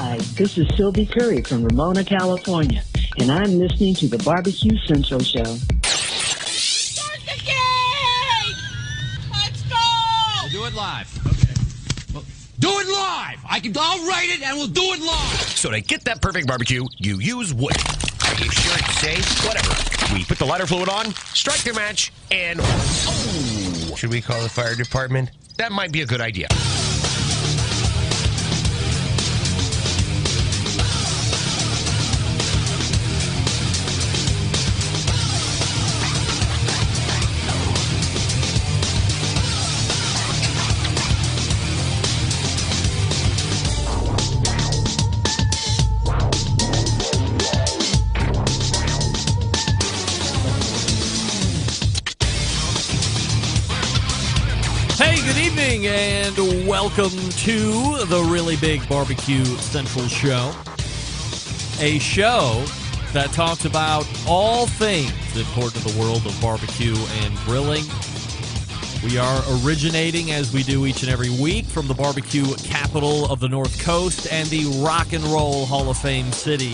Hi, this is Sylvie Curry from Ramona, California, and I'm listening to the Barbecue Central Show. Start the game! Let's go! We'll do it live. Okay. Well, do it live! I'll write it and we'll do it live! So to get that perfect barbecue, you use wood. Are you sure it's safe? Whatever. We put the lighter fluid on, strike the match, and... Oh! Should we call the fire department? That might be a good idea. And welcome to the Really Big Barbecue Central Show, a show that talks about all things important to the world of barbecue and grilling. We are originating, as we do each and every week, from the barbecue capital of the North Coast and the Rock and Roll Hall of Fame city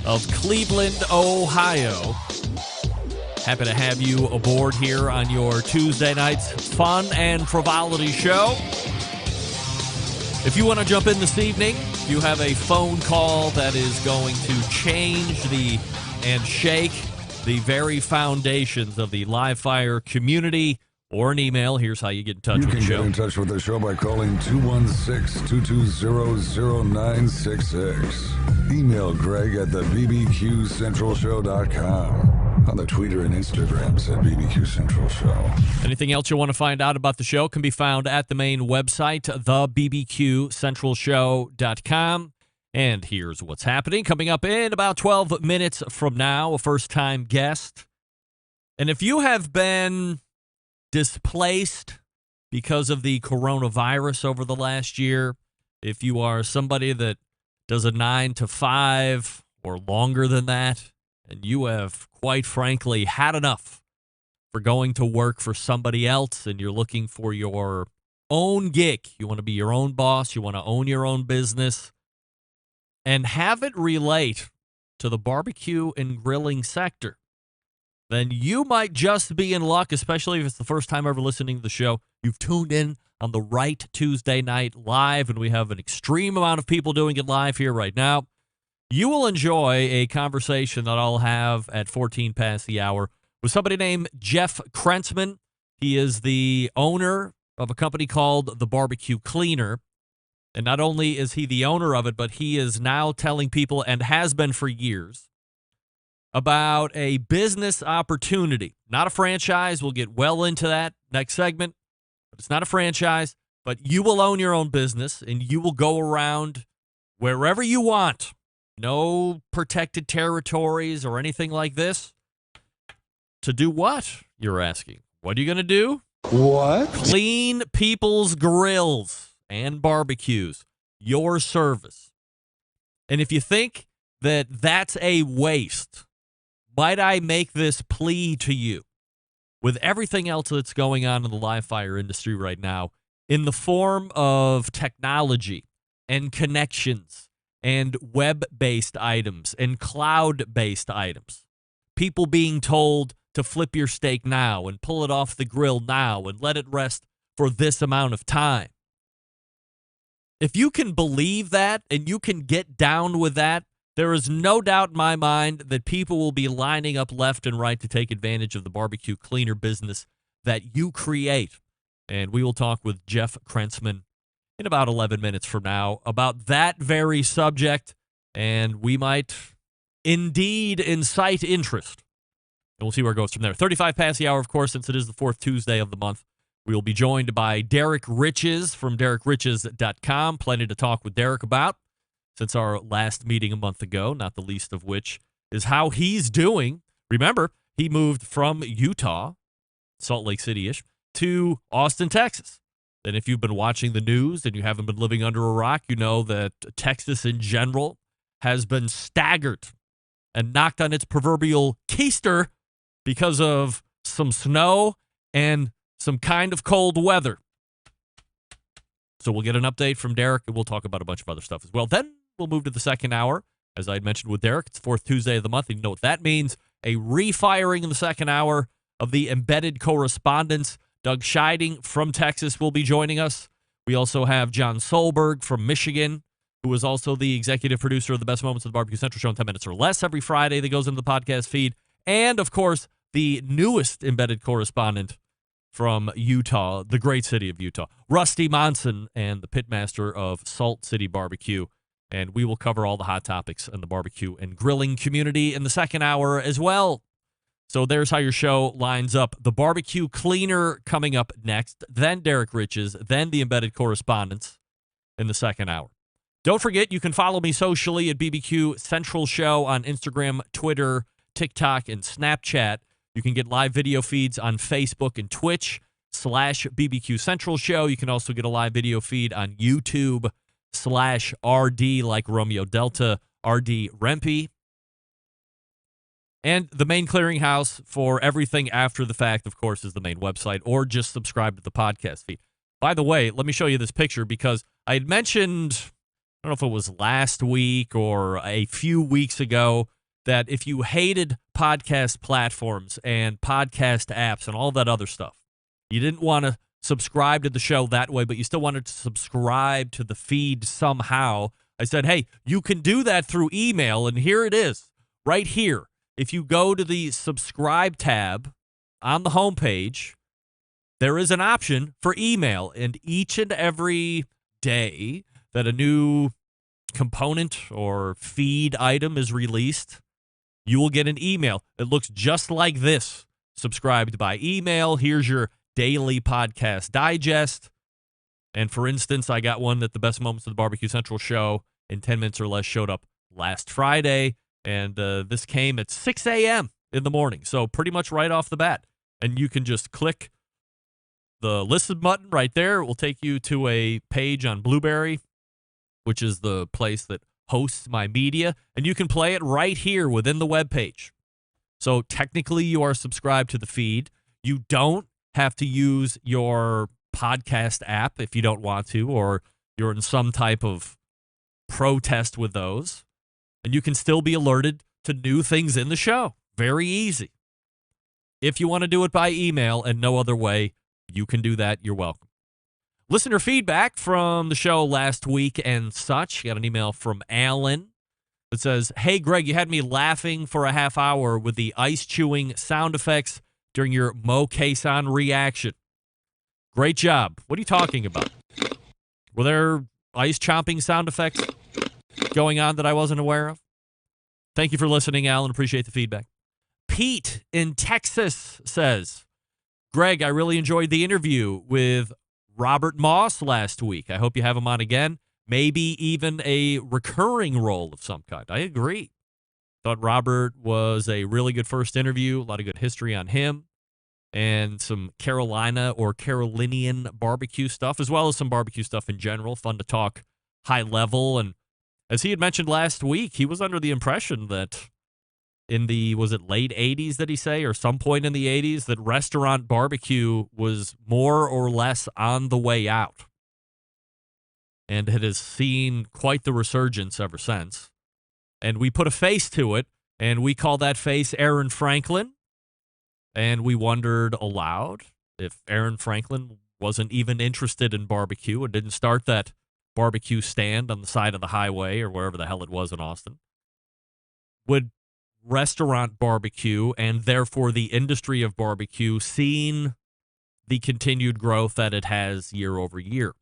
of Cleveland, Ohio. Happy to have you aboard here on your Tuesday night's fun and frivolity show. If you want to jump in this evening, you have a phone call that is going to change and shake the very foundations of the live fire community, or an email. Here's how you get in touch with the show. You can get in touch with the show by calling 216-220-0966. Email Greg at the BBQCentralShow.com. On the Twitter and Instagrams at BBQ Central Show. Anything else you want to find out about the show can be found at the main website, thebbqcentralshow.com. And here's what's happening. Coming up in about 12 minutes from now, a first-time guest. And if you have been displaced because of the coronavirus over the last year, if you are somebody that does a 9 to 5 or longer than that, and you have, quite frankly, had enough for going to work for somebody else, and you're looking for your own gig. You want to be your own boss. You want to own your own business and have it relate to the barbecue and grilling sector. Then you might just be in luck, especially if it's the first time ever listening to the show. You've tuned in on the right Tuesday night live, and we have an extreme amount of people doing it live here right now. You will enjoy a conversation that I'll have at 14 past the hour with somebody named Jeff Krentzman. He is the owner of a company called The Barbecue Cleaner. And not only is he the owner of it, but he is now telling people, and has been for years, about a business opportunity. Not a franchise. We'll get well into that next segment. But it's not a franchise. But you will own your own business, and you will go around wherever you want. No protected territories or anything like this. To do what, you're asking? What are you going to do? What? Clean people's grills and barbecues. Your service. And if you think that that's a waste, might I make this plea to you? With everything else that's going on in the live fire industry right now, in the form of technology and connections, and web-based items and cloud-based items. People being told to flip your steak now and pull it off the grill now and let it rest for this amount of time. If you can believe that and you can get down with that, there is no doubt in my mind that people will be lining up left and right to take advantage of the barbecue cleaner business that you create. And we will talk with Jeff Krentzman in about 11 minutes from now about that very subject, and we might indeed incite interest. And we'll see where it goes from there. 35 past the hour, of course, since it is the fourth Tuesday of the month. We will be joined by Derek Riches from DerekRiches.com. Plenty to talk with Derek about since our last meeting a month ago, not the least of which is how he's doing. Remember, he moved from Utah, Salt Lake City-ish, to Austin, Texas. And if you've been watching the news and you haven't been living under a rock, you know that Texas in general has been staggered and knocked on its proverbial keister because of some snow and some kind of cold weather. So we'll get an update from Derek, and we'll talk about a bunch of other stuff as well. Then We'll move to the second hour. As I had mentioned with Derek, it's the fourth Tuesday of the month. And you know what that means? A refiring in the second hour of the embedded correspondents. Doug Scheiding from Texas will be joining us. We also have John Solberg from Michigan, who is also the executive producer of the Best Moments of the Barbecue Central Show in 10 minutes or less every Friday that goes into the podcast feed. And, of course, the newest embedded correspondent from Utah, the great city of Utah, Rusty Monson, and the pitmaster of Salt City Barbecue. And we will cover all the hot topics in the barbecue and grilling community in the second hour as well. So there's how your show lines up. The Barbecue Cleaner coming up next, then Derek Riches, then the embedded correspondence in the second hour. Don't forget, you can follow me socially at BBQ Central Show on Instagram, Twitter, TikTok, and Snapchat. You can get live video feeds on Facebook and Twitch /BBQ Central Show. You can also get a live video feed on YouTube /RD, like Romeo Delta, RD Rempe. And the main clearinghouse for everything after the fact, of course, is the main website, or just subscribe to the podcast feed. By the way, let me show you this picture because I had mentioned, I don't know if it was last week or a few weeks ago, that if you hated podcast platforms and podcast apps and all that other stuff, you didn't want to subscribe to the show that way, but you still wanted to subscribe to the feed somehow, I said, hey, you can do that through email, and here it is, right here. If you go to the subscribe tab on the homepage, there is an option for email, and each and every day that a new component or feed item is released, you will get an email. It looks just like this. Subscribed by email. Here's your daily podcast digest. And for instance, I got one that the Best Moments of the Barbecue Central Show in 10 minutes or less showed up last Friday. And this came at 6 a.m. in the morning. So pretty much right off the bat. And you can just click the listen button right there. It will take you to a page on Blueberry, which is the place that hosts my media. And you can play it right here within the webpage. So technically you are subscribed to the feed. You don't have to use your podcast app if you don't want to, or you're in some type of protest with those. And you can still be alerted to new things in the show. Very easy. If you want to do it by email and no other way, you can do that. You're welcome. Listener feedback from the show last week and such. Got an email from Alan that says, hey, Greg, you had me laughing for a half hour with the ice chewing sound effects during your Mo Quezon reaction. Great job. What are you talking about? Were there ice chomping sound effects going on that I wasn't aware of? Thank you for listening, Alan. Appreciate the feedback. Pete in Texas says, Greg, I really enjoyed the interview with Robert Moss last week. I hope you have him on again. Maybe even a recurring role of some kind. I agree. Thought Robert was a really good first interview. A lot of good history on him. And some Carolina or Carolinian barbecue stuff, as well as some barbecue stuff in general. Fun to talk high level. And as he had mentioned last week, he was under the impression that in the, was it late 80s, did he say, or some point in the 80s, that restaurant barbecue was more or less on the way out. And it has seen quite the resurgence ever since. And we put a face to it, and we call that face Aaron Franklin. And we wondered aloud if Aaron Franklin wasn't even interested in barbecue and didn't start that barbecue stand on the side of the highway or wherever the hell it was in Austin. Would restaurant barbecue, and therefore the industry of barbecue, seen the continued growth that it has year over year?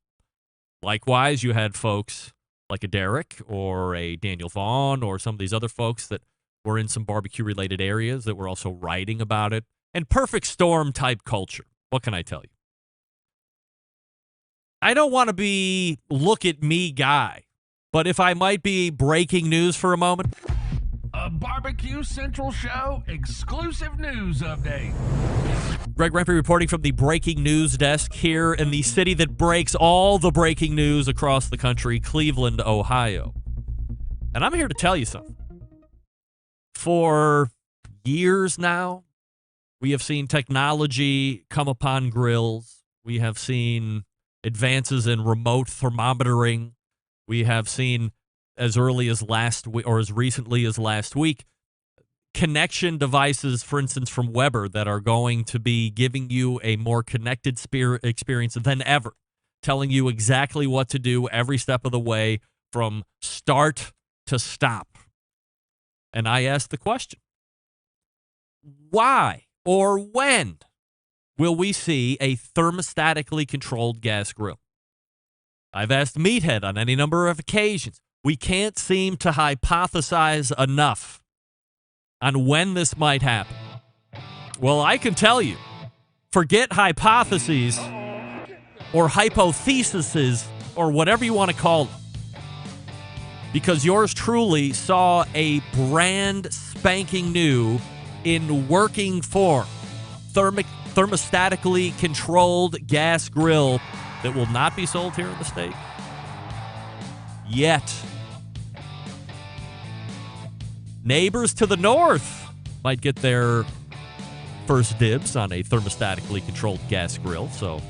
Likewise, you had folks like a Derek or a Daniel Vaughn or some of these other folks that were in some barbecue-related areas that were also writing about it. And perfect storm type culture. What can I tell you? I don't want to be look at me guy, but if I might be breaking news for a moment. A Barbecue Central Show exclusive news update. Greg Rempe reporting from the breaking news desk here in the city that breaks all the breaking news across the country, Cleveland, Ohio. And I'm here to tell you something. For years now, we have seen technology come upon grills. We have seen advances in remote thermometering. We have seen as early as last week or as recently as last week, connection devices, for instance, from Weber that are going to be giving you a more connected experience than ever, telling you exactly what to do every step of the way from start to stop. And I asked the question, why or when will we see a thermostatically controlled gas grill? I've asked Meathead on any number of occasions. We can't seem to hypothesize enough on when this might happen. Well, I can tell you, forget hypotheses or hypotheses or whatever you want to call them, because yours truly saw a brand spanking new, in working form, thermostatically controlled gas grill that will not be sold here in the state yet. Neighbors to the north might get their first dibs on a thermostatically controlled gas grill, so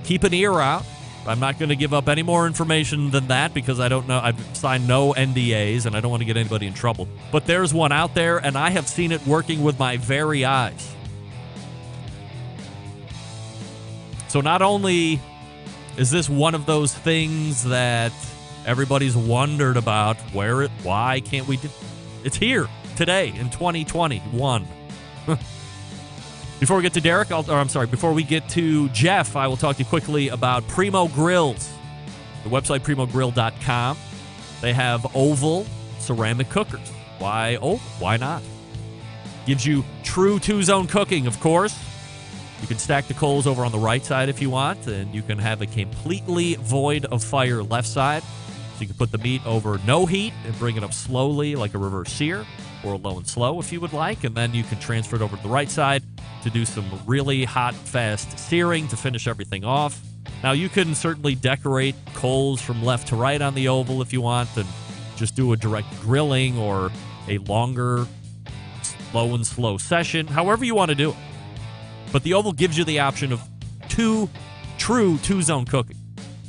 keep an ear out. I'm not going to give up any more information than that because I don't know. I've signed no NDAs and I don't want to get anybody in trouble. But there's one out there, and I have seen it working with my very eyes. So not only is this one of those things that everybody's wondered about, why can't we do? It's here today in 2021. Before we get to Derek, before we get to Jeff, I will talk to you quickly about Primo Grills. The website, primogrill.com. They have oval ceramic cookers. Why oval? Why not? Gives you true two-zone cooking, of course. You can stack the coals over on the right side if you want, and you can have a completely void of fire left side. So you can put the meat over no heat and bring it up slowly like a reverse sear, or low and slow if you would like, and then you can transfer it over to the right side to do some really hot, fast searing to finish everything off. Now, you can certainly decorate coals from left to right on the oval if you want, and just do a direct grilling or a longer, low and slow session, however you want to do it. But the oval gives you the option of true two-zone cooking.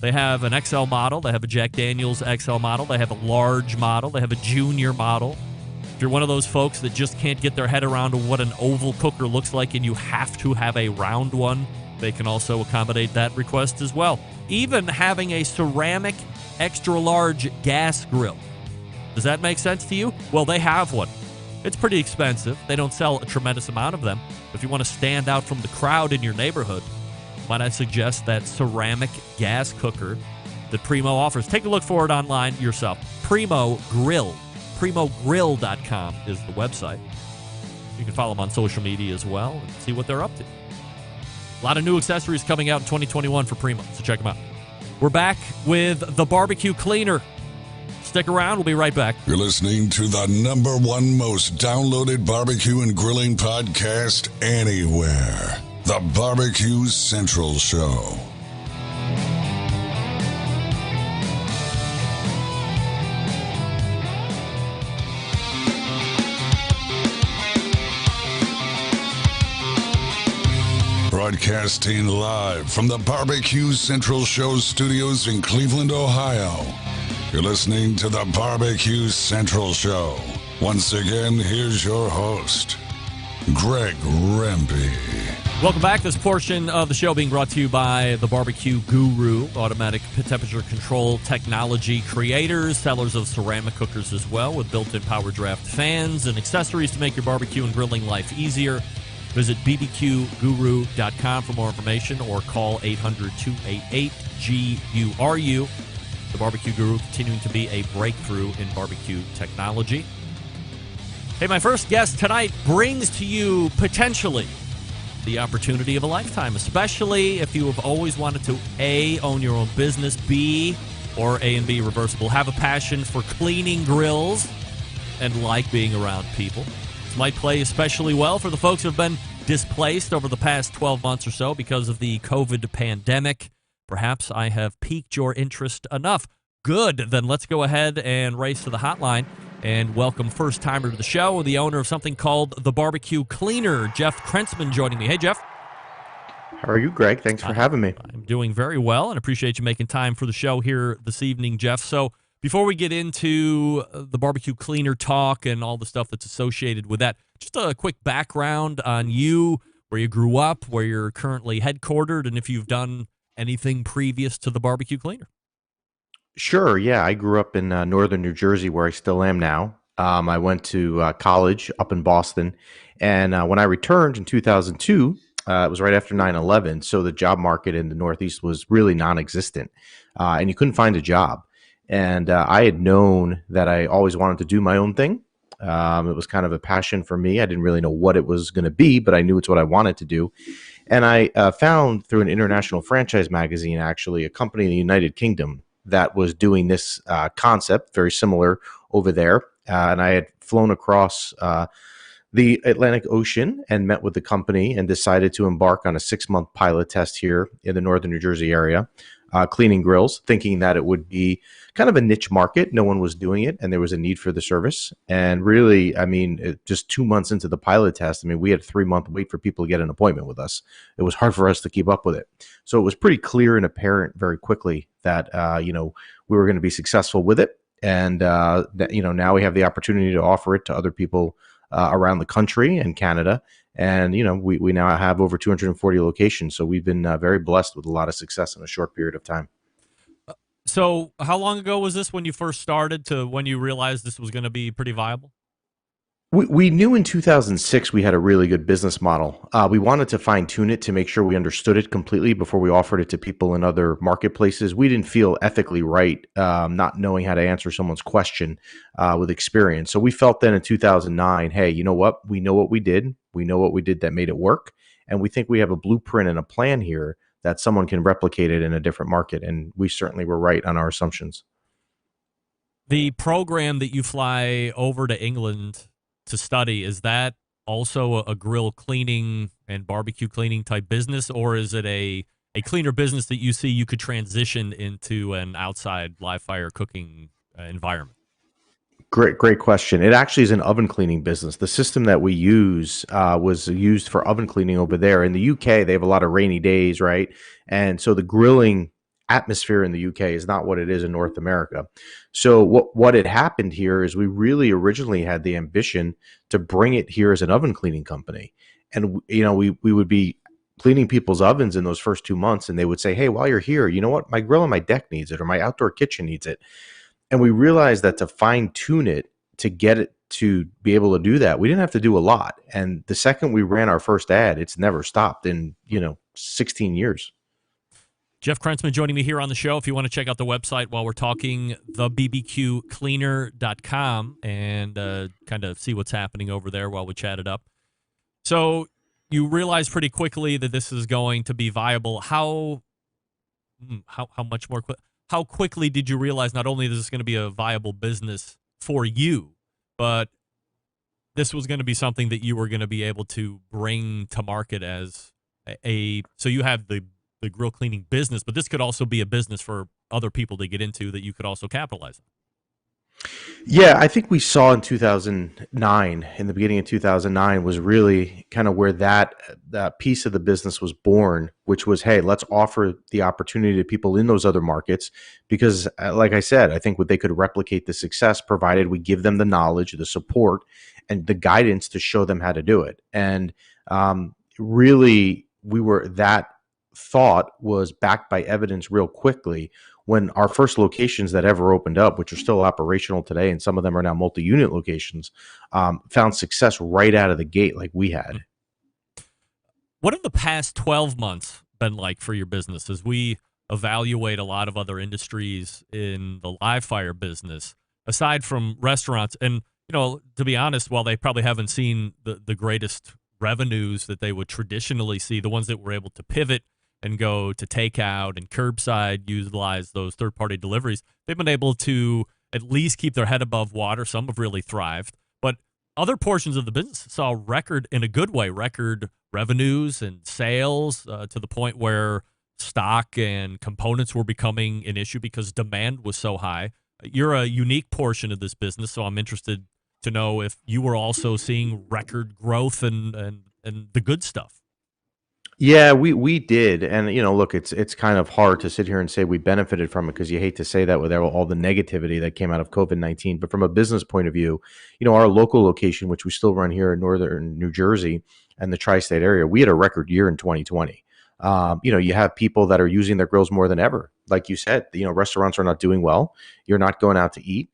They have an XL model. They have a Jack Daniel's XL model. They have a large model. They have a junior model. If you're one of those folks that just can't get their head around what an oval cooker looks like and you have to have a round one, they can also accommodate that request as well. Even having a ceramic extra large gas grill. Does that make sense to you? Well, they have one. It's pretty expensive. They don't sell a tremendous amount of them. If you want to stand out from the crowd in your neighborhood, might I suggest that ceramic gas cooker that Primo offers? Take a look for it online yourself. Primo Grill. PrimoGrill.com is the website. You can follow them on social media as well and see what they're up to. A lot of new accessories coming out in 2021 for Primo, so check them out. We're back with the barbecue cleaner. Stick around. We'll be right back. You're listening to the #1 most downloaded barbecue and grilling podcast anywhere. The Barbecue Central Show. Broadcasting live from the Barbecue Central Show studios in Cleveland, Ohio. You're listening to the Barbecue Central Show. Once again, here's your host, Greg Rempe. Welcome back. This portion of the show being brought to you by the Barbecue Guru, automatic temperature control technology creators, sellers of ceramic cookers as well, with built-in power draft fans and accessories to make your barbecue and grilling life easier. Visit bbqguru.com for more information or call 800-288-GURU. The Barbecue Guru continuing to be a breakthrough in barbecue technology. Hey, my first guest tonight brings to you potentially the opportunity of a lifetime, especially if you have always wanted to A, own your own business, B, or A and B reversible, have a passion for cleaning grills and like being around people. This might play especially well for the folks who have been displaced over the past 12 months or so because of the COVID pandemic. Perhaps I have piqued your interest enough. Good. Then let's go ahead and race to the hotline and welcome first-timer to the show, the owner of something called the Barbecue Cleaner, Jeff Krentzman, joining me. Hey, Jeff. How are you, Greg? Thanks for having me. I'm doing very well and appreciate you making time for the show here this evening, Jeff. So Before we get into the barbecue cleaner talk and all the stuff that's associated with that, just a quick background on you, where you grew up, where you're currently headquartered, and if you've done anything previous to the barbecue cleaner. Sure. Yeah, I grew up in northern New Jersey, where I still am now. I went to college up in Boston, and when I returned in 2002, it was right after 9/11. So the job market in the Northeast was really non-existent, and you couldn't find a job. And I had known that I always wanted to do my own thing. It was kind of a passion for me. I didn't really know what it was going to be, but I knew it's what I wanted to do. And I found through an international franchise magazine, actually, a company in the United Kingdom that was doing this concept, very similar over there. And I had flown across the Atlantic Ocean and met with the company and decided to embark on a 6-month pilot test here in the northern New Jersey area, cleaning grills, thinking that it would be kind of a niche market. No one was doing it, and there was a need for the service. And really, I mean, just 2 months into the pilot test, I mean, we had a 3-month wait for people to get an appointment with us. It was hard for us to keep up with it. So it was pretty clear and apparent very quickly that, we were going to be successful with it. And, now we have the opportunity to offer it to other people around the country and Canada. And, we now have over 240 locations. So we've been very blessed with a lot of success in a short period of time. So how long ago was this when you first started to when you realized this was going to be pretty viable? We knew in 2006 we had a really good business model. We wanted to fine tune it to make sure we understood it completely before we offered it to people in other marketplaces. We didn't feel ethically right not knowing how to answer someone's question with experience. So we felt then in 2009, hey, you know what? We know what we did. We know what we did that made it work. And we think we have a blueprint and a plan here that someone can replicate it in a different market. And we certainly were right on our assumptions. The program that you fly over to England to study, is that also a grill cleaning and barbecue cleaning type business, or is it a cleaner business that you see you could transition into an outside live fire cooking environment? Great question. It actually is an oven cleaning business. The system that we use was used for oven cleaning over there. In the UK, they have a lot of rainy days, right? And so the grilling atmosphere in the UK is not what it is in North America. So what had happened here is we really originally had the ambition to bring it here as an oven cleaning company. And, we would be cleaning people's ovens in those first 2 months, and they would say, hey, while you're here, you know what? My grill on my deck needs it, or my outdoor kitchen needs it. And we realized that to fine tune it, to get it to be able to do that, we didn't have to do a lot. And the second we ran our first ad, it's never stopped in, 16 years. Jeff Krentzman joining me here on the show. If you want to check out the website while we're talking, thebbqcleaner.com, and kind of see what's happening over there while we chat it up. So you realize pretty quickly that this is going to be viable. How much more how quickly did you realize not only is this going to be a viable business for you, but this was going to be something that you were going to be able to bring to market as so you have the grill cleaning business, but this could also be a business for other people to get into that you could also capitalize on. Yeah, I think we saw in 2009, in the beginning of 2009, was really kind of where that piece of the business was born, which was, hey, let's offer the opportunity to people in those other markets because, like I said, I think they could replicate the success provided we give them the knowledge, the support, and the guidance to show them how to do it. And really, that thought was backed by evidence real quickly when our first locations that ever opened up, which are still operational today, and some of them are now multi-unit locations, found success right out of the gate like we had. What have the past 12 months been like for your business as we evaluate a lot of other industries in the live fire business, aside from restaurants? And, to be honest, while they probably haven't seen the greatest revenues that they would traditionally see, the ones that were able to pivot and go to takeout and curbside, utilize those third-party deliveries, they've been able to at least keep their head above water. Some have really thrived. But other portions of the business saw record revenues and sales to the point where stock and components were becoming an issue because demand was so high. You're a unique portion of this business, so I'm interested to know if you were also seeing record growth and the good stuff. Yeah, we did, and look, it's kind of hard to sit here and say we benefited from it because you hate to say that with all the negativity that came out of COVID-19. But from a business point of view, our local location, which we still run here in northern New Jersey and the tri-state area, we had a record year in 2020. You have people that are using their grills more than ever. Like you said, restaurants are not doing well. You're not going out to eat,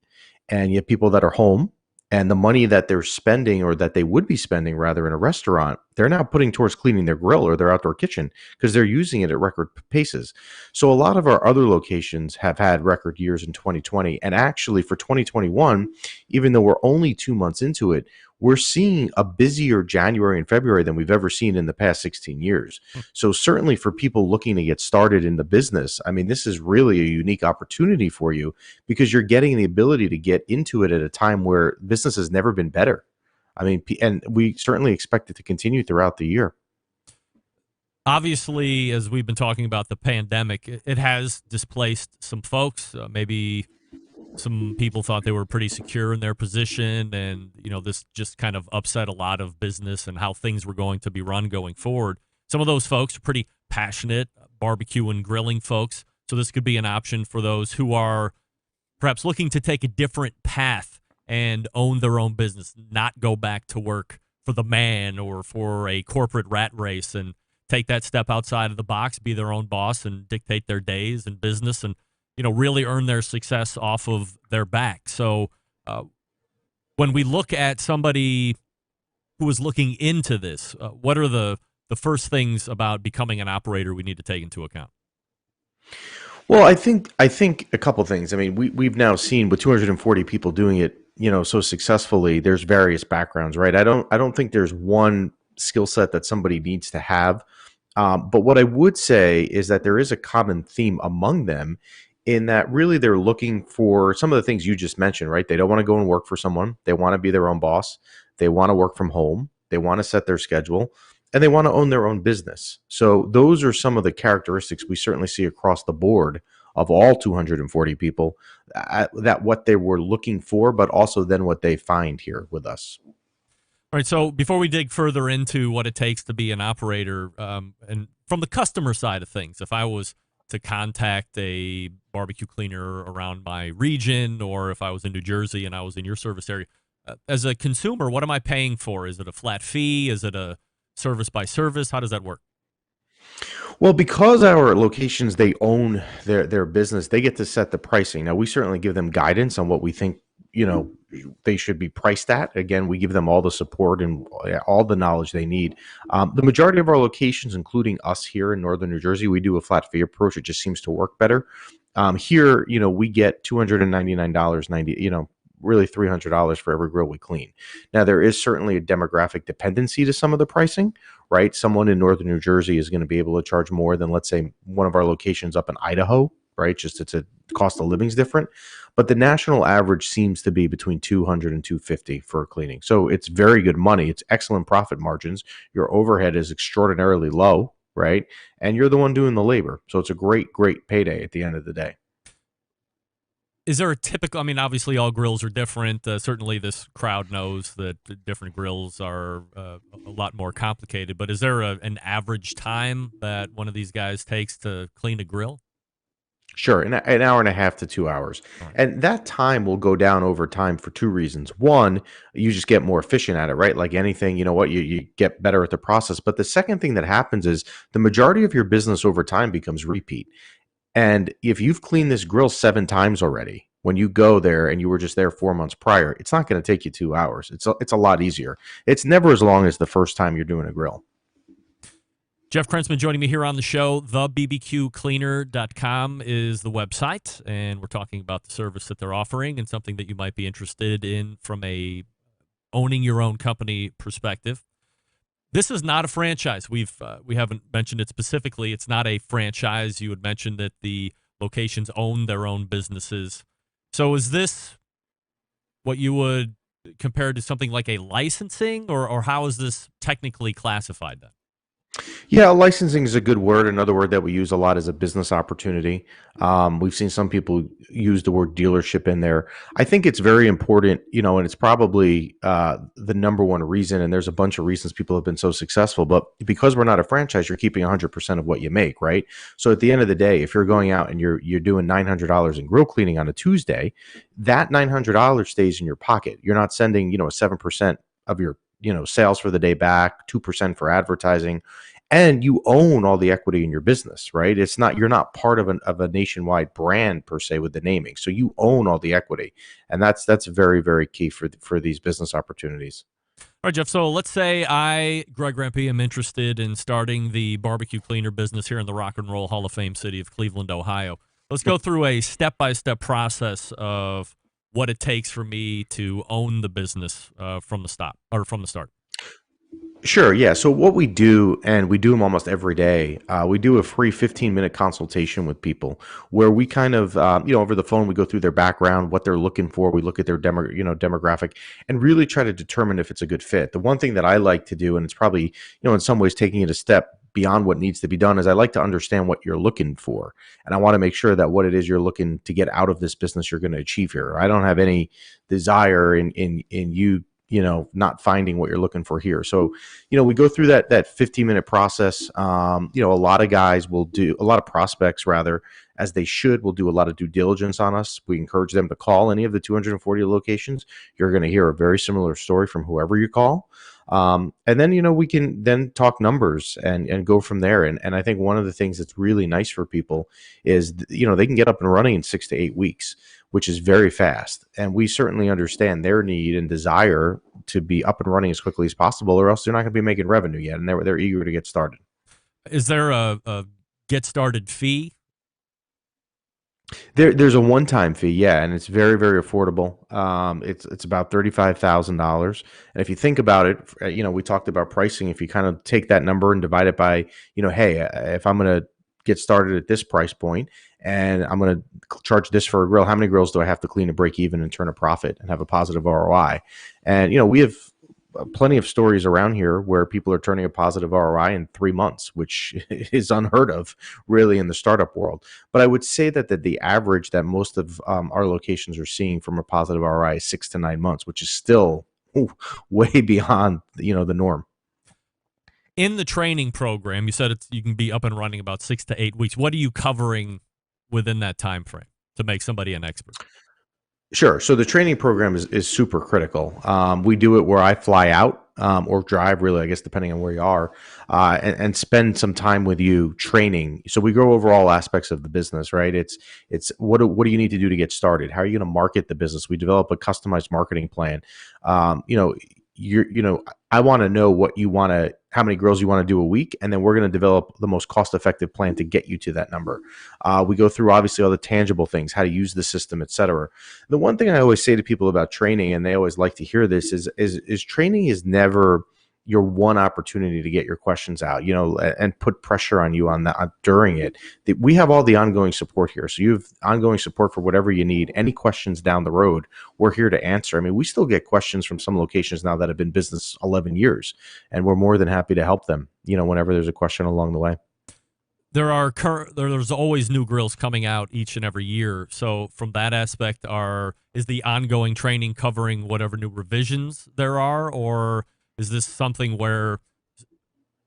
and you have people that are home. And the money that they're spending, or that they would be spending rather, in a restaurant, they're now putting towards cleaning their grill or their outdoor kitchen because they're using it at record paces. So a lot of our other locations have had record years in 2020. And actually for 2021, even though we're only 2 months into it, we're seeing a busier January and February than we've ever seen in the past 16 years. So certainly for people looking to get started in the business, I mean, this is really a unique opportunity for you because you're getting the ability to get into it at a time where business has never been better. I mean, and we certainly expect it to continue throughout the year. Obviously, as we've been talking about the pandemic, it has displaced some folks. Maybe some people thought they were pretty secure in their position, and this just kind of upset a lot of business and how things were going to be run going forward. Some of those folks are pretty passionate barbecue and grilling folks, so this could be an option for those who are perhaps looking to take a different path and own their own business, not go back to work for the man or for a corporate rat race, and take that step outside of the box, be their own boss and dictate their days and business, and really earn their success off of their back. So when we look at somebody who is looking into this, what are the first things about becoming an operator we need to take into account? Well, I think a couple things. I mean, we've now seen with 240 people doing it, so successfully. There's various backgrounds, right? I don't think there's one skill set that somebody needs to have. But what I would say is that there is a common theme among them, in that really they're looking for some of the things you just mentioned, right? They don't want to go and work for someone. They want to be their own boss. They want to work from home. They want to set their schedule, and they want to own their own business. So those are some of the characteristics we certainly see across the board of all 240 people, that what they were looking for, but also then what they find here with us. All right, so before we dig further into what it takes to be an operator, and from the customer side of things, if I was to contact a barbecue cleaner around my region, or if I was in New Jersey and I was in your service area, as a consumer, what am I paying for? Is it a flat fee? Is it a service by service? How does that work? Well, because our locations, they own their business, they get to set the pricing. Now, we certainly give them guidance on what we think, they should be priced at. Again, we give them all the support and all the knowledge they need. The majority of our locations, including us here in northern New Jersey, we do a flat fee approach. It just seems to work better. Here, we get $299.90, really $300 for every grill we clean. Now, there is certainly a demographic dependency to some of the pricing, right? Someone in northern New Jersey is going to be able to charge more than, let's say, one of our locations up in Idaho, right? Just it's a cost of living is different. But the national average seems to be between $200 and $250 for cleaning. So it's very good money. It's excellent profit margins. Your overhead is extraordinarily low, right? And you're the one doing the labor. So it's a great, great payday at the end of the day. Is there a typical, I mean, obviously all grills are different. Certainly this crowd knows that different grills are a lot more complicated, but is there an average time that one of these guys takes to clean a grill? Sure, an hour and a half to 2 hours. Right. And that time will go down over time for two reasons. One, you just get more efficient at it, right? Like anything, you get better at the process. But the second thing that happens is the majority of your business over time becomes repeat. And if you've cleaned this grill 7 times already, when you go there and you were just there 4 months prior, it's not going to take you 2 hours. It's a lot easier. It's never as long as the first time you're doing a grill. Jeff Krentzman joining me here on the show. TheBBQCleaner.com is the website, and we're talking about the service that they're offering and something that you might be interested in from a owning your own company perspective. This is not a franchise. We haven't mentioned it specifically. It's not a franchise. You had mentioned that the locations own their own businesses. So is this what you would compare to something like a licensing, or how is this technically classified then? Yeah, licensing is a good word. Another word that we use a lot is a business opportunity. We've seen some people use the word dealership in there. I think it's very important, and it's probably the number one reason. And there's a bunch of reasons people have been so successful. But because we're not a franchise, you're keeping 100% of what you make, right? So at the end of the day, if you're going out and you're doing $900 in grill cleaning on a Tuesday, that $900 stays in your pocket. You're not sending, a 7% of your sales for the day back, 2% for advertising, and you own all the equity in your business, right? It's not, you're not part of a nationwide brand per se with the naming, so you own all the equity, and that's very, very key for these business opportunities. All right, Jeff. So let's say I, Greg Rempe, am interested in starting the barbecue cleaner business here in the Rock and Roll Hall of Fame city of Cleveland, Ohio. Let's go through a step-by-step process of what it takes for me to own the business from the start. Sure. Yeah. So what we do, and we do them almost every day, we do a free 15-minute consultation with people where we kind of, over the phone, we go through their background, what they're looking for. We look at their demographic and really try to determine if it's a good fit. The one thing that I like to do, and it's probably, in some ways taking it a step beyond what needs to be done, is I like to understand what you're looking for. And I want to make sure that what it is you're looking to get out of this business, you're going to achieve here. I don't have any desire in you, not finding what you're looking for here. So, we go through that 15-minute process. A lot of guys will do, a lot of prospects rather, as they should, will do a lot of due diligence on us. We encourage them to call any of the 240 locations. You're going to hear a very similar story from whoever you call. And then, we can then talk numbers and go from there. And I think one of the things that's really nice for people is, they can get up and running in 6 to 8 weeks, which is very fast. And we certainly understand their need and desire to be up and running as quickly as possible, or else they're not going to be making revenue yet. And they're eager to get started. Is there a get started fee? There's a one-time fee, yeah, and it's very, very affordable. It's about $35,000, and if you think about it, we talked about pricing. If you kind of take that number and divide it by, hey, if I'm going to get started at this price point and I'm going to charge this for a grill, how many grills do I have to clean to break even and turn a profit and have a positive ROI? And we have plenty of stories around here where people are turning a positive ROI in 3 months, which is unheard of really in the startup world. But I would say that the average that most of our locations are seeing from a positive ROI is 6 to 9 months, which is still way beyond, the norm. In the training program, you said you can be up and running about 6 to 8 weeks. What are you covering within that time frame to make somebody an expert? Sure. So the training program is super critical. We do it where I fly out or drive, really, I guess, depending on where you are, and spend some time with you training. So we go over all aspects of the business, right? It's what do you need to do to get started? How are you going to market the business? We develop a customized marketing plan. I want to know how many grills you want to do a week, and then we're going to develop the most cost-effective plan to get you to that number. We go through obviously all the tangible things, how to use the system, et cetera. The one thing I always say to people about training, and they always like to hear this, is training is never your one opportunity to get your questions out, and put pressure on you on that during it. We have all the ongoing support here. So you have ongoing support for whatever you need. Any questions down the road, we're here to answer. I mean, we still get questions from some locations now that have been business 11 years, and we're more than happy to help them, whenever there's a question along the way. There's always new grills coming out each and every year. So from that aspect, is the ongoing training covering whatever new revisions there are, or is this something where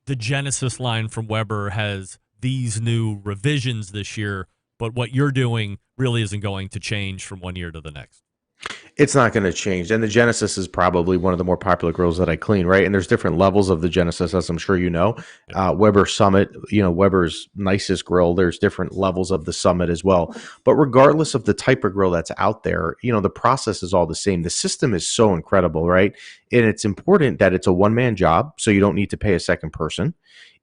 the Genesis line from Weber has these new revisions this year, but what you're doing really isn't going to change from one year to the next? It's not going to change. And the Genesis is probably one of the more popular grills that I clean, right? And there's different levels of the Genesis, as I'm sure you know. Weber Summit, Weber's nicest grill. There's different levels of the Summit as well. But regardless of the type of grill that's out there, the process is all the same. The system is so incredible, right? And it's important that it's a one-man job, so you don't need to pay a second person.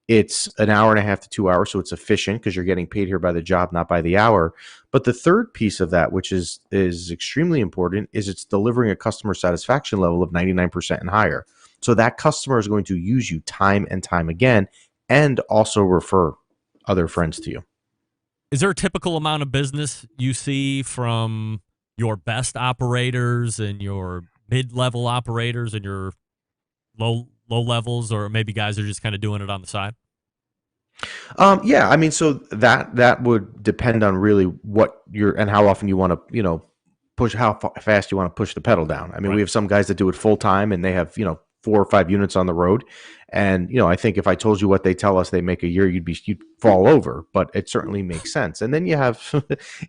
It's an hour and a half to 2 hours, so it's efficient because you're getting paid here by the job, not by the hour. But the third piece of that, which is extremely important, is it's delivering a customer satisfaction level of 99% and higher. So that customer is going to use you time and time again, and also refer other friends to you. Is there a typical amount of business you see from your best operators and your mid-level operators and your low levels, or maybe guys are just kind of doing it on the side? Yeah, I mean, so that would depend on really what you're and how often you want to, push fast you want to push the pedal down. I mean, we Right. have some guys that do it full time and they have, 4 or 5 units on the road. And, I think if I told you what they tell us they make a year, you'd fall over, but it certainly makes sense. And then you have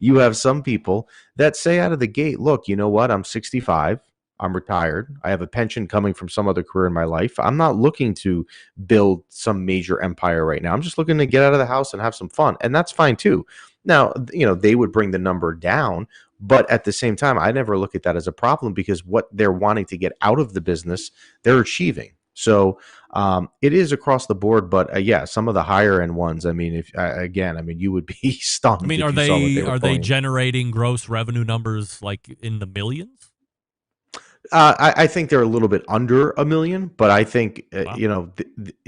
you have some people that say out of the gate, look, you know what? I'm 65. I'm retired. I have a pension coming from some other career in my life. I'm not looking to build some major empire right now. I'm just looking to get out of the house and have some fun. And that's fine too. Now, they would bring the number down, but at the same time, I never look at that as a problem because what they're wanting to get out of the business, they're achieving. So it is across the board, but yeah, some of the higher end ones. I mean, if again, I mean, you would be I stunned mean, if you saw what they were are they pulling. generating gross revenue numbers like in the millions? I think they're a little bit under a million, but I think Wow.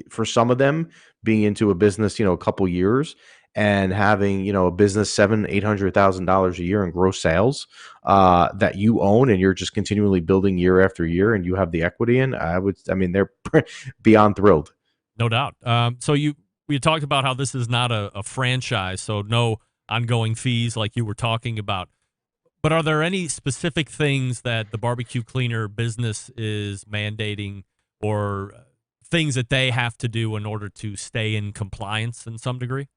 for some of them being into a business, a couple years and having a business $700,000-800,000 a year in gross sales that you own and you're just continually building year after year and you have the equity in, I mean, they're beyond thrilled. No doubt. So we talked about how this is not a franchise, so no ongoing fees like you were talking about. But are there any specific things that the barbecue cleaner business is mandating or things that they have to do in order to stay in compliance in some degree?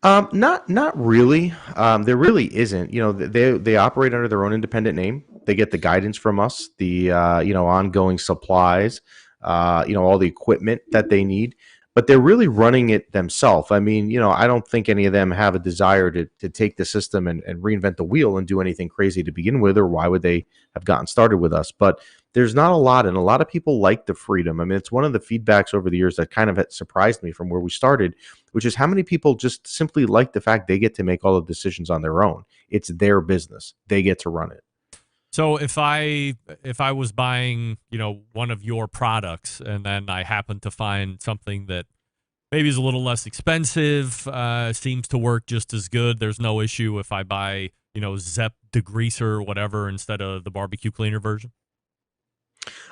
Not really. There really isn't. They operate under their own independent name. They get the guidance from us, the ongoing supplies, all the equipment that they need. But they're really running it themselves. I mean, I don't think any of them have a desire to take the system and reinvent the wheel and do anything crazy to begin with, or why would they have gotten started with us? But there's not a lot, and a lot of people like the freedom. I mean, it's one of the feedbacks over the years that kind of had surprised me from where we started, which is how many people just simply like the fact they get to make all the decisions on their own. It's their business. They get to run it. So if I was buying, one of your products and then I happen to find something that maybe is a little less expensive, seems to work just as good, there's no issue if I buy, Zep degreaser or whatever instead of the barbecue cleaner version?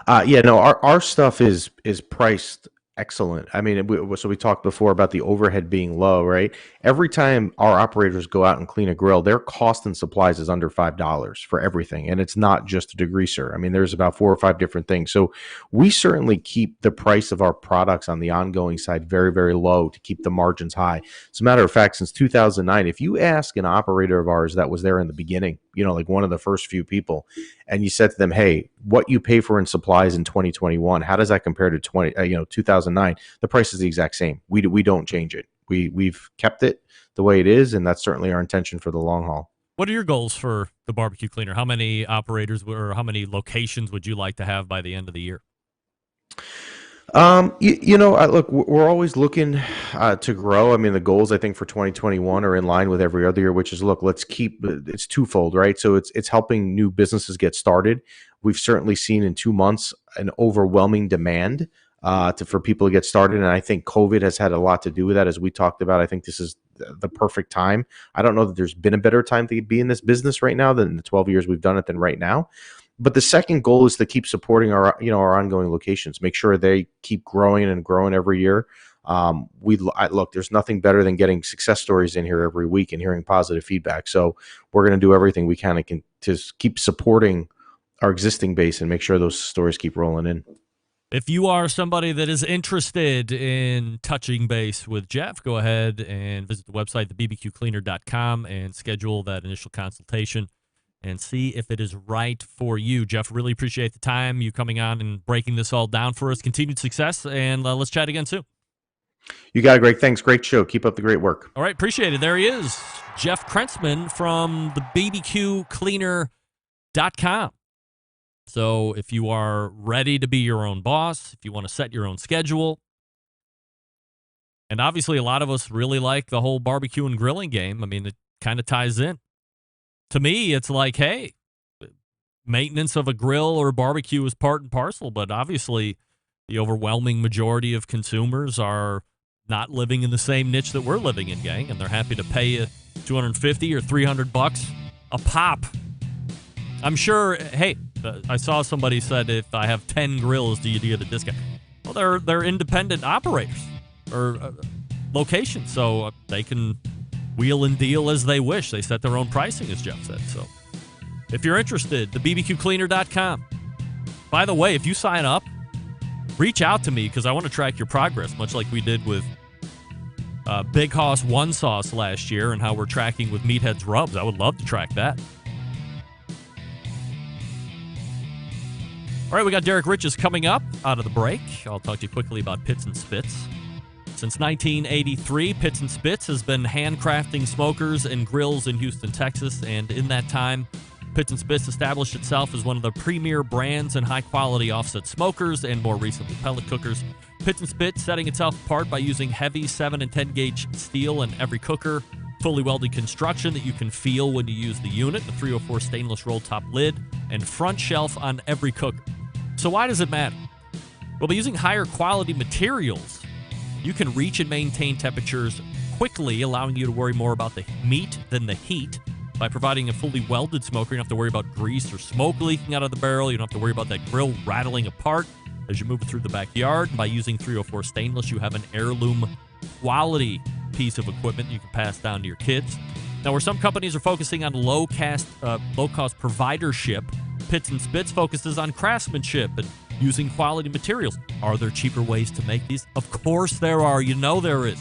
Yeah, no, our stuff is priced excellent. I mean, so we talked before about the overhead being low, right? Every time our operators go out and clean a grill, their cost and supplies is under $5 for everything, and it's not just a degreaser. I mean, there's about 4 or 5 different things. So we certainly keep the price of our products on the ongoing side very, very low to keep the margins high. As a matter of fact, since 2009, if you ask an operator of ours that was there in the beginning, like one of the first few people, and you said to them, "Hey, what you pay for in supplies in 2021, how does that compare to 2009?" The price is the exact same. We don't change it. We've kept it the way it is, and that's certainly our intention for the long haul. What are your goals for the barbecue cleaner? How many operators or how many locations would you like to have by the end of the year? Look, we're always looking to grow. I mean, the goals I think for 2021 are in line with every other year, which is look, let's keep. It's twofold, right? So it's helping new businesses get started. We've certainly seen in 2 months an overwhelming demand for people to get started, and I think COVID has had a lot to do with that. As we talked about, I think this is the perfect time. I don't know that there's been a better time to be in this business right now than the 12 years we've done it than right now. But the second goal is to keep supporting our ongoing locations, make sure they keep growing and growing every year. Look, there's nothing better than getting success stories in here every week and hearing positive feedback. So we're going to do everything we can to keep supporting our existing base and make sure those stories keep rolling in. If you are somebody that is interested in touching base with Jeff, go ahead and visit the website, thebbqcleaner.com, and schedule that initial consultation and see if it is right for you. Jeff, really appreciate the time, you coming on and breaking this all down for us. Continued success, and let's chat again soon. You got it, Greg. Thanks. Great show. Keep up the great work. All right, appreciate it. There he is, Jeff Krentzman from the BBQcleaner.com. So if you are ready to be your own boss, if you want to set your own schedule, and obviously a lot of us really like the whole barbecue and grilling game. I mean, it kind of ties in. To me, it's like, hey, maintenance of a grill or barbecue is part and parcel, but obviously the overwhelming majority of consumers are not living in the same niche that we're living in, gang, and they're happy to pay you $250 or $300 a pop. I'm sure, hey, I saw somebody said if I have 10 grills, do you get a discount? Well, they're independent operators or locations, so they can wheel and deal as they wish. They set their own pricing, as Jeff said. So if you're interested, the bbqcleaner.com. By the way, if you sign up, reach out to me because I want to track your progress, much like we did with Big Hoss One Sauce last year and how we're tracking with Meathead's Rubs. I would love to track that. All right, we got Derek Riches coming up out of the break. I'll talk to you quickly about Pits and Spits. Since 1983, Pits and Spits has been handcrafting smokers and grills in Houston, Texas, and in that time, Pits and Spits established itself as one of the premier brands in high-quality offset smokers and more recently pellet cookers. Pits and Spits setting itself apart by using heavy 7 and 10 gauge steel in every cooker, fully welded construction that you can feel when you use the unit, the 304 stainless roll top lid, and front shelf on every cooker. So why does it matter? Well, by using higher quality materials, you can reach and maintain temperatures quickly, allowing you to worry more about the meat than the heat. By providing a fully welded smoker, you don't have to worry about grease or smoke leaking out of the barrel. You don't have to worry about that grill rattling apart as you move it through the backyard. By using 304 stainless, you have an heirloom quality piece of equipment you can pass down to your kids. Now, where some companies are focusing on low-cost providership, Pits and Spits focuses on craftsmanship and using quality materials. Are there cheaper ways to make these? Of course there are. You know there is.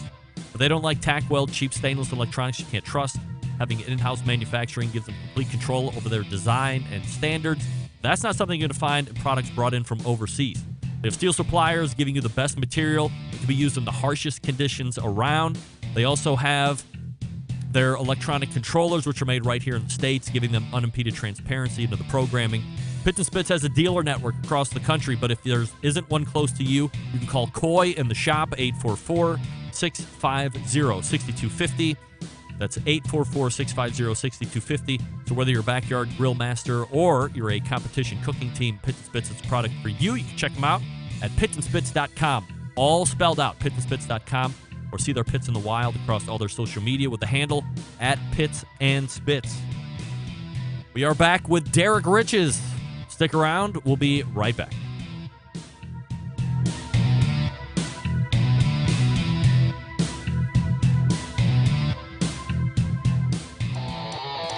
But they don't like tack weld, cheap stainless electronics you can't trust. Having in-house manufacturing gives them complete control over their design and standards. That's not something you're going to find in products brought in from overseas. They have steel suppliers giving you the best material that can be used in the harshest conditions around. They also have their electronic controllers, which are made right here in the States, giving them unimpeded transparency into the programming. Pits and Spits has a dealer network across the country, but if there isn't one close to you, you can call Coy in the shop, 844-650-6250. That's 844-650-6250. So whether you're a backyard grill master or you're a competition cooking team, Pits and Spits is a product for you. You can check them out at pitsandspits.com. All spelled out, pitsandspits.com. Or see their pits in the wild across all their social media with the handle at Pits and Spits. We are back with Derek Riches. Stick around. We'll be right back.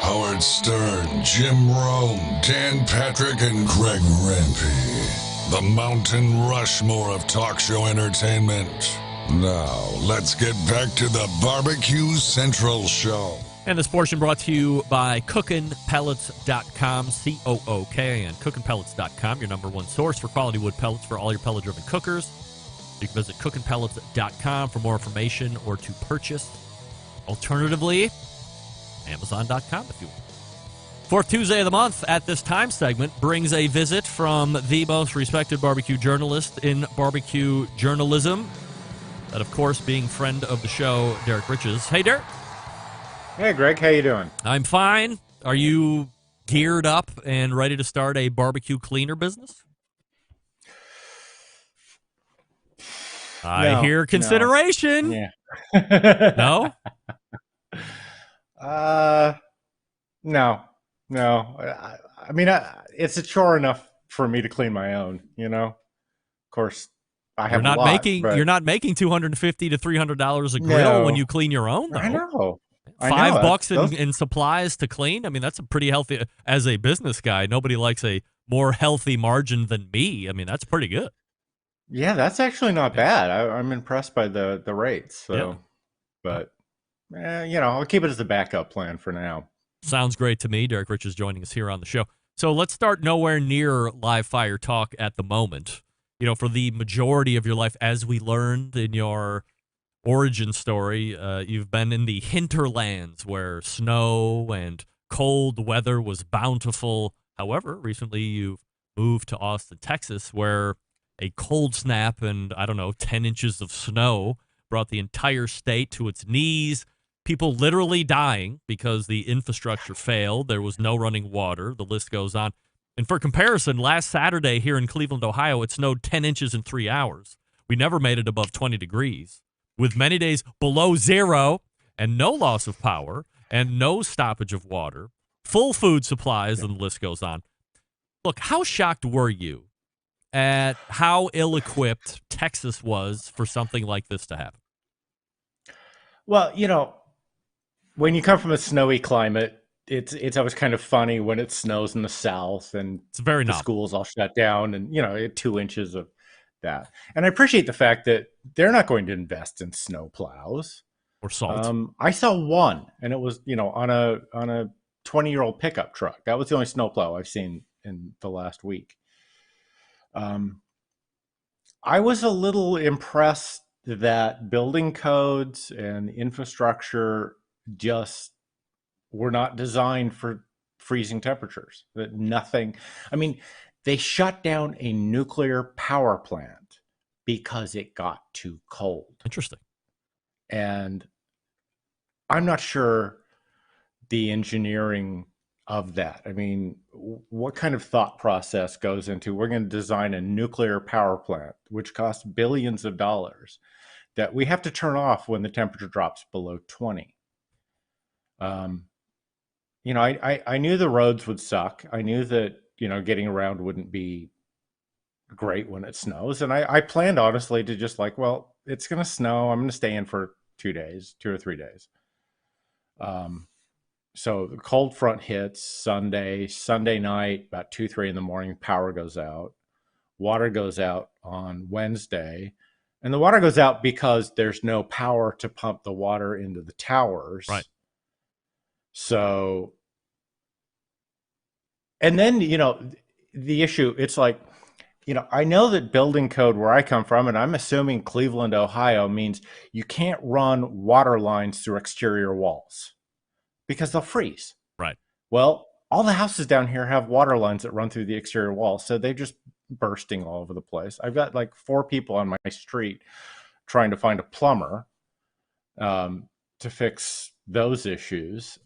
Howard Stern, Jim Rome, Dan Patrick, and Greg Rempe. The Mountain Rushmore of talk show entertainment. Now, let's get back to the Barbecue Central Show. And this portion brought to you by cookinpellets.com, C-O-O-K-I-N, cookinpellets.com, your number one source for quality wood pellets for all your pellet-driven cookers. You can visit cookinpellets.com for more information or to purchase. Alternatively, Amazon.com if you want. Fourth Tuesday of the month at this time segment brings a visit from the most respected barbecue journalist in barbecue journalism. That, of course, being friend of the show, Derek Riches. Hey, Derek. Hey, Greg. How you doing? I'm fine. Are you geared up and ready to start a barbecue cleaner business? I hear consideration. No. Yeah. No? No. I mean, it's a chore enough for me to clean my own, you know? Of course, I have you're not making $250 to $300 a grill when you clean your own, though. I know. $5 in supplies to clean. I mean, that's a pretty healthy, as a business guy, nobody likes a more healthy margin than me. I mean, that's pretty good. Yeah, that's actually not bad. I'm impressed by the rates. So, but I'll keep it as a backup plan for now. Sounds great to me. Derek Rich is joining us here on the show. So let's start nowhere near live fire talk at the moment. You know, for the majority of your life, as we learned in your origin story, you've been in the hinterlands where snow and cold weather was bountiful. However, recently you've moved to Austin, Texas, where a cold snap and, 10 inches of snow brought the entire state to its knees. People literally dying because the infrastructure failed. There was no running water. The list goes on. And for comparison, last Saturday here in Cleveland, Ohio, it snowed 10 inches in 3 hours. We never made it above 20 degrees, with many days below zero and no loss of power and no stoppage of water, full food supplies, and the list goes on. Look, how shocked were you at how ill-equipped Texas was for something like this to happen? Well, when you come from a snowy climate, it's always kind of funny when it snows in the south and It's very the novel. schools all shut down and 2 inches of that. And I appreciate the fact that they're not going to invest in snow plows. Or salt. I saw one, and it was on a 20-year-old pickup truck. That was the only snowplow I've seen in the last week. Um, I was a little impressed that building codes and infrastructure just were not designed for freezing temperatures. That nothing, I mean, they shut down a nuclear power plant because it got too cold. Interesting. And I'm not sure the engineering of that. I mean, what kind of thought process goes into we're going to design a nuclear power plant, which costs billions of dollars, that we have to turn off when the temperature drops below 20? I knew the roads would suck. I knew that, getting around wouldn't be great when it snows. And I planned honestly to just like, well, it's going to snow. I'm going to stay in for 2 or 3 days. So the cold front hits Sunday night, about 2, 3 in the morning, power goes out. Water goes out on Wednesday. And the water goes out because there's no power to pump the water into the towers. Right. So, and then, the issue, it's like, I know that building code where I come from, and I'm assuming Cleveland, Ohio, means you can't run water lines through exterior walls because they'll freeze. Right. Well, all the houses down here have water lines that run through the exterior wall, so they're just bursting all over the place. I've got like 4 people on my street trying to find a plumber to fix those issues.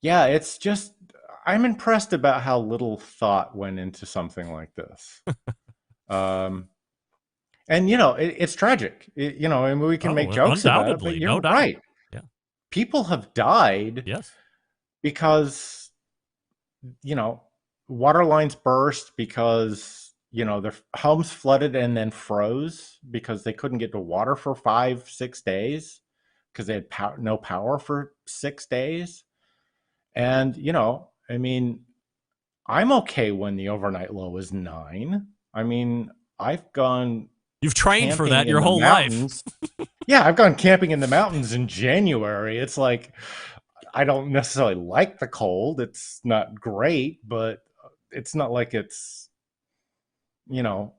Yeah, it's just, I'm impressed about how little thought went into something like this. And it's tragic. And we can make jokes about it, but you're no doubt. right. Yeah. People have died Yes. because water lines burst, because their homes flooded and then froze because they couldn't get to water for 5-6 days because they had no power for 6 days. And I mean, I'm okay when the overnight low is 9. I mean, You've trained for that your whole life. Yeah, I've gone camping in the mountains in January. It's like, I don't necessarily like the cold. It's not great, but it's not like it's,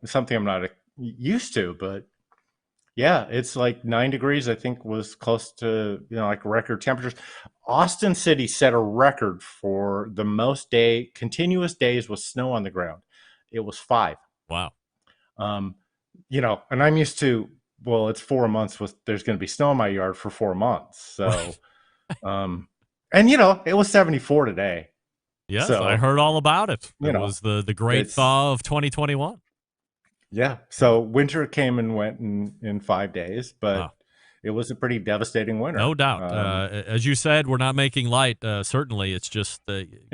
something I'm not used to. But yeah, it's like 9 degrees, I think, was close to, like record temperatures. Austin City set a record for the most continuous days with snow on the ground. It was 5. Wow. And I'm used to, well, it's 4 months there's going to be snow in my yard for 4 months. So, and it was 74 today. Yes, so, I heard all about it. It was the great thaw of 2021. Yeah. So winter came and went in 5 days, but wow. It was a pretty devastating winter. No doubt. As you said, we're not making light. Certainly, it's just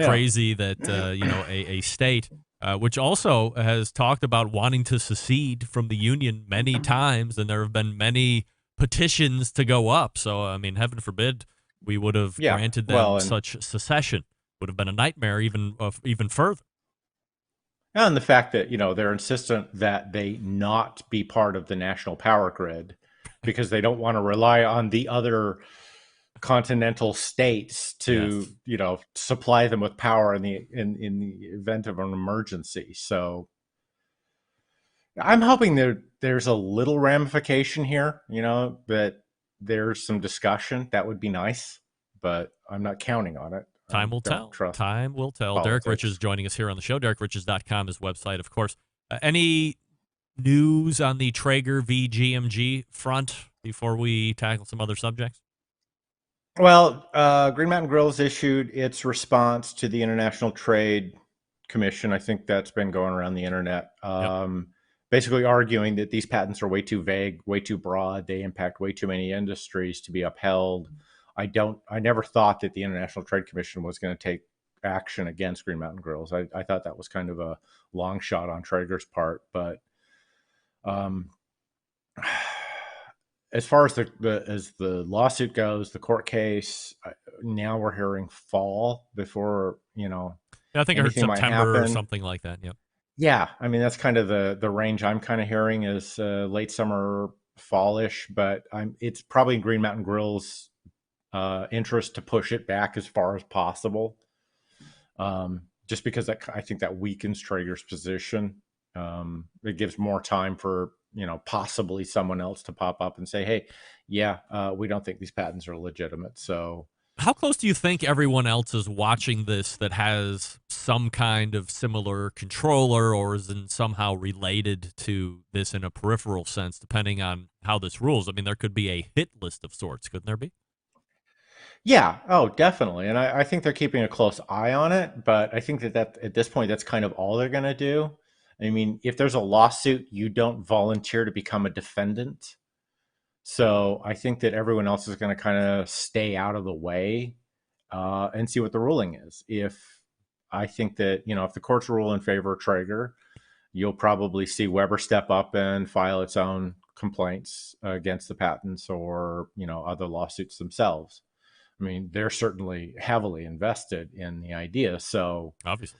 crazy that a state which also has talked about wanting to secede from the union many times, and there have been many petitions to go up. So, I mean, heaven forbid we would have granted them such secession. Would have been a nightmare even further. And the fact that, they're insistent that they not be part of the national power grid because they don't want to rely on the other continental states to, supply them with power in the event of an emergency. So I'm hoping there's a little ramification here, that there's some discussion. That would be nice, but I'm not counting on it. Time will tell. Time will tell. Politics. Derek Riches joining us here on the show. DerekRiches.com, his website, of course. Any news on the Traeger v. GMG front before we tackle some other subjects? Well, Green Mountain Grills issued its response to the International Trade Commission. I think that's been going around the internet. Basically arguing that these patents are way too vague, way too broad. They impact way too many industries to be upheld. I never thought that the International Trade Commission was going to take action against Green Mountain Grills. I thought that was kind of a long shot on Traeger's part, but as far as the lawsuit goes, the court case, now we're hearing fall before, I think I heard anything might September or happen. something like that. Yep. Yeah, I mean that's kind of the range I'm kind of hearing is late summer, fallish, but it's probably Green Mountain Grill's interest to push it back as far as possible, just because I think that weakens Traeger's position. It gives more time for possibly someone else to pop up and say, "Hey, yeah, we don't think these patents are legitimate." So How close do you think everyone else is watching this that has some kind of similar controller or is somehow related to this in a peripheral sense, depending on how this rules? I mean, there could be a hit list of sorts, couldn't there be? yeah, oh, definitely, and I think they're keeping a close eye on it. But I think that at this point, that's kind of all they're going to do. I mean, if there's a lawsuit, you don't volunteer to become a defendant. So I think that everyone else is going to kind of stay out of the way and see what the ruling is. If I think that, if the courts rule in favor of Traeger, you'll probably see Weber step up and file its own complaints against the patents or, other lawsuits themselves. I mean, they're certainly heavily invested in the idea. So, Obviously.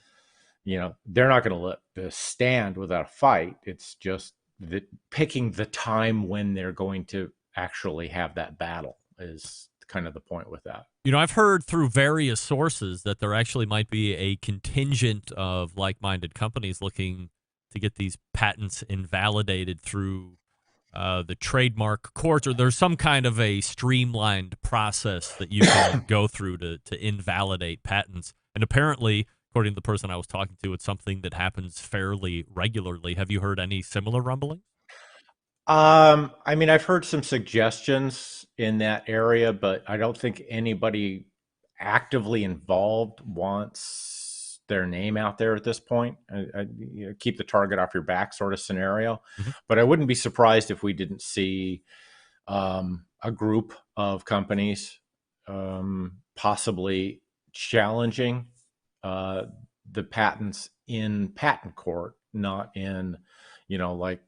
they're not going to let this stand without a fight. It's just picking the time when they're going to actually have that battle is kind of the point with that. I've heard through various sources that there actually might be a contingent of like-minded companies looking to get these patents invalidated through the trademark courts, or there's some kind of a streamlined process that you can go through to invalidate patents. And apparently, according to the person I was talking to, it's something that happens fairly regularly. Have you heard any similar rumbling? I mean, I've heard some suggestions in that area, but I don't think anybody actively involved wants their name out there at this point. Keep the target off your back sort of scenario. Mm-hmm. But I wouldn't be surprised if we didn't see a group of companies possibly challenging the patents in patent court, not in, like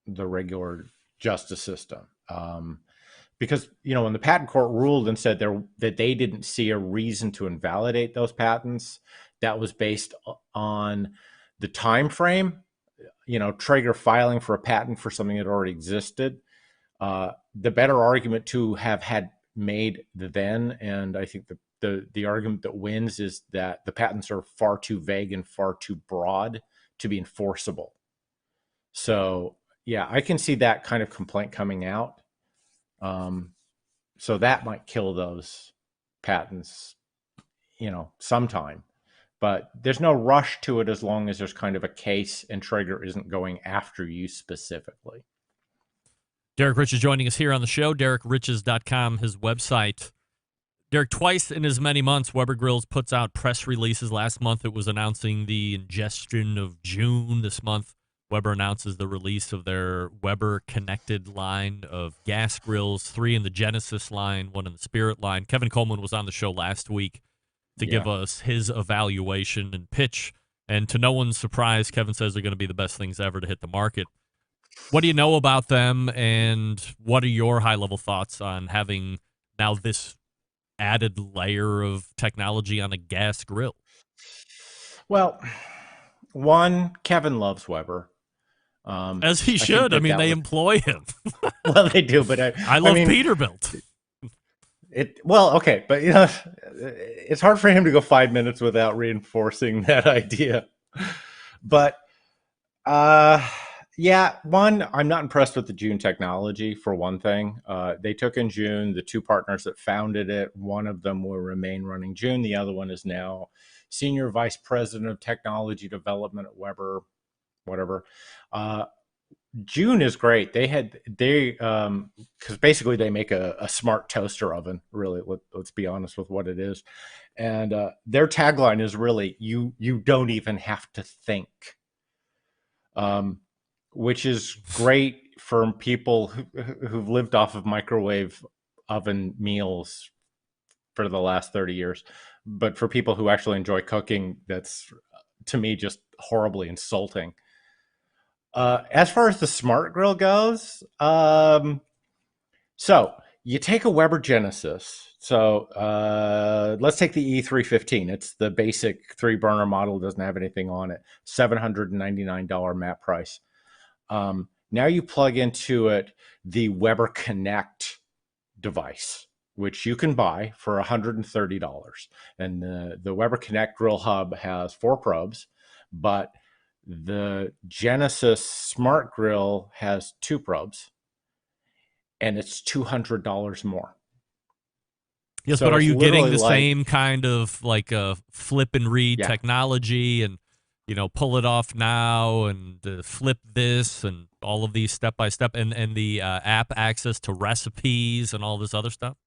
the regular justice system. Because, when the patent court ruled and said that they didn't see a reason to invalidate those patents, that was based on the time frame, Traeger filing for a patent for something that already existed. The better argument to have had made then, and I think the argument that wins, is that the patents are far too vague and far too broad to be enforceable. So, yeah, I can see that kind of complaint coming out. So that might kill those patents, sometime. But there's no rush to it as long as there's kind of a case and Traeger isn't going after you specifically. Derek Rich is joining us here on the show. DerekRiches.com, his website. Derek, twice in as many months, Weber Grills puts out press releases. Last month, it was announcing the ingestion of June. This month, Weber announces the release of their Weber Connected line of gas grills, 3 in the Genesis line, 1 in the Spirit line. Kevin Coleman was on the show last week to give us his evaluation and pitch. And to no one's surprise, Kevin says they're going to be the best things ever to hit the market. What do you know about them, and what are your high-level thoughts on having now this added layer of technology on a gas grill? Well, one, Kevin loves Weber. As he should. I mean, they employ him. Well, they do, but I love Peterbilt. Okay, but it's hard for him to go 5 minutes without reinforcing that idea. But yeah, one, I'm not impressed with the June technology, for one thing. They took in June, the 2 partners that founded it. One of them will remain running June. The other one is now Senior Vice President of Technology Development at Weber, whatever. June is great. Because basically they make a smart toaster oven, really. Let's be honest with what it is. And their tagline is really, you don't even have to think. Which is great for people who've lived off of microwave oven meals for the last 30 years. But for people who actually enjoy cooking, that's, to me, just horribly insulting. As far as the smart grill goes, So you take a Weber Genesis. So let's take the E315. It's the basic 3-burner model. It doesn't have anything on it. $799 MAP price. Now you plug into it the Weber Connect device, which you can buy for $130. And the Weber Connect grill hub has 4 probes, but the Genesis Smart Grill has 2 probes, and it's $200 more. Yes, So but are it's you getting literally the like- same kind of like flip and read Yeah. technology and, pull it off now and flip this and all of these step by step and the app access to recipes and all this other stuff?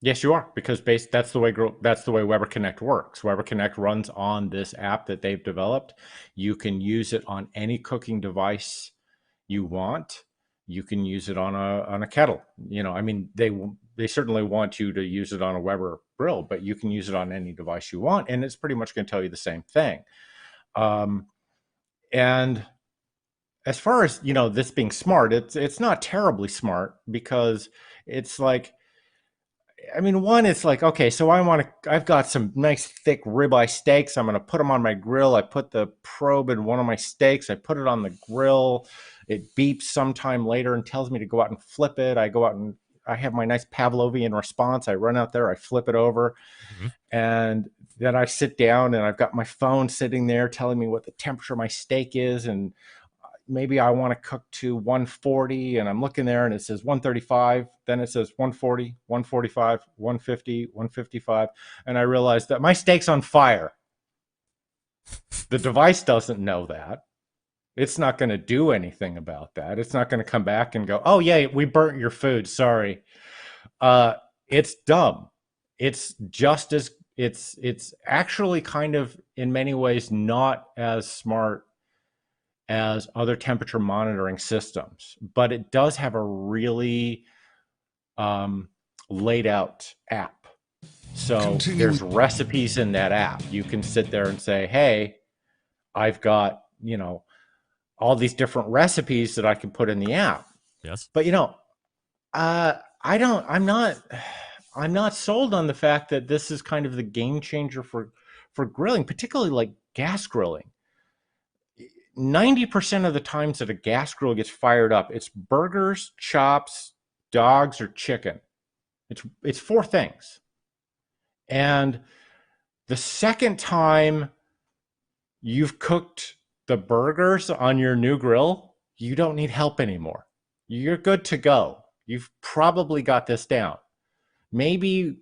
Yes, you are, because that's the way Weber Connect works. Weber Connect runs on this app that they've developed. You can use it on any cooking device you want. You can use it on a kettle. I mean, they certainly want you to use it on a Weber grill, but you can use it on any device you want, and it's pretty much going to tell you the same thing. And as far as this being smart, it's not terribly smart, because it's like, I mean, one, it's like, okay, so I've got some nice thick ribeye steaks. I'm going to put them on my grill. I put the probe in one of my steaks. I put it on the grill. It beeps sometime later and tells me to go out and flip it. I go out and I have my nice Pavlovian response. I run out there, I flip it over, and then I sit down and I've got my phone sitting there telling me what the temperature of my steak is, and maybe I want to cook to 140, and I'm looking there and it says 135, then it says 140, 145, 150, 155, and I realize that my steak's on fire. The device doesn't know that. It's not going to do anything about that. It's not going to come back and go, oh yeah, we burnt your food, sorry. It's dumb. It's actually kind of, in many ways, not as smart as other temperature monitoring systems, but it does have a really laid out app. So there's recipes in that app. You can sit there and say, hey, I've got, all these different recipes that I can put in the app. Yes. But I'm not sold on the fact that this is kind of the game changer for grilling, particularly like gas grilling. 90% of the times that a gas grill gets fired up, it's burgers, chops, dogs, or chicken. It's 4 things. And the second time you've cooked the burgers on your new grill, you don't need help anymore. You're good to go. You've probably got this down. Maybe,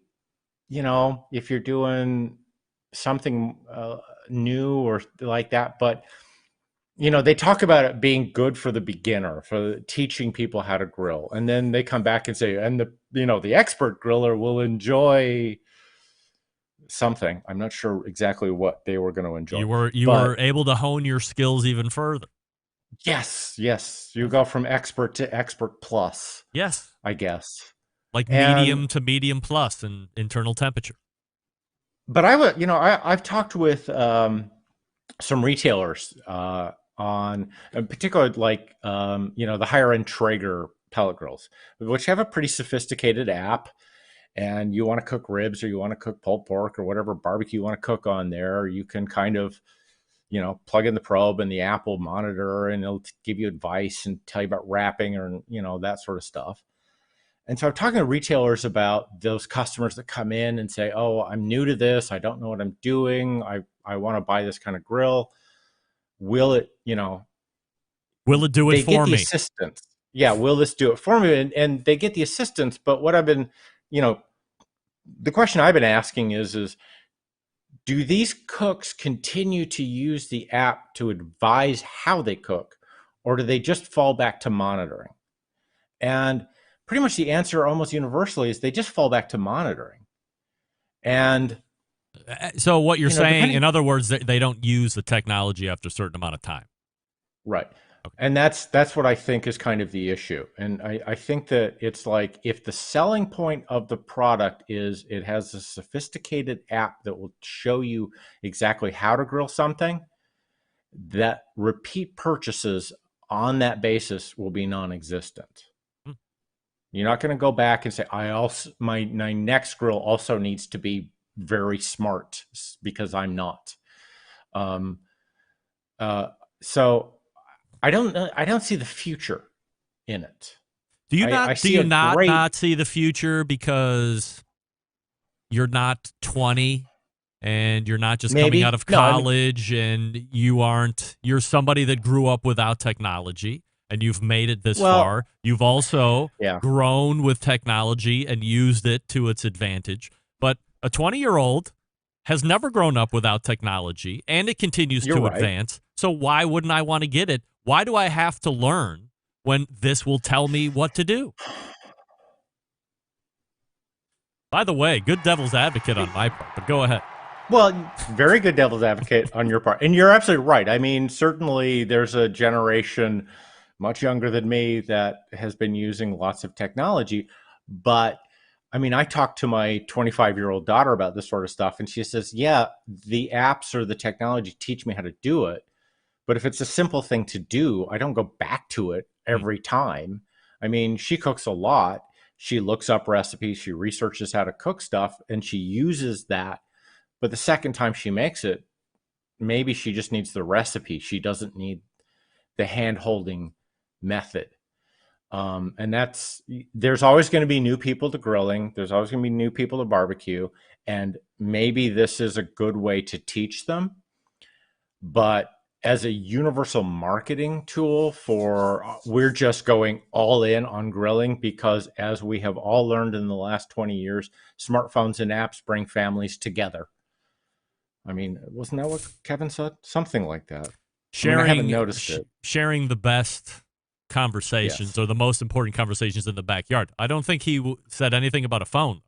if you're doing something new or like that, but they talk about it being good for the beginner, for teaching people how to grill. And then they come back and say, and the expert griller will enjoy something. I'm not sure exactly what they were going to enjoy. You were able to hone your skills even further. Yes. You go from expert to expert plus. Yes. I guess. Like medium to medium plus in internal temperature. But I've talked with some retailers on, in particular, like, the higher end Traeger pellet grills, which have a pretty sophisticated app. And you want to cook ribs, or you want to cook pulled pork, or whatever barbecue you want to cook on there, you can kind of, plug in the probe, and the app will monitor, and it'll give you advice and tell you about wrapping, or, that sort of stuff. And so I'm talking to retailers about those customers that come in and say, oh, I'm new to this. I don't know what I'm doing. I want to buy this kind of grill. Will it do it for me? Assistance. Yeah. Will this do it for me? And they get the assistance. But what I've been, the question I've been asking is do these cooks continue to use the app to advise how they cook, or do they just fall back to monitoring? And pretty much the answer almost universally is they just fall back to monitoring. And so what you're saying, in other words, they don't use the technology after a certain amount of time. Right. Okay. And that's what I think is kind of the issue. And I think that it's like, if the selling point of the product is it has a sophisticated app that will show you exactly how to grill something, that repeat purchases on that basis will be non-existent. You're not going to go back and say, my next grill also needs to be very smart, because I'm not. So I don't see the future in it. Do you not great... not see the future because you're not 20 and you're not just coming out of college and you're somebody that grew up without technology and you've made it this far. You've also grown with technology and used it to its advantage. But a 20-year-old has never grown up without technology, and it continues to advance. So why wouldn't I want to get it? Why do I have to learn when this will tell me what to do? By the way, good devil's advocate on my part, but go ahead. Well, very good devil's advocate on your part. And you're absolutely right. I mean, certainly there's a generation much younger than me that has been using lots of technology. But I mean, I talked to my 25-year-old daughter about this sort of stuff, and she says, yeah, the apps or the technology teach me how to do it. But if it's a simple thing to do, I don't go back to it every time. I mean, she cooks a lot. She looks up recipes. She researches how to cook stuff, and she uses that. But the second time she makes it, maybe she just needs the recipe. She doesn't need the hand-holding method. And there's always going to be new people to grilling. There's always going to be new people to barbecue. And maybe this is a good way to teach them. But as a universal marketing tool we're just going all in on grilling, because as we have all learned in the last 20 years, smartphones and apps bring families together. I mean, wasn't that what Kevin said? Something like that. I haven't noticed it. Sharing the best conversations or the most important conversations in the backyard. I don't think he said anything about a phone.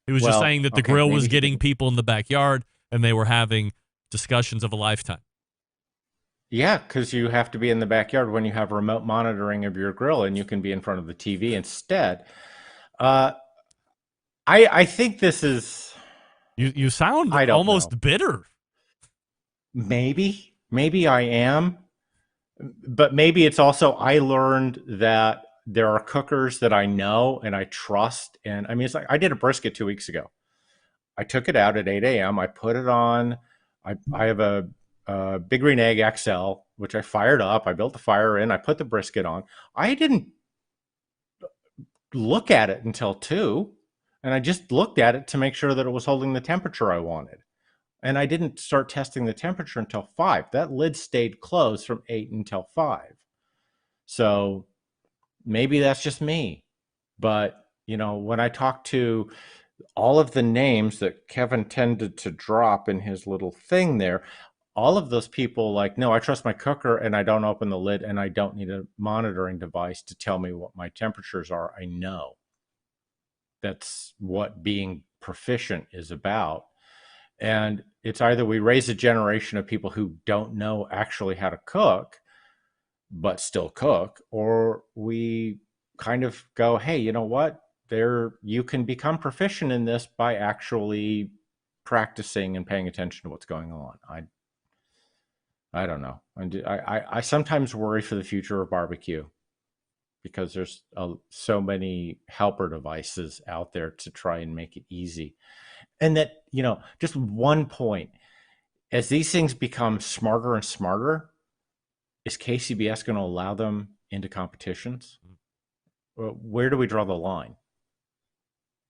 He was just saying that the grill was getting people in the backyard and they were having discussions of a lifetime. Yeah, because you have to be in the backyard when you have remote monitoring of your grill, and you can be in front of the TV instead. I think this is... You sound almost bitter. Maybe I am. But maybe it's also, I learned that there are cookers that I know and I trust. And I mean, it's like, I did a brisket 2 weeks ago. I took it out at 8 a.m. I put it on. I have a Big Green Egg XL, which I fired up. I built the fire in. I put the brisket on. I didn't look at it until 2. And I just looked at it to make sure that it was holding the temperature I wanted. And I didn't start testing the temperature until 5. That lid stayed closed from 8 until 5. So maybe that's just me. But, you know, when I talk to all of the names that Kevin tended to drop in his little thing there, all of those people like, no, I trust my cooker and I don't open the lid and I don't need a monitoring device to tell me what my temperatures are. I know. That's what being proficient is about. And it's either we raise a generation of people who don't know actually how to cook, but still cook, or we kind of go, hey, you know what? You can become proficient in this by actually practicing and paying attention to what's going on. I don't know. I sometimes worry for the future of barbecue, because there's so many helper devices out there to try and make it easy. And that, you know, just one point, as these things become smarter and smarter, is KCBS going to allow them into competitions? Where do we draw the line?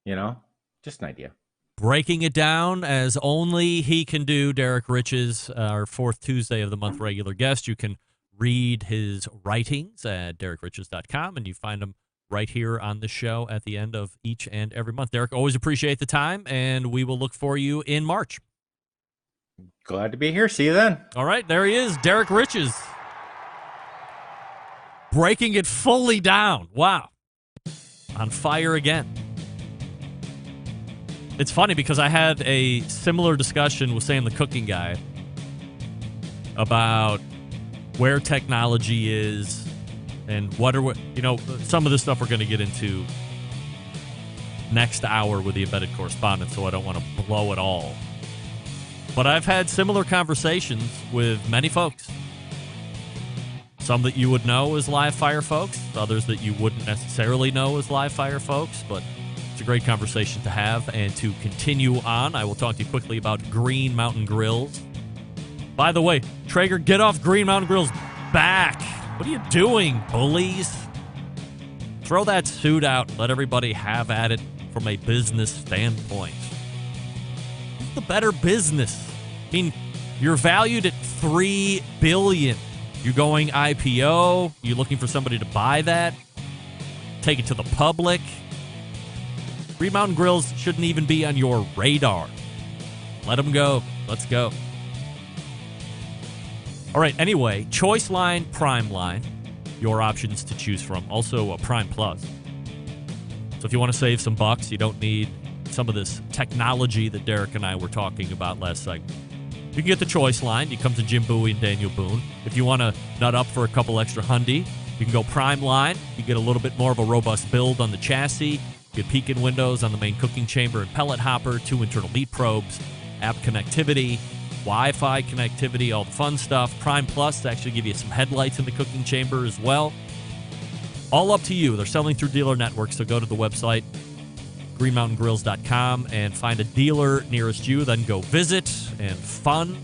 You know, just an idea. Breaking it down as only he can do. Derek Riches, our fourth Tuesday of the month regular guest. You can read his writings at DerekRiches.com, and you find them right here on the show at the end of each and every month. Derek, always appreciate the time, and we will look for you in March. Glad to be here. See you then. All right, there he is, Derek Riches. Breaking it fully down. Wow. On fire again. It's funny because I had a similar discussion with Sam the Cooking Guy about where technology is and some of this stuff we're going to get into next hour with the embedded correspondent, so I don't want to blow it all. But I've had similar conversations with many folks. Some that you would know as live fire folks, others that you wouldn't necessarily know as live fire folks, but it's a great conversation to have. And to continue on, I will talk to you quickly about Green Mountain Grills. By the way, Traeger, get off Green Mountain Grills back. What are you doing, bullies? Throw that suit out. Let everybody have at it from a business standpoint. It's the better business. I mean, you're valued at $3 billion. You're going IPO. You're looking for somebody to buy that. Take it to the public. Green Mountain Grills shouldn't even be on your radar. Let them go. Let's go. All right, anyway, Choice Line, Prime Line, your options to choose from. Also, a Prime Plus. So if you want to save some bucks, you don't need some of this technology that Derek and I were talking about last segment. You can get the Choice Line. It comes in Jim Bowie and Daniel Boone. If you want to nut up for a couple extra hundy, you can go Prime Line. You get a little bit more of a robust build on the chassis. You get peek-in windows on the main cooking chamber and pellet hopper, 2 internal meat probes, app connectivity, Wi-Fi connectivity, all the fun stuff. Prime Plus to actually give you some headlights in the cooking chamber as well. All up to you. They're selling through dealer networks, so go to the website, greenmountaingrills.com, and find a dealer nearest you. Then go visit, and fun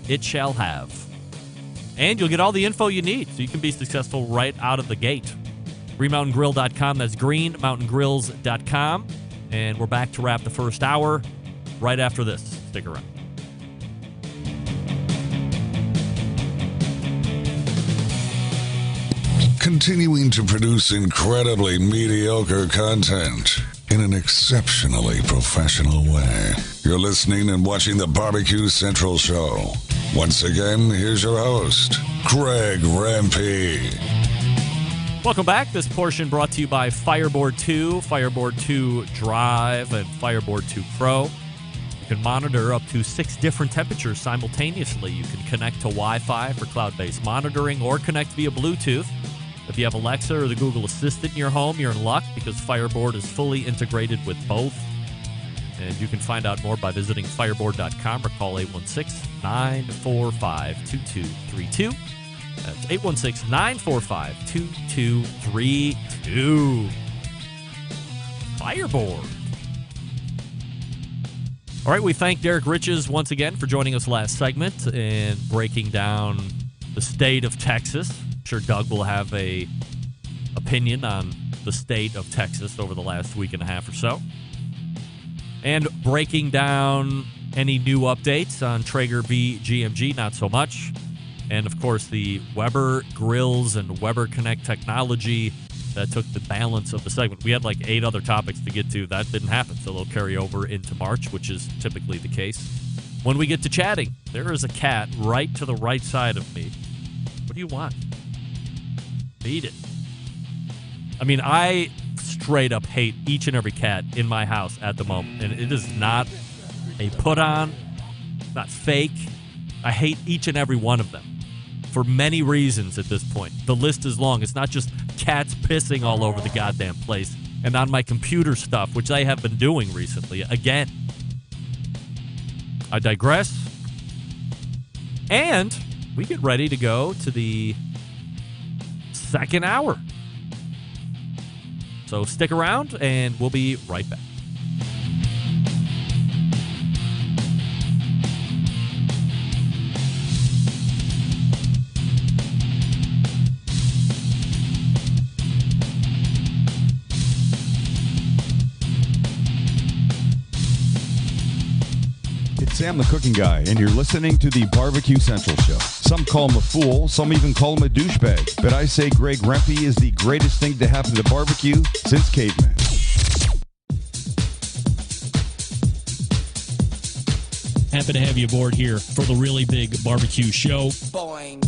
it shall have. And you'll get all the info you need, so you can be successful right out of the gate. greenmountaingrill.com. That's greenmountaingrills.com. And we're back to wrap the first hour right after this. Stick around. Continuing to produce incredibly mediocre content in an exceptionally professional way. You're listening and watching the Barbecue Central Show. Once again, here's your host, Greg Rempe. Welcome back. This portion brought to you by Fireboard 2, Fireboard 2 Drive, and Fireboard 2 Pro. You can monitor up to 6 different temperatures simultaneously. You can connect to Wi-Fi for cloud-based monitoring or connect via Bluetooth. If you have Alexa or the Google Assistant in your home, you're in luck because Fireboard is fully integrated with both. And you can find out more by visiting fireboard.com or call 816-945-2232. That's 816-945-2232. Fireboard. All right, we thank Derek Riches once again for joining us last segment and breaking down the state of Texas. I'm sure Doug will have a opinion on the state of Texas over the last week and a half or so. And breaking down any new updates on Traeger v. GMG, not so much. And, of course, the Weber Grills and Weber Connect technology that took the balance of the segment. We had like 8 other topics to get to. That didn't happen, so they'll carry over into March, which is typically the case. When we get to chatting, there is a cat right to the right side of me. What do you want? Feed it. I mean, I straight up hate each and every cat in my house at the moment, and it is not a put-on, not fake. I hate each and every one of them for many reasons at this point. The list is long. It's not just cats pissing all over the goddamn place and on my computer stuff, which I have been doing recently. Again, I digress. And we get ready to go to the second hour. So stick around, and we'll be right back. It's Sam the Cooking Guy, and you're listening to the Barbecue Central Show. Some call him a fool, some even call him a douchebag. But I say Greg Rempe is the greatest thing to happen to barbecue since caveman. Happy to have you aboard here for the really big barbecue show. Boing.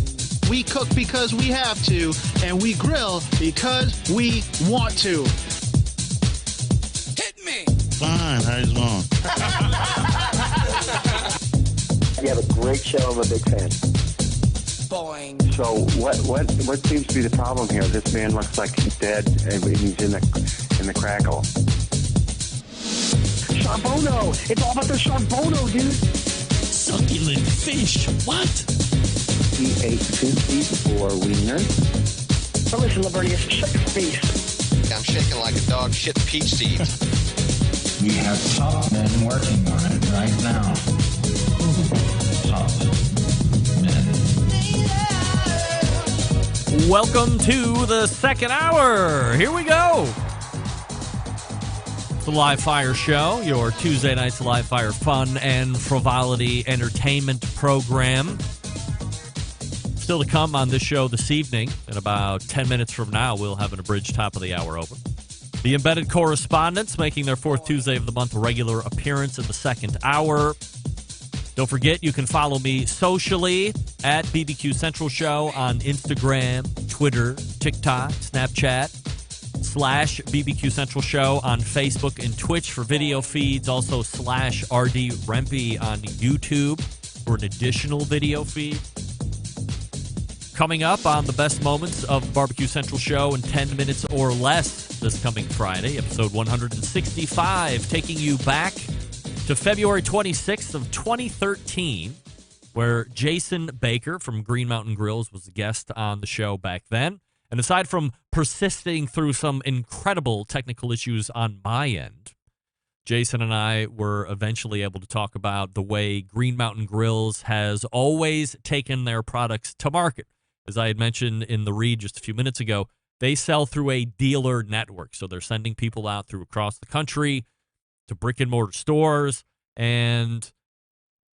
We cook because we have to, and we grill because we want to. Hit me! Fine, how's it going? You have a great show. I'm a big fan. Boing. So what seems to be the problem here? This man looks like he's dead, and he's in the crackle. Charbono! It's all about the charbono, dude! Succulent fish. What? he ate 54 wieners. Well, listen, Liberty, it's a 6-piece. I'm shaking like a dog shit peach seeds. We have top men working on it right now. Top men. Welcome to the second hour. Here we go. The Live Fire Show, your Tuesday night's live fire fun and frivolity entertainment program. Still to come on this show this evening. In about 10 minutes from now, we'll have an abridged top of the hour open. The Embedded Correspondents making their fourth Tuesday of the month regular appearance in the second hour. Don't forget, you can follow me socially at BBQ Central Show on Instagram, Twitter, TikTok, Snapchat, /BBQ Central Show on Facebook and Twitch for video feeds. Also /RD Rempe on YouTube for an additional video feed. Coming up on the best moments of the Barbecue Central Show in 10 minutes or less this coming Friday, episode 165, taking you back to February 26th of 2013, where Jason Baker from Green Mountain Grills was a guest on the show back then. And aside from persisting through some incredible technical issues on my end, Jason and I were eventually able to talk about the way Green Mountain Grills has always taken their products to market. As I had mentioned in the read just a few minutes ago, they sell through a dealer network. So they're sending people out through across the country to brick and mortar stores and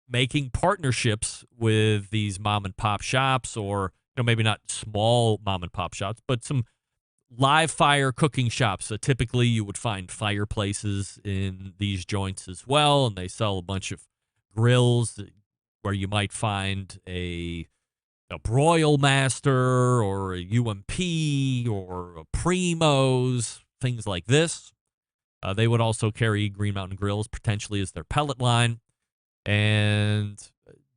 making partnerships with these mom and pop shops, or maybe not small mom and pop shops, but some live fire cooking shops. So typically you would find fireplaces in these joints as well, and they sell a bunch of grills where you might find a Broil Master or a UMP or a Primo's, things like this. They would also carry Green Mountain Grills potentially as their pellet line. And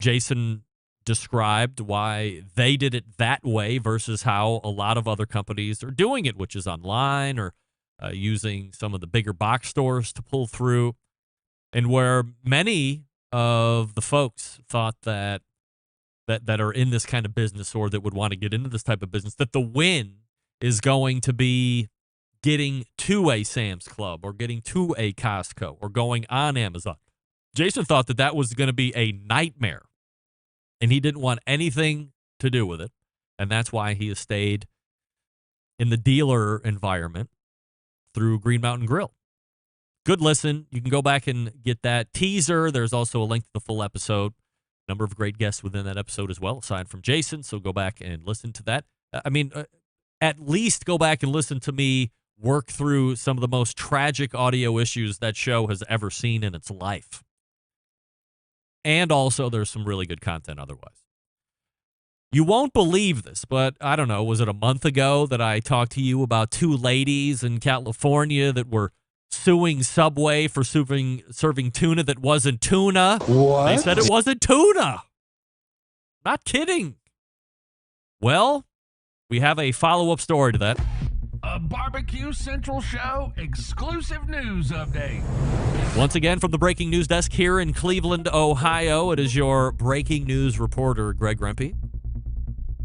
Jason described why they did it that way versus how a lot of other companies are doing it, which is online or using some of the bigger box stores to pull through. And where many of the folks thought that are in this kind of business or that would want to get into this type of business, that the win is going to be getting to a Sam's Club or getting to a Costco or going on Amazon. Jason thought that was going to be a nightmare, and he didn't want anything to do with it, and that's why he has stayed in the dealer environment through Green Mountain Grill. Good listen. You can go back and get that teaser. There's also a link to the full episode. Number of great guests within that episode as well, aside from Jason, so go back and listen to that. At least go back and listen to me work through some of the most tragic audio issues that show has ever seen in its life. And also, there's some really good content otherwise. You won't believe this, but I don't know, was it a month ago that I talked to you about two ladies in California that were suing Subway for serving tuna that wasn't tuna? What? They said it wasn't tuna. Not kidding. Well, we have a follow-up story to that. A Barbecue Central Show exclusive news update. Once again, from the breaking news desk here in Cleveland, Ohio, it is your breaking news reporter, Greg Rempe.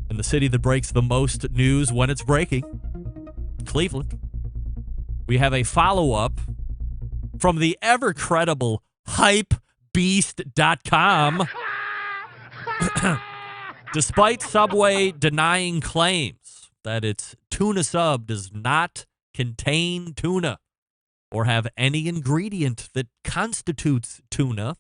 In the city that breaks the most news when it's breaking, Cleveland. We have a follow-up from the ever-credible hypebeast.com. Despite Subway denying claims that its tuna sub does not contain tuna or have any ingredient that constitutes tuna,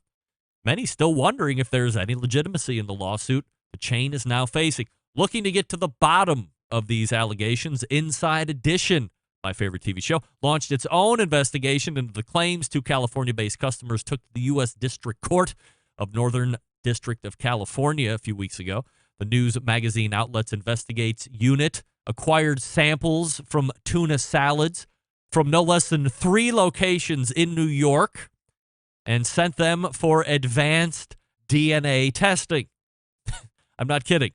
many still wondering if there's any legitimacy in the lawsuit the chain is now facing. Looking to get to the bottom of these allegations, Inside Edition, my favorite TV show, launched its own investigation into the claims two California-based customers took to the U.S. District Court of Northern District of California a few weeks ago. The news magazine Outlets Investigates unit acquired samples from tuna salads from no less than 3 locations in New York and sent them for advanced DNA testing. I'm not kidding.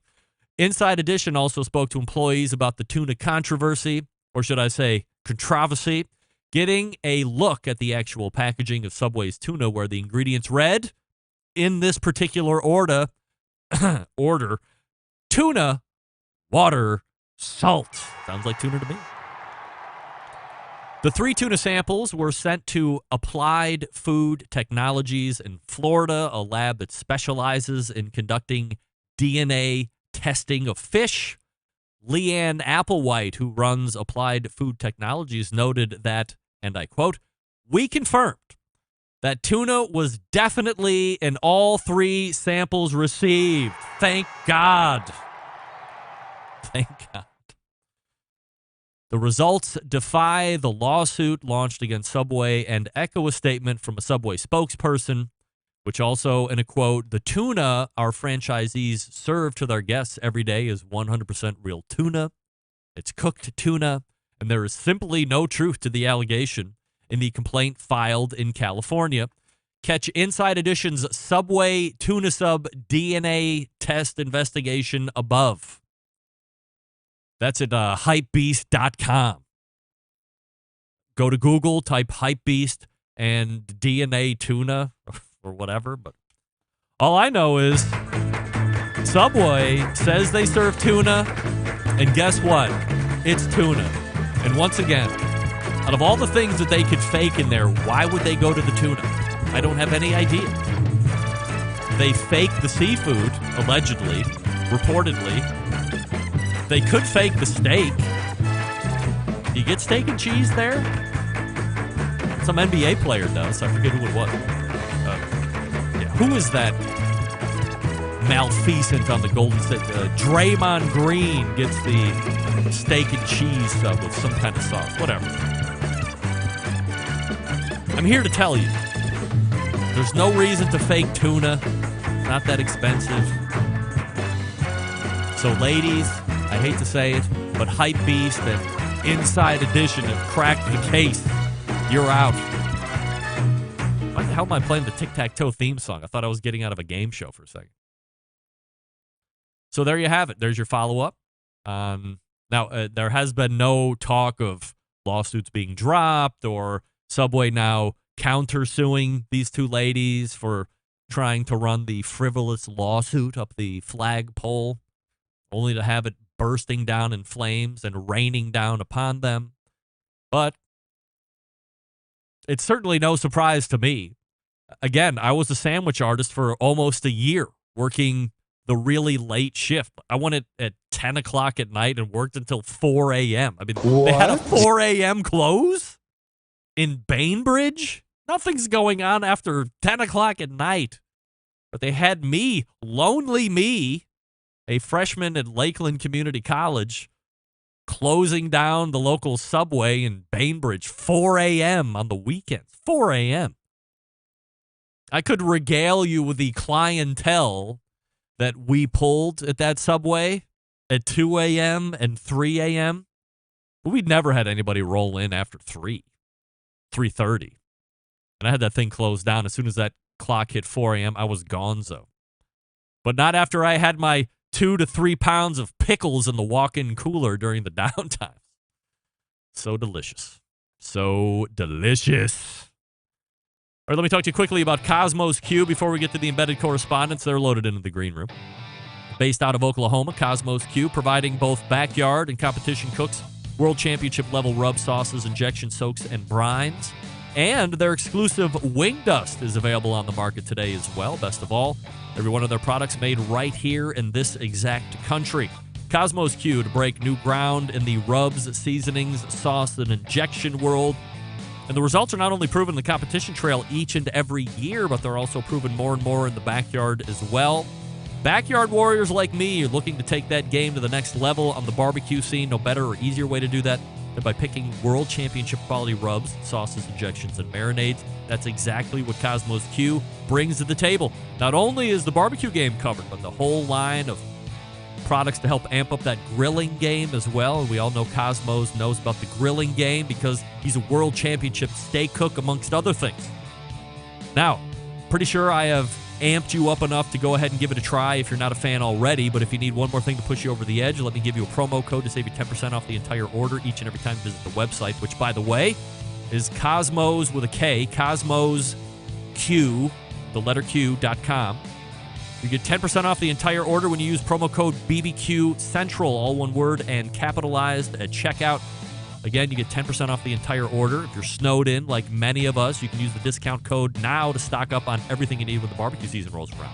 Inside Edition also spoke to employees about the tuna controversy, or should I say controversy, getting a look at the actual packaging of Subway's tuna where the ingredients read, in this particular order, tuna, water, salt. Sounds like tuna to me. The 3 tuna samples were sent to Applied Food Technologies in Florida, a lab that specializes in conducting DNA testing of fish. Leanne Applewhite, who runs Applied Food Technologies, noted that, and I quote, "We confirmed that tuna was definitely in all 3 samples received. Thank God." Thank God. The results defy the lawsuit launched against Subway and echo a statement from a Subway spokesperson, which also, in a quote, "The tuna our franchisees serve to their guests every day is 100% real tuna. It's cooked tuna, and there is simply no truth to the allegation in the complaint filed in California. Catch Inside Edition's Subway Tuna Sub DNA test investigation above." That's at hypebeast.com. Go to Google, type Hypebeast and DNA tuna or whatever. But all I know is Subway says they serve tuna, and guess what? It's tuna. And once again, out of all the things that they could fake in there, why would they go to the tuna? I don't have any idea. They fake the seafood, allegedly, reportedly. They could fake the steak. Do you get steak and cheese there? Some NBA player does. I forget who it was. Who is that malfeasant on the Golden State? Draymond Green gets the steak and cheese sub with some kind of sauce. Whatever. I'm here to tell you, there's no reason to fake tuna. It's not that expensive. So, ladies, I hate to say it, but Hypebeast and Inside Edition have cracked the case. You're out. Why the hell am I playing the tic-tac-toe theme song? I thought I was getting out of a game show for a second. So there you have it. There's your follow-up. Now, there has been no talk of lawsuits being dropped or Subway now countersuing these 2 ladies for trying to run the frivolous lawsuit up the flagpole, only to have it bursting down in flames and raining down upon them. But it's certainly no surprise to me. Again, I was a sandwich artist for almost a year, working the really late shift. I went at 10 o'clock at night and worked until 4 a.m. I mean, They had a 4 a.m. close in Bainbridge. Nothing's going on after 10 o'clock at night. But they had me, lonely me, a freshman at Lakeland Community College, closing down the local Subway in Bainbridge, 4 a.m. on the weekends. 4 a.m. I could regale you with the clientele that we pulled at that Subway at 2 a.m. and 3 a.m. But we'd never had anybody roll in after 3:30. And I had that thing closed down. As soon as that clock hit 4 a.m., I was gonzo. But not after I had my 2 to 3 pounds of pickles in the walk-in cooler during the downtime. So delicious. So delicious. All right, let me talk to you quickly about Kosmo's Q before we get to the embedded correspondents. They're loaded into the green room. Based out of Oklahoma, Kosmo's Q, providing both backyard and competition cooks world championship level rub sauces, injection soaks, and brines. And their exclusive wing dust is available on the market today as well. Best of all, every one of their products made right here in this exact country. Kosmo's Q to break new ground in the rubs, seasonings, sauce, and injection world. And the results are not only proven in the competition trail each and every year, but they're also proven more and more in the backyard as well. Backyard warriors like me are looking to take that game to the next level on the barbecue scene. No better or easier way to do that than by picking world championship quality rubs, sauces, injections, and marinades. That's exactly what Kosmo's Q brings to the table. Not only is the barbecue game covered, but the whole line of products to help amp up that grilling game as well. And we all know Kosmo's knows about the grilling game because he's a world championship steak cook, amongst other things. Now, pretty sure I have amped you up enough to go ahead and give it a try if you're not a fan already. But if you need one more thing to push you over the edge, let me give you a promo code to save you 10% off the entire order each and every time you visit the website, which, by the way, is Kosmos with a K, Kosmos Q, the letter Q.com. You get 10% off the entire order when you use promo code BBQ Central, all one word and capitalized at checkout. Again, you get 10% off the entire order. If you're snowed in, like many of us, you can use the discount code now to stock up on everything you need when the barbecue season rolls around.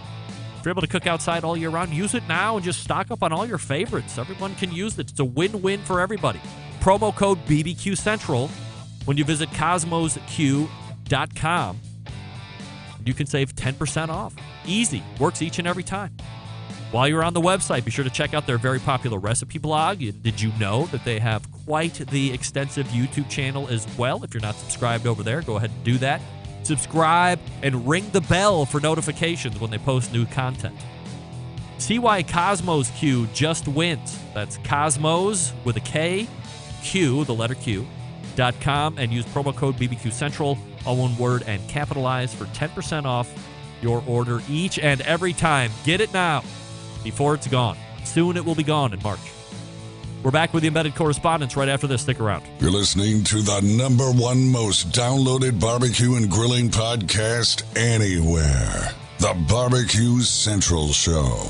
If you're able to cook outside all year round, use it now and just stock up on all your favorites. Everyone can use it. It's a win-win for everybody. Promo code BBQ Central when you visit KosmosQ.com. You can save 10% off. Easy. Works each and every time. While you're on the website, be sure to check out their very popular recipe blog. Did you know that they have quite the extensive YouTube channel as well? If you're not subscribed over there, go ahead and do that. Subscribe and ring the bell for notifications when they post new content. See why Kosmos Q just wins. That's Kosmos with a K, Q, the letter Q, .com, and use promo code BBQ Central, all one word and capitalized, for 10% off your order each and every time. Get it now before it's gone. Soon it will be gone in March. We're back with the embedded correspondence right after this. Stick around. You're listening to the #1 most downloaded barbecue and grilling podcast anywhere. The Barbecue Central Show.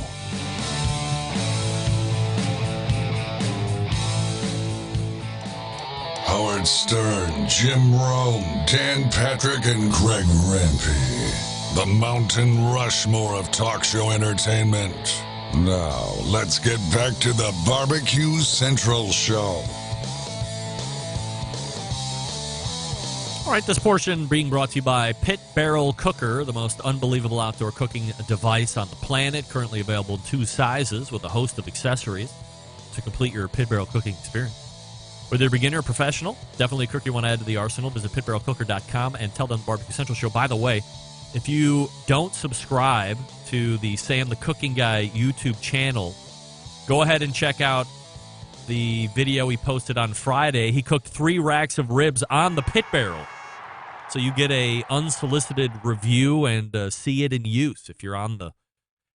Howard Stern, Jim Rome, Dan Patrick, and Greg Rempe. The Mountain Rushmore of talk show entertainment. Now, let's get back to the Barbecue Central Show. All right, this portion being brought to you by Pit Barrel Cooker, the most unbelievable outdoor cooking device on the planet. Currently available in 2 sizes with a host of accessories to complete your pit barrel cooking experience. Whether you're beginner or professional, definitely a cook you want to add to the arsenal. Visit pitbarrelcooker.com and tell them the Barbecue Central Show. By the way, if you don't subscribe to the Sam the Cooking Guy YouTube channel, go ahead and check out the video he posted on Friday. He cooked 3 racks of ribs on the pit barrel. So you get a unsolicited review and see it in use. If you're on the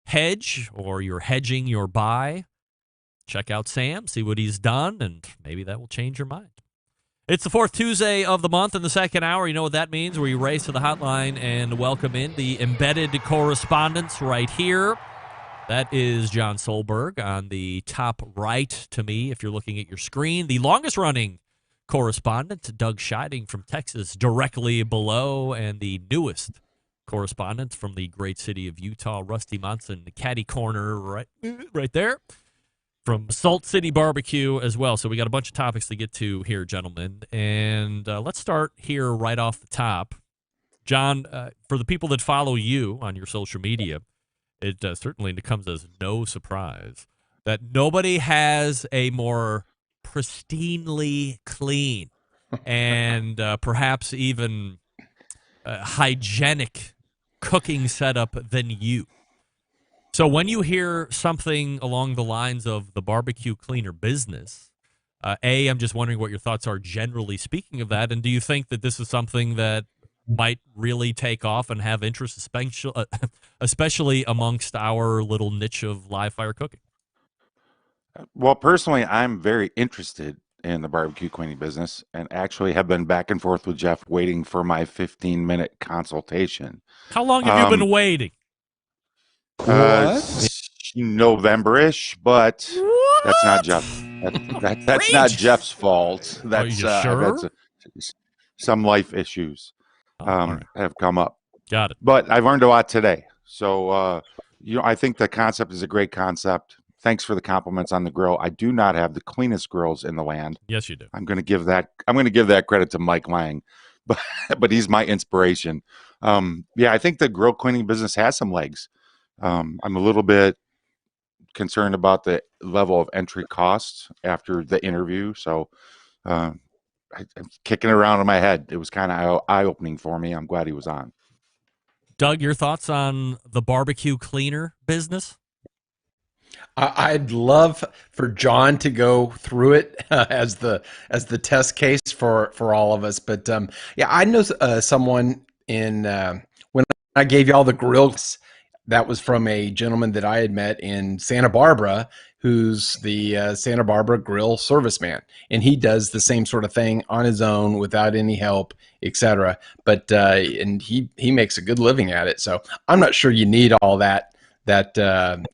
hedge or you're hedging your buy, check out Sam, see what he's done, and maybe that will change your mind. It's the 4th Tuesday of the month in the second hour. You know what that means. We race to the hotline and welcome in the embedded correspondents right here. That is John Solberg on the top right to me, if you're looking at your screen. The longest-running correspondent, Doug Scheiding from Texas, directly below, and the newest correspondent from the great city of Utah, Rusty Monson, the caddy corner right there, from Salt City Barbecue as well. So we got a bunch of topics to get to here, gentlemen. And let's start here right off the top. John, for the people that follow you on your social media, it certainly comes as no surprise that nobody has a more pristinely clean and perhaps even hygienic cooking setup than you. So when you hear something along the lines of the barbecue cleaner business, I'm just wondering what your thoughts are generally speaking of that, and do you think that this is something that might really take off and have interest, especially amongst our little niche of live fire cooking? Well, personally, I'm very interested in the barbecue cleaning business and actually have been back and forth with Jeff waiting for my 15-minute consultation. How long have you been waiting? November-ish, but that's not Jeff. That's not Jeff's fault. That's sure? Some life issues have come up. Got it. But I've learned a lot today. So, I think the concept is a great concept. Thanks for the compliments on the grill. I do not have the cleanest grills in the land. Yes, you do. I'm going to give that credit to Mike Lang, but he's my inspiration. I think the grill cleaning business has some legs. I'm a little bit concerned about the level of entry costs after the interview. So I'm kicking it around in my head. It was kind of eye-opening for me. I'm glad he was on. Doug, your thoughts on the barbecue cleaner business? I'd love for John to go through it as the test case for all of us. But I know someone in when I gave you all the grills. That was from a gentleman that I had met in Santa Barbara, who's the Santa Barbara grill serviceman, and he does the same sort of thing on his own without any help, etc. But and he makes a good living at it. So I'm not sure you need all that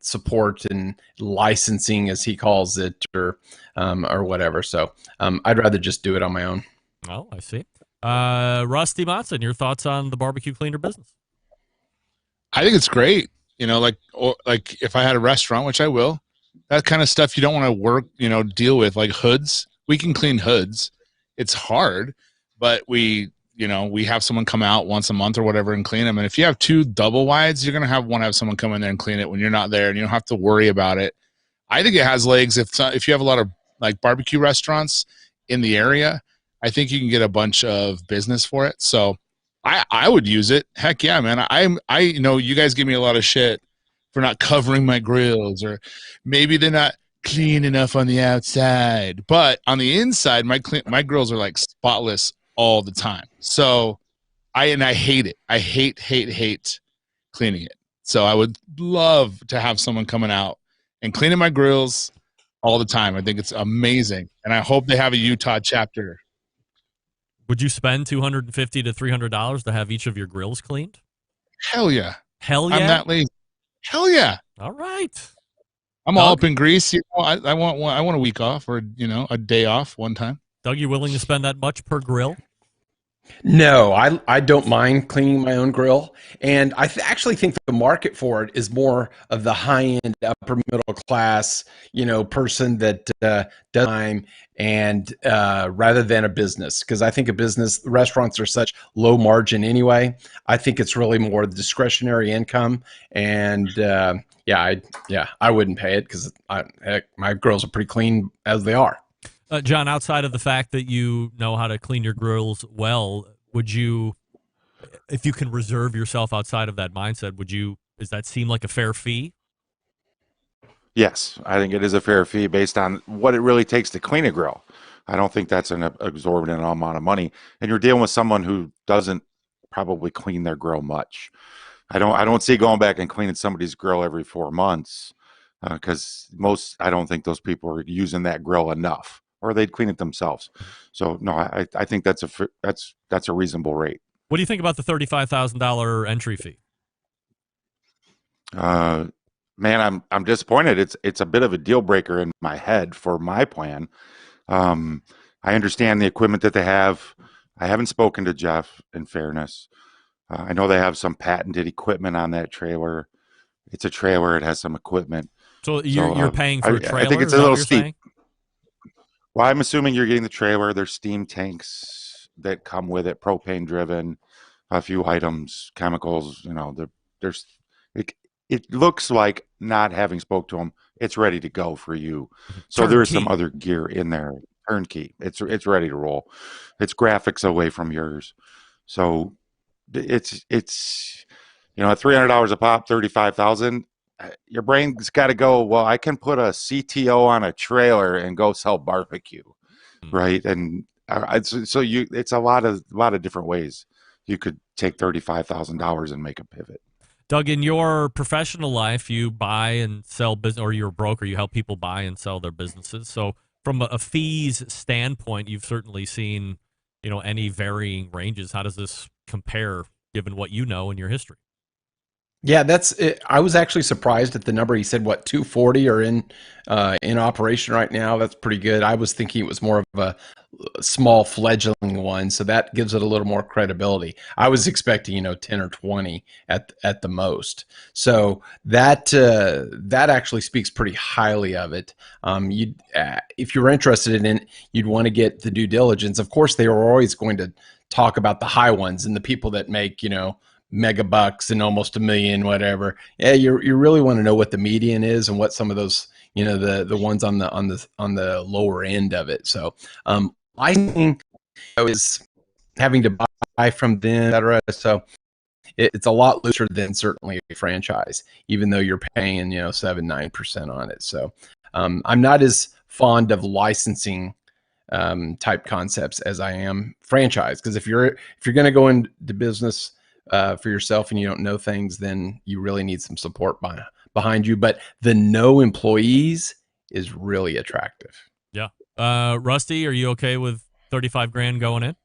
support and licensing, as he calls it, or whatever. So I'd rather just do it on my own. Oh, I see. Rusty Monson, your thoughts on the barbecue cleaner business? I think it's great. Like if I had a restaurant, which I will, that kind of stuff you don't want to work, deal with, like hoods. We can clean hoods. It's hard, but we have someone come out once a month or whatever and clean them. And if you have 2 double wides, you're going to have someone come in there and clean it when you're not there, and you don't have to worry about it. I think it has legs. If you have a lot of like barbecue restaurants in the area, I think you can get a bunch of business for it. So I would use it. Heck yeah, man. I you guys give me a lot of shit for not covering my grills, or maybe they're not clean enough on the outside, but on the inside, my grills are like spotless all the time. So I hate it. I hate cleaning it. So I would love to have someone coming out and cleaning my grills all the time. I think it's amazing, and I hope they have a Utah chapter. Would you spend $250 to $300 to have each of your grills cleaned? Hell yeah. Hell yeah. I'm that lazy. Hell yeah. All right. I'm all up in grease. I want a week off, or a day off one time. Doug, you willing to spend that much per grill? No, I don't mind cleaning my own grill, and I actually think the market for it is more of the high-end, upper middle class, person that does time, and rather than a business, because I think restaurants are such low margin anyway. I think it's really more discretionary income, and I wouldn't pay it because my grills are pretty clean as they are. John, outside of the fact that you know how to clean your grills well, would you, if you can reserve yourself outside of that mindset, does that seem like a fair fee? Yes, I think it is a fair fee based on what it really takes to clean a grill. I don't think that's an exorbitant amount of money. And you're dealing with someone who doesn't probably clean their grill much. I don't see going back and cleaning somebody's grill every 4 months, because I don't think those people are using that grill enough, or they'd clean it themselves. So no, I think that's a reasonable rate. What do you think about the $35,000 entry fee? Man, I'm disappointed. It's a bit of a deal breaker in my head for my plan. I understand the equipment that they have. I haven't spoken to Jeff, in fairness. I know they have some patented equipment on that trailer. It's a trailer. It has some equipment. So you're paying for a trailer? I think it's a little steep. Well, I'm assuming you're getting the trailer. There's steam tanks that come with it, propane driven, a few items, chemicals. It looks like, not having spoke to them, it's ready to go for you. So there is some other gear in there. Turnkey. It's ready to roll. It's graphics away from yours. So it's at $300 a pop, 35,000. Your brain's got to go, well, I can put a CTO on a trailer and go sell barbecue, right? And so it's a lot of different ways you could take $35,000 and make a pivot. Doug, in your professional life, you buy and sell business, or you're a broker, you help people buy and sell their businesses. So from a fees standpoint, you've certainly seen, any varying ranges. How does this compare given what you know in your history? Yeah, that's it. I was actually surprised at the number. He said, 240 are in operation right now. That's pretty good. I was thinking it was more of a small fledgling one, so that gives it a little more credibility. I was expecting, 10 or 20 at the most. So that actually speaks pretty highly of it. If you're interested in it, you'd want to get the due diligence. Of course, they are always going to talk about the high ones and the people that make, mega bucks and almost $1 million, whatever. Yeah, you really want to know what the median is and what some of those, the ones on the lower end of it. So licensing is having to buy from them, et cetera. So it's a lot looser than certainly a franchise, even though you're paying 7-9% on it. So I'm not as fond of licensing type concepts as I am franchise, because if you're going to go into business for yourself and you don't know things, then you really need some support behind you. But the no employees is really attractive. Yeah. Rusty, are you okay with 35 grand going in?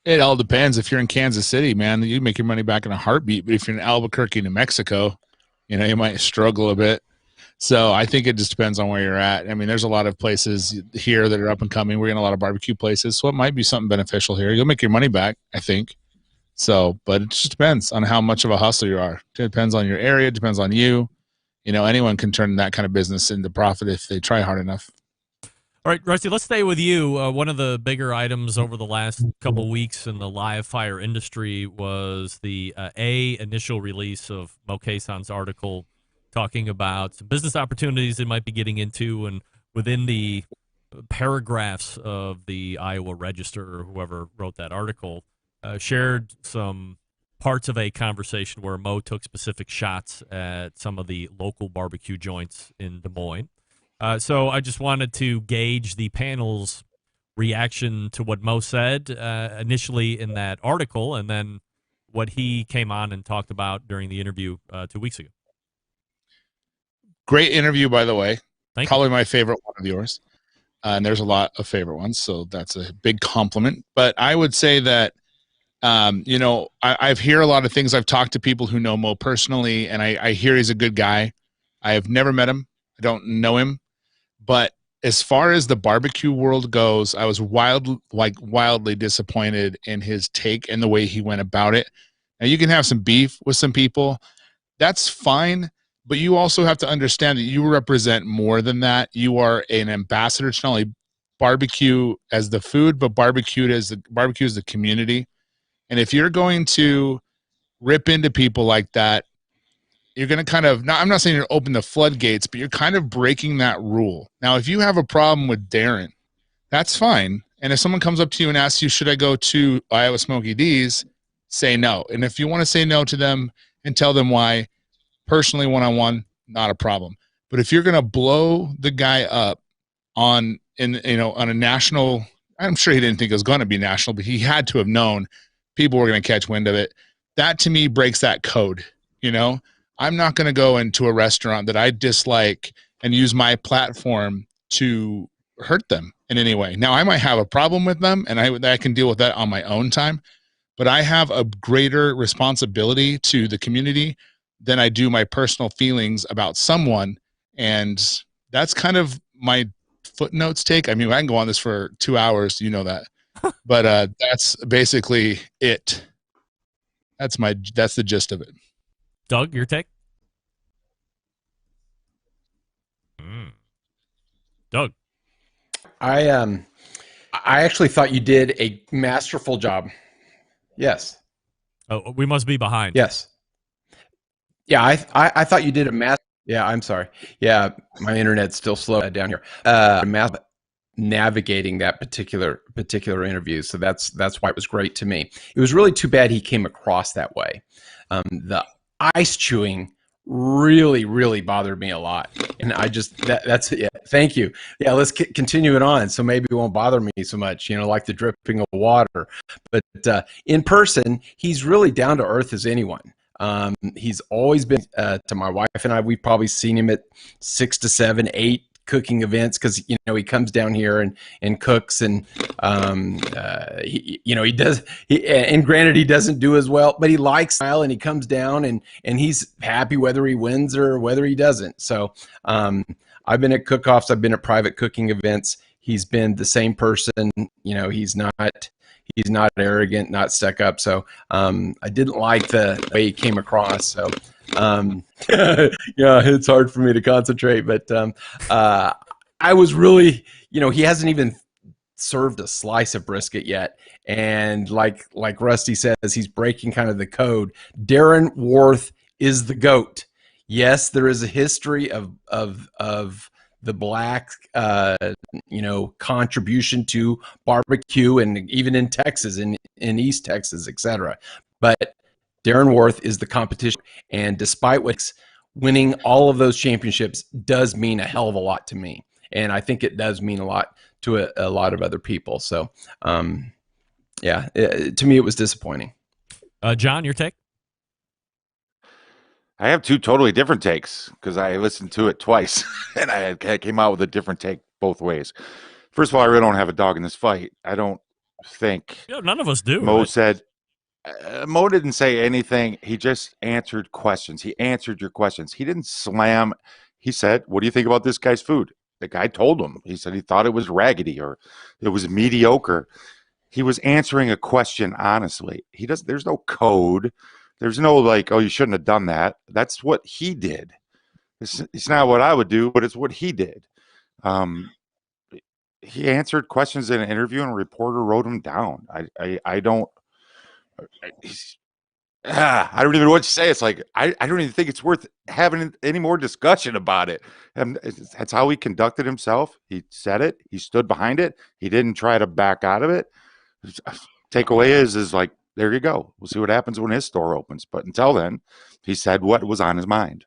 It all depends. If you're in Kansas City, man, you make your money back in a heartbeat. But if you're in Albuquerque, New Mexico, You know, you might struggle a bit. So I think it just depends on where you're at. I mean, there's a lot of places here that are up and coming. We're in a lot of barbecue places, so it might be something beneficial here. You'll make your money back, I think. So, but it just depends on how much of a hustler you are. It depends on your area. It depends on you. You know, anyone can turn that kind of business into profit if they try hard enough. All right, Rusty, let's stay with you. One of the bigger items over the last couple weeks in the live fire industry was the initial release of Mo Kasan's article talking about some business opportunities they might be getting into, and within the paragraphs of the Iowa Register, or whoever wrote that article, shared some parts of a conversation where Mo took specific shots at some of the local barbecue joints in Des Moines. So I just wanted to gauge the panel's reaction to what Mo said initially in that article, and then what he came on and talked about during the interview 2 weeks ago. Great interview, by the way. Thank Probably you. my favorite one of yours. And there's a lot of favorite ones, so that's a big compliment. But I would say that, you know, I've heard a lot of things. I've talked to people who know Mo personally, and I hear he's a good guy. I have never met him. I don't know him. But as far as the barbecue world goes, I was wildly disappointed in his take and the way he went about it. Now, you can have some beef with some people. That's fine. But you also have to understand that you represent more than that. You are an ambassador to not only barbecue as the food, but barbecue as the community. And if you're going to rip into people like that, you're going to kind of, I'm not saying you're open the floodgates, but you're kind of breaking that rule. Now, if you have a problem with Darren, that's fine. And if someone comes up to you and asks you, should I go to Iowa Smoky D's, say no. And if you want to say no to them and tell them why, personally, one-on-one, not a problem. But if you're going to blow the guy up on a national, I'm sure he didn't think it was going to be national, but he had to have known people were going to catch wind of it. That to me breaks that code. You know, I'm not going to go into a restaurant that I dislike and use my platform to hurt them in any way. Now, I might have a problem with them, and I can deal with that on my own time, but I have a greater responsibility to the community than I do my personal feelings about someone. And that's kind of my footnotes take. I mean, I can go on this for 2 hours, you know that, but that's basically it. That's the gist of it. Doug, your take? Doug. I actually thought you did a masterful job. Yes. Oh, we must be behind. Yes. Yeah, I thought you did a math. Yeah, I'm sorry. Yeah, my internet's still slow down here. Math navigating that particular interview, so that's why it was great to me. It was really too bad he came across that way. The ice chewing really bothered me a lot, and I just that's it. Yeah, thank you. Yeah, let's continue it on, so maybe it won't bother me so much. You know, like the dripping of water. But in person, he's really down to earth as anyone. He's always been to my wife and I. We've probably seen him at 6 to 7, 8 cooking events because he comes down here and cooks, and he does. And granted, he doesn't do as well, but he likes style, and he comes down and he's happy whether he wins or whether he doesn't. So I've been at cook-offs. I've been at private cooking events. He's been the same person. He's not arrogant, not stuck up. So I didn't like the way he came across. So yeah, it's hard for me to concentrate. But I was really, he hasn't even served a slice of brisket yet. And like Rusty says, he's breaking kind of the code. Darren Worth is the GOAT. Yes, there is a history of the black, contribution to barbecue, and even in Texas, in East Texas, etc. But Darren Worth is the competition, and despite what's winning all of those championships does mean a hell of a lot to me, and I think it does mean a lot to a lot of other people. So, to me, it was disappointing. John, your take? I have two totally different takes because I listened to it twice and I came out with a different take both ways. First of all, I really don't have a dog in this fight. I don't think none of us do. Mo right? said, Mo didn't say anything. He just answered questions. He answered your questions. He didn't slam. He said, "What do you think about this guy's food?" The guy told him. He said he thought it was raggedy or it was mediocre. He was answering a question honestly. He does. There's no code. There's no like, oh, you shouldn't have done that. That's what he did. It's not what I would do, but it's what he did. Um, he answered questions in an interview, and a reporter wrote them down. I don't. He's, I don't even know what to say. It's like I don't even think it's worth having any more discussion about it. And that's how he conducted himself. He said it. He stood behind it. He didn't try to back out of it. Takeaway is like, there you go. We'll see what happens when his store opens. But until then, he said what was on his mind.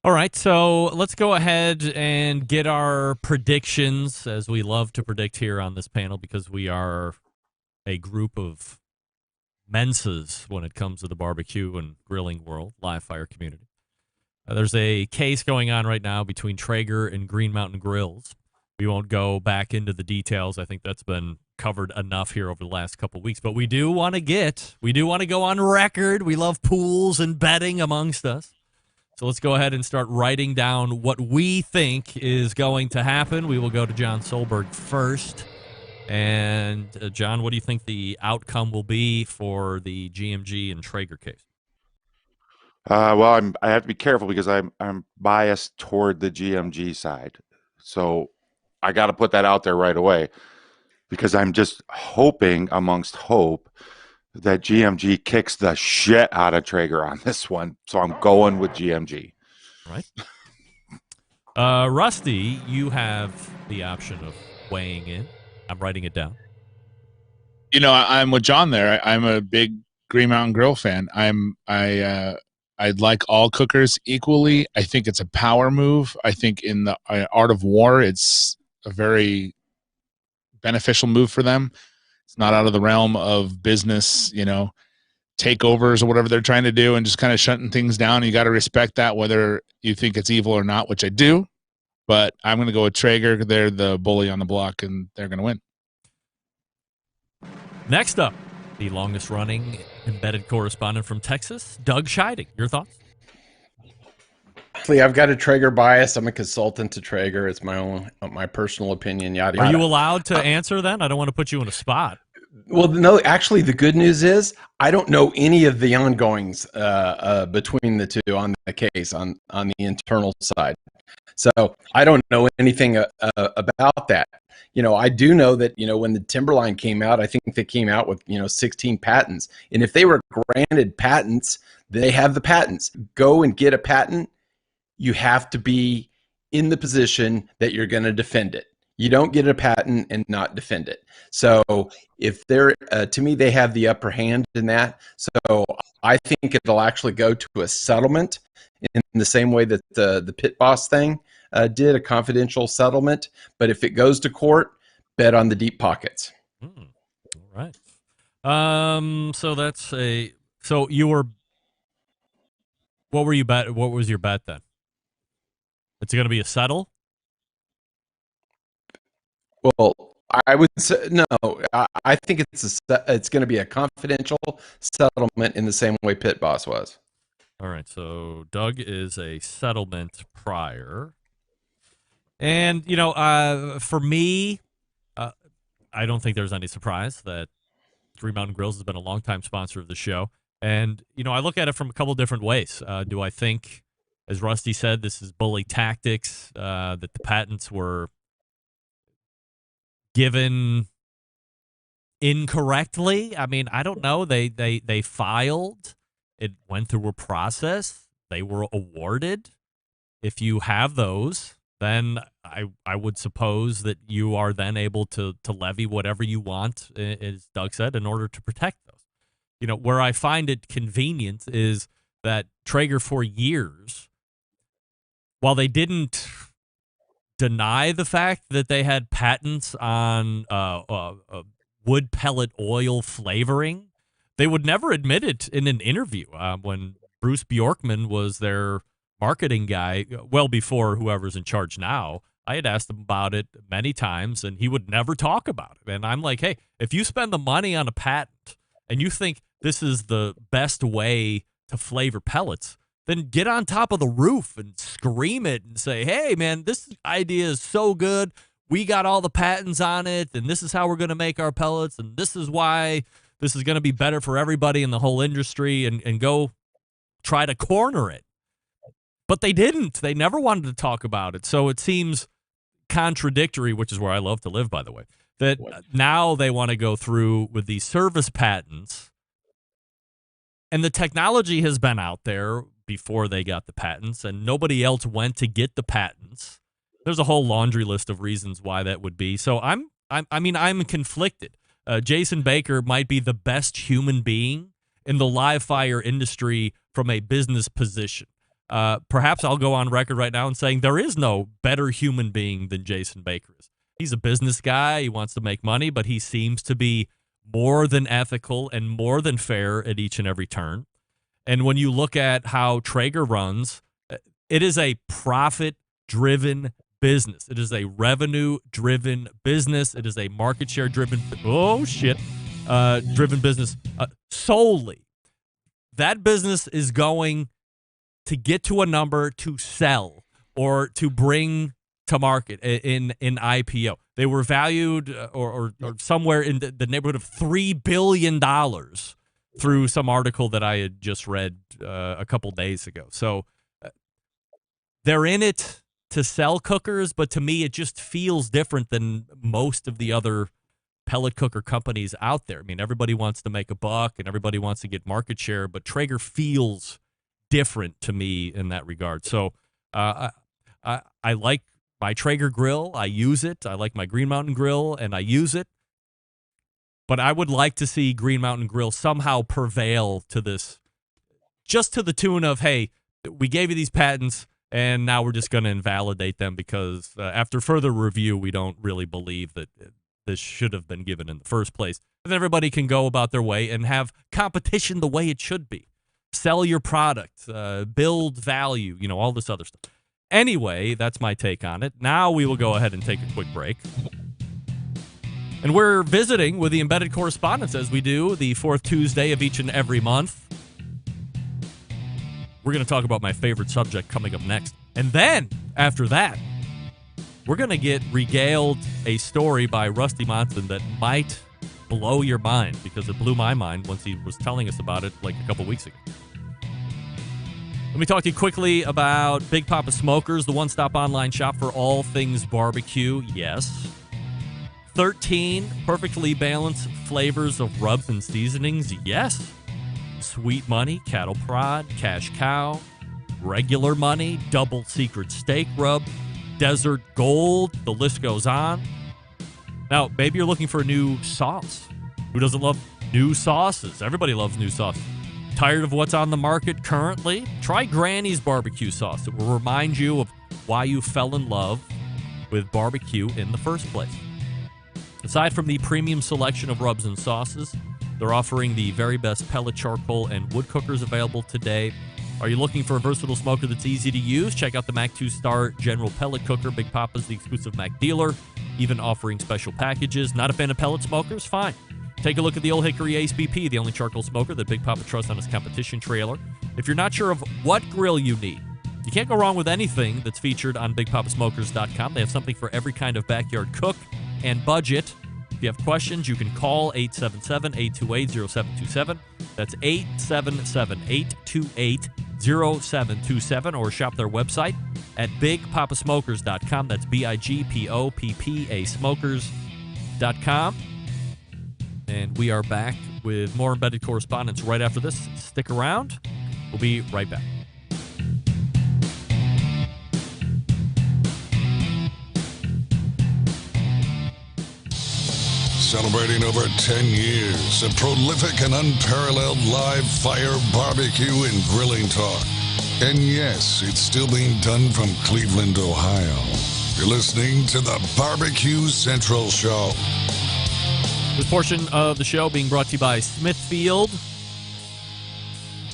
All right, so let's go ahead and get our predictions, as we love to predict here on this panel, because we are a group of menses when it comes to the barbecue and grilling world, live fire community. There's a case going on right now between Traeger and Green Mountain Grills. We won't go back into the details. I think that's been covered enough here over the last couple of weeks. But we do want to go on record. We love pools and betting amongst us. So let's go ahead and start writing down what we think is going to happen. We will go to John Solberg first. And John, what do you think the outcome will be for the GMG and Traeger case? Well, I have to be careful because I'm biased toward the GMG side. So I got to put that out there right away because I'm just hoping amongst hope that GMG kicks the shit out of Traeger on this one. So I'm going with GMG. Right. Rusty, you have the option of weighing in. I'm writing it down. You know, I'm with John there. I'm a big Green Mountain Grill fan. I like all cookers equally. I think it's a power move. I think in the art of war, it's a very beneficial move for them. It's not out of the realm of business, takeovers or whatever they're trying to do and just kind of shutting things down. You got to respect that, whether you think it's evil or not, which I do. But I'm going to go with Traeger. They're the bully on the block, and they're going to win. Next up, the longest-running embedded correspondent from Texas, Doug Scheiding. Your thoughts? Actually, I've got a Traeger bias. I'm a consultant to Traeger. It's my personal opinion. Yada yada. Are you allowed to answer then? I don't want to put you in a spot. Well, no. Actually, the good news is I don't know any of the ongoings between the two on the case on the internal side. So I don't know anything about that. I do know that, when the Timberline came out, I think they came out with, 16 patents. And if they were granted patents, they have the patents. Go and get a patent. You have to be in the position that you're going to defend it. You don't get a patent and not defend it. So if they're, to me, they have the upper hand in that. So I think it'll actually go to a settlement in the same way that the Pit Boss thing did, a confidential settlement. But if it goes to court, bet on the deep pockets. All right. So you were, what was your bet then? It's going to be a settle? Well, I would say no. I think it's going to be a confidential settlement in the same way Pit Boss was. All right. So Doug is a settlement prior, and for me, I don't think there's any surprise that Green Mountain Grills has been a longtime sponsor of the show, and I look at it from a couple different ways. Do I think, as Rusty said, this is bully tactics? That the patents were given incorrectly? I mean, I don't know. They filed. It went through a process. They were awarded. If you have those, then I would suppose that you are then able to levy whatever you want, as Doug said, in order to protect those. Where I find it convenient is that Traeger for years, while they didn't deny the fact that they had patents on wood pellet oil flavoring, they would never admit it in an interview. When Bruce Bjorkman was their marketing guy, well before whoever's in charge now, I had asked him about it many times, and he would never talk about it. And I'm like, hey, if you spend the money on a patent and you think this is the best way to flavor pellets, then get on top of the roof and scream it and say, hey, man, this idea is so good. We got all the patents on it, and this is how we're going to make our pellets, and this is why this is going to be better for everybody in the whole industry, and go try to corner it. But they didn't. They never wanted to talk about it. So it seems contradictory, which is where I love to live, by the way, that now they want to go through with these service patents. And the technology has been out there before they got the patents, and nobody else went to get the patents. There's a whole laundry list of reasons why that would be. So I'm conflicted. Jason Baker might be the best human being in the live fire industry from a business position. Perhaps I'll go on record right now and saying there is no better human being than Jason Baker is. He's a business guy. He wants to make money, but he seems to be more than ethical and more than fair at each and every turn. And when you look at how Traeger runs, it is a profit-driven business. It is a revenue-driven business. It is a market share-driven, driven business solely. That business is going to get to a number to sell or to bring to market in IPO. They were valued or somewhere in the neighborhood of $3 billion through some article that I had just read a couple days ago. So they're in it to sell cookers, but to me, it just feels different than most of the other pellet cooker companies out there. I mean, everybody wants to make a buck and everybody wants to get market share, but Traeger feels different to me in that regard. So I like my Traeger grill. I use it. I like my Green Mountain grill, and I use it. But I would like to see Green Mountain Grill somehow prevail to this, just to the tune of, hey, we gave you these patents, and now we're just going to invalidate them because after further review, we don't really believe that this should have been given in the first place. And then everybody can go about their way and have competition the way it should be. Sell your product, build value, all this other stuff. Anyway, that's my take on it. Now we will go ahead and take a quick break. And we're visiting with the embedded correspondents as we do the fourth Tuesday of each and every month. We're going to talk about my favorite subject coming up next. And then, after that, we're going to get regaled a story by Rusty Monson that might blow your mind, because it blew my mind once he was telling us about it like a couple weeks ago. Let me talk to you quickly about Big Papa Smokers, the one-stop online shop for all things barbecue. Yes. 13 perfectly balanced flavors of rubs and seasonings. Yes. Sweet Money, Cattle Prod, Cash Cow, Regular Money, Double Secret Steak Rub, Desert Gold. The list goes on. Now, maybe you're looking for a new sauce. Who doesn't love new sauces? Everybody loves new sauces. Tired of what's on the market currently? Try Granny's barbecue sauce. It will remind you of why you fell in love with barbecue in the first place. Aside from the premium selection of rubs and sauces, they're offering the very best pellet, charcoal, and wood cookers available today. Are you looking for a versatile smoker that's easy to use? Check out the Mac 2-Star General Pellet Cooker. Big Papa's the exclusive Mac dealer, even offering special packages. Not a fan of pellet smokers? Fine. Take a look at the Old Hickory Ace BP, the only charcoal smoker that Big Papa trusts on his competition trailer. If you're not sure of what grill you need, you can't go wrong with anything that's featured on BigPapaSmokers.com. They have something for every kind of backyard cook and budget. If you have questions, you can call 877-828-0727. That's 877-828-0727, or shop their website at BigPapaSmokers.com. That's BIGPOPPA Smokers.com. And we are back with more embedded correspondence right after this. Stick around. We'll be right back. Celebrating over 10 years of prolific and unparalleled live fire barbecue and grilling talk. And yes, it's still being done from Cleveland, Ohio. You're listening to the Barbecue Central Show. This portion of the show being brought to you by Smithfield.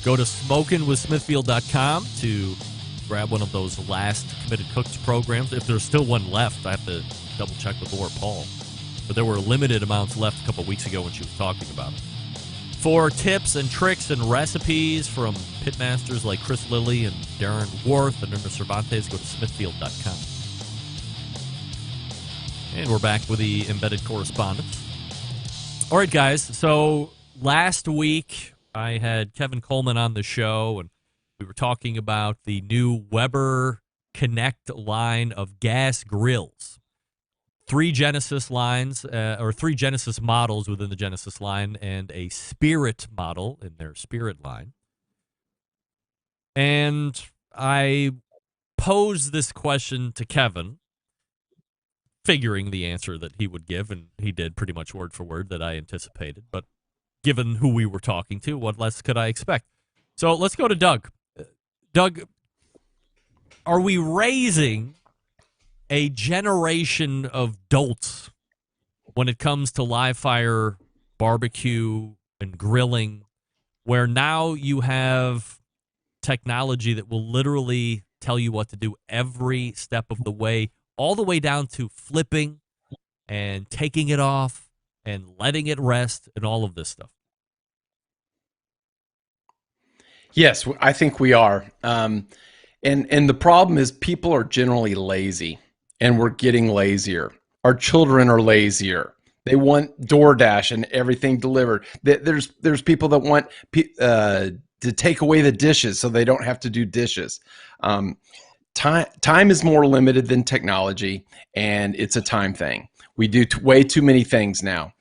Go to smokinwithsmithfield.com to grab one of those last Committed Cooks programs. If there's still one left, I have to double check with Laura Paul. But there were limited amounts left a couple weeks ago when she was talking about it. For tips and tricks and recipes from pitmasters like Chris Lilly and Darren Worth and Ernesto Cervantes, go to smithfield.com. And we're back with the embedded correspondence. All right, guys. So last week I had Kevin Coleman on the show, and we were talking about the new Weber Connect line of gas grills. 3 Genesis lines, or 3 Genesis models within the Genesis line, and a Spirit model in their Spirit line. And I posed this question to Kevin, figuring the answer that he would give, and he did pretty much word for word that I anticipated. But given who we were talking to, what less could I expect? So let's go to Doug. Doug, are we raising a generation of dolts when it comes to live fire barbecue and grilling, where now you have technology that will literally tell you what to do every step of the way, all the way down to flipping and taking it off and letting it rest and all of this stuff? Yes, I think we are. And the problem is people are generally lazy, and we're getting lazier. Our children are lazier. They want DoorDash and everything delivered. There's people that want to take away the dishes so they don't have to do dishes. Time is more limited than technology, and it's a time thing. We do way too many things now.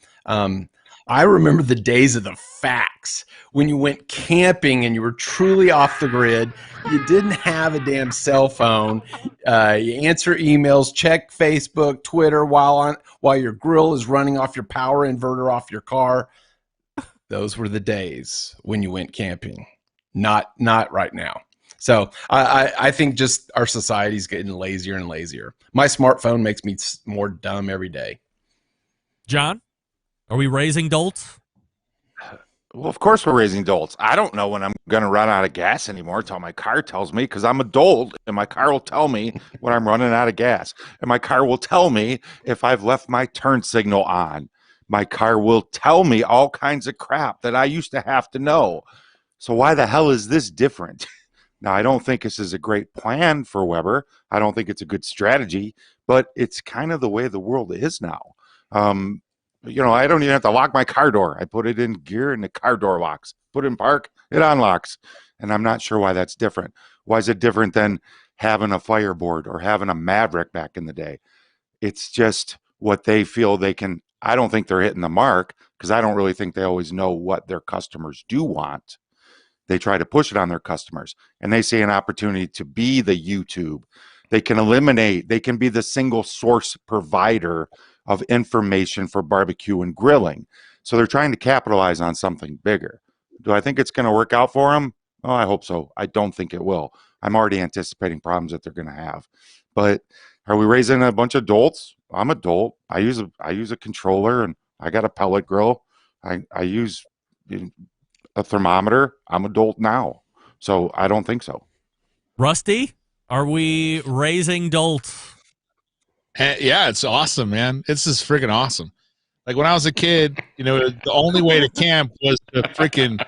I remember the days of the fax when you went camping and you were truly off the grid. You didn't have a damn cell phone. You answer emails, check Facebook, Twitter while your grill is running off your power inverter off your car. Those were the days when you went camping. Not right now. So I think just our society's getting lazier and lazier. My smartphone makes me more dumb every day. John, are we raising dolts? Well, of course we're raising dolts. I don't know when I'm going to run out of gas anymore until my car tells me, because I'm a dolt, and my car will tell me when I'm running out of gas. And my car will tell me if I've left my turn signal on. My car will tell me all kinds of crap that I used to have to know. So why the hell is this different? Now, I don't think this is a great plan for Weber. I don't think it's a good strategy, but it's kind of the way the world is now. I don't even have to lock my car door. I put it in gear and the car door locks. Put it in park, it unlocks. And I'm not sure why that's different. Why is it different than having a Fireboard or having a Maverick back in the day? It's just what they feel they can. I don't think they're hitting the mark, because I don't really think they always know what their customers do want. They try to push it on their customers, and they see an opportunity to be the YouTube. They can be the single source provider of information for barbecue and grilling. So they're trying to capitalize on something bigger. Do I think it's going to work out for them? Oh, I hope so. I don't think it will. I'm already anticipating problems that they're going to have. But are we raising a bunch of dolts? I'm a dolt. I use a controller, and I got a pellet grill. I use a thermometer. I'm a dolt now. So I don't think so. Rusty, are we raising dolts? Yeah, it's awesome, man. It's just freaking awesome. Like when I was a kid, the only way to camp was to freaking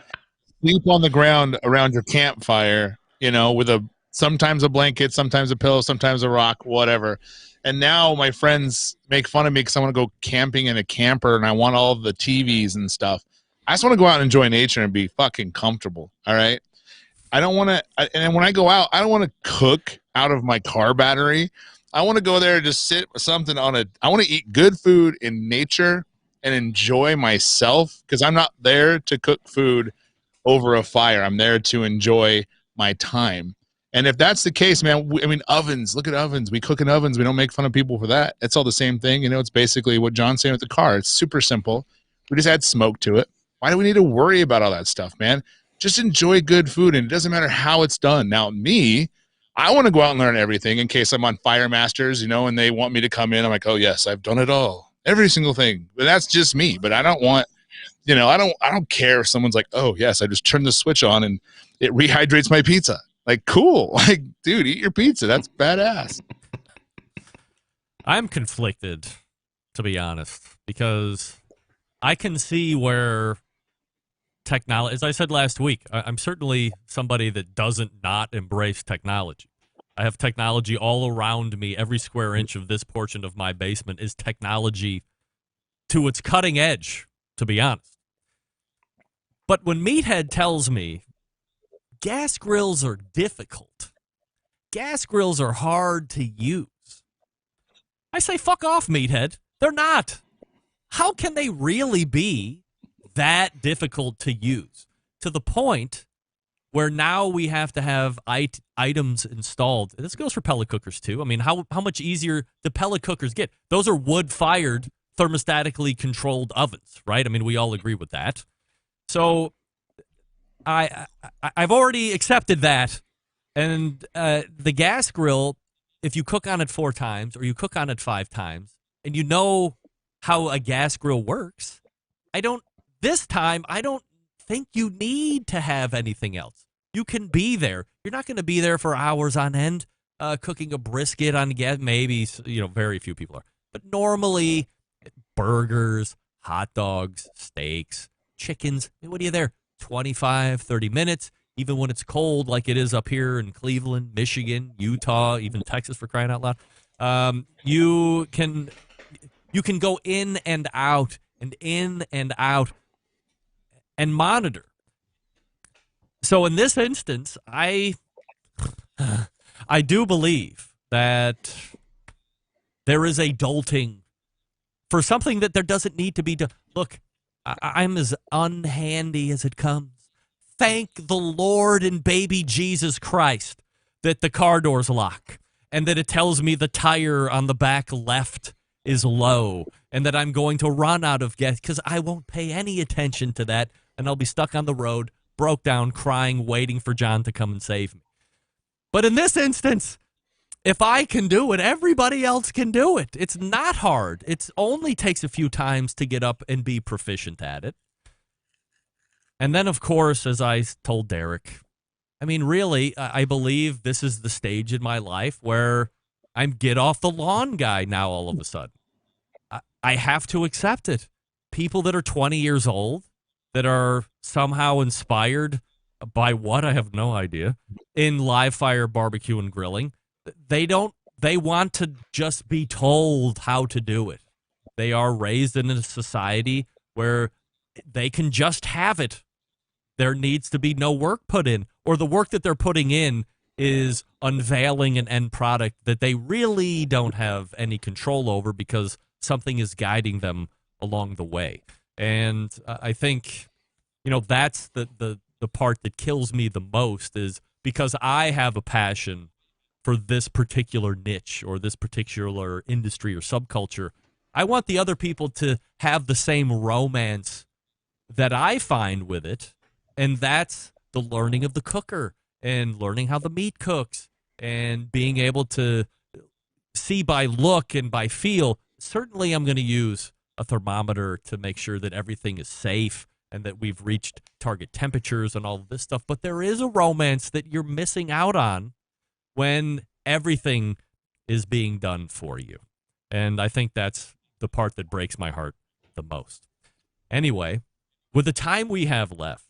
sleep on the ground around your campfire, with sometimes a blanket, sometimes a pillow, sometimes a rock, whatever. And now my friends make fun of me because I want to go camping in a camper and I want all the TVs and stuff. I just want to go out and enjoy nature and be fucking comfortable. All right. I don't want to. And when I go out, I don't want to cook out of my car battery. I want to go there and just sit with something I want to eat good food in nature and enjoy myself, because I'm not there to cook food over a fire. I'm there to enjoy my time. And if that's the case, man, ovens, look at ovens. We cook in ovens. We don't make fun of people for that. It's all the same thing. It's basically what John's saying with the car. It's super simple. We just add smoke to it. Why do we need to worry about all that stuff, man? Just enjoy good food, and it doesn't matter how it's done. Now, I want to go out and learn everything in case I'm on Fire Masters, and they want me to come in. I'm like, oh, yes, I've done it all. Every single thing. But that's just me. But I don't want, I don't care if someone's like, oh, yes, I just turned the switch on and it rehydrates my pizza. Like, cool. Like, dude, eat your pizza. That's badass. I'm conflicted, to be honest, because I can see where technology. As I said last week, I'm certainly somebody that doesn't not embrace technology. I have technology all around me. Every square inch of this portion of my basement is technology to its cutting edge, to be honest. But when Meathead tells me gas grills are difficult, gas grills are hard to use, I say, fuck off, Meathead. They're not. How can they really be that difficult to use? To the point where now we have to have items installed. This goes for pellet cookers, too. I mean, how much easier do pellet cookers get? Those are wood-fired, thermostatically controlled ovens, right? I mean, we all agree with that. So I've already accepted that. And the gas grill, if you cook on it 4 times or you cook on it 5 times, and you know how a gas grill works, this time, I don't think you need to have anything else. You can be there. You're not going to be there for hours on end cooking a brisket on gas. Maybe, very few people are. But normally, burgers, hot dogs, steaks, chickens, what are you there? 25, 30 minutes, even when it's cold like it is up here in Cleveland, Michigan, Utah, even Texas, for crying out loud. You can go in and out and monitor. So in this instance, I do believe that there is a dolting for something that there doesn't need to be done. Look, I'm as unhandy as it comes. Thank the Lord and baby Jesus Christ that the car doors lock and that it tells me the tire on the back left is low and that I'm going to run out of gas, because I won't pay any attention to that, and I'll be stuck on the road, broke down, crying, waiting for John to come and save me. But in this instance, if I can do it, everybody else can do it. It's not hard. It only takes a few times to get up and be proficient at it. And then, of course, as I told Derek, I mean, really, I believe this is the stage in my life where I'm get off the lawn guy now all of a sudden. I have to accept it. People that are 20 years old, that are somehow inspired by what, I have no idea, in live fire barbecue and grilling, they want to just be told how to do it. They are raised in a society where they can just have it. There needs to be no work put in, or the work that they're putting in is unveiling an end product that they really don't have any control over because something is guiding them along the way. And I think, that's the part that kills me the most, is because I have a passion for this particular niche or this particular industry or subculture. I want the other people to have the same romance that I find with it, and that's the learning of the cooker and learning how the meat cooks and being able to see by look and by feel. Certainly I'm going to use a thermometer to make sure that everything is safe and that we've reached target temperatures and all of this stuff. But there is a romance that you're missing out on when everything is being done for you. And I think that's the part that breaks my heart the most. Anyway, with the time we have left,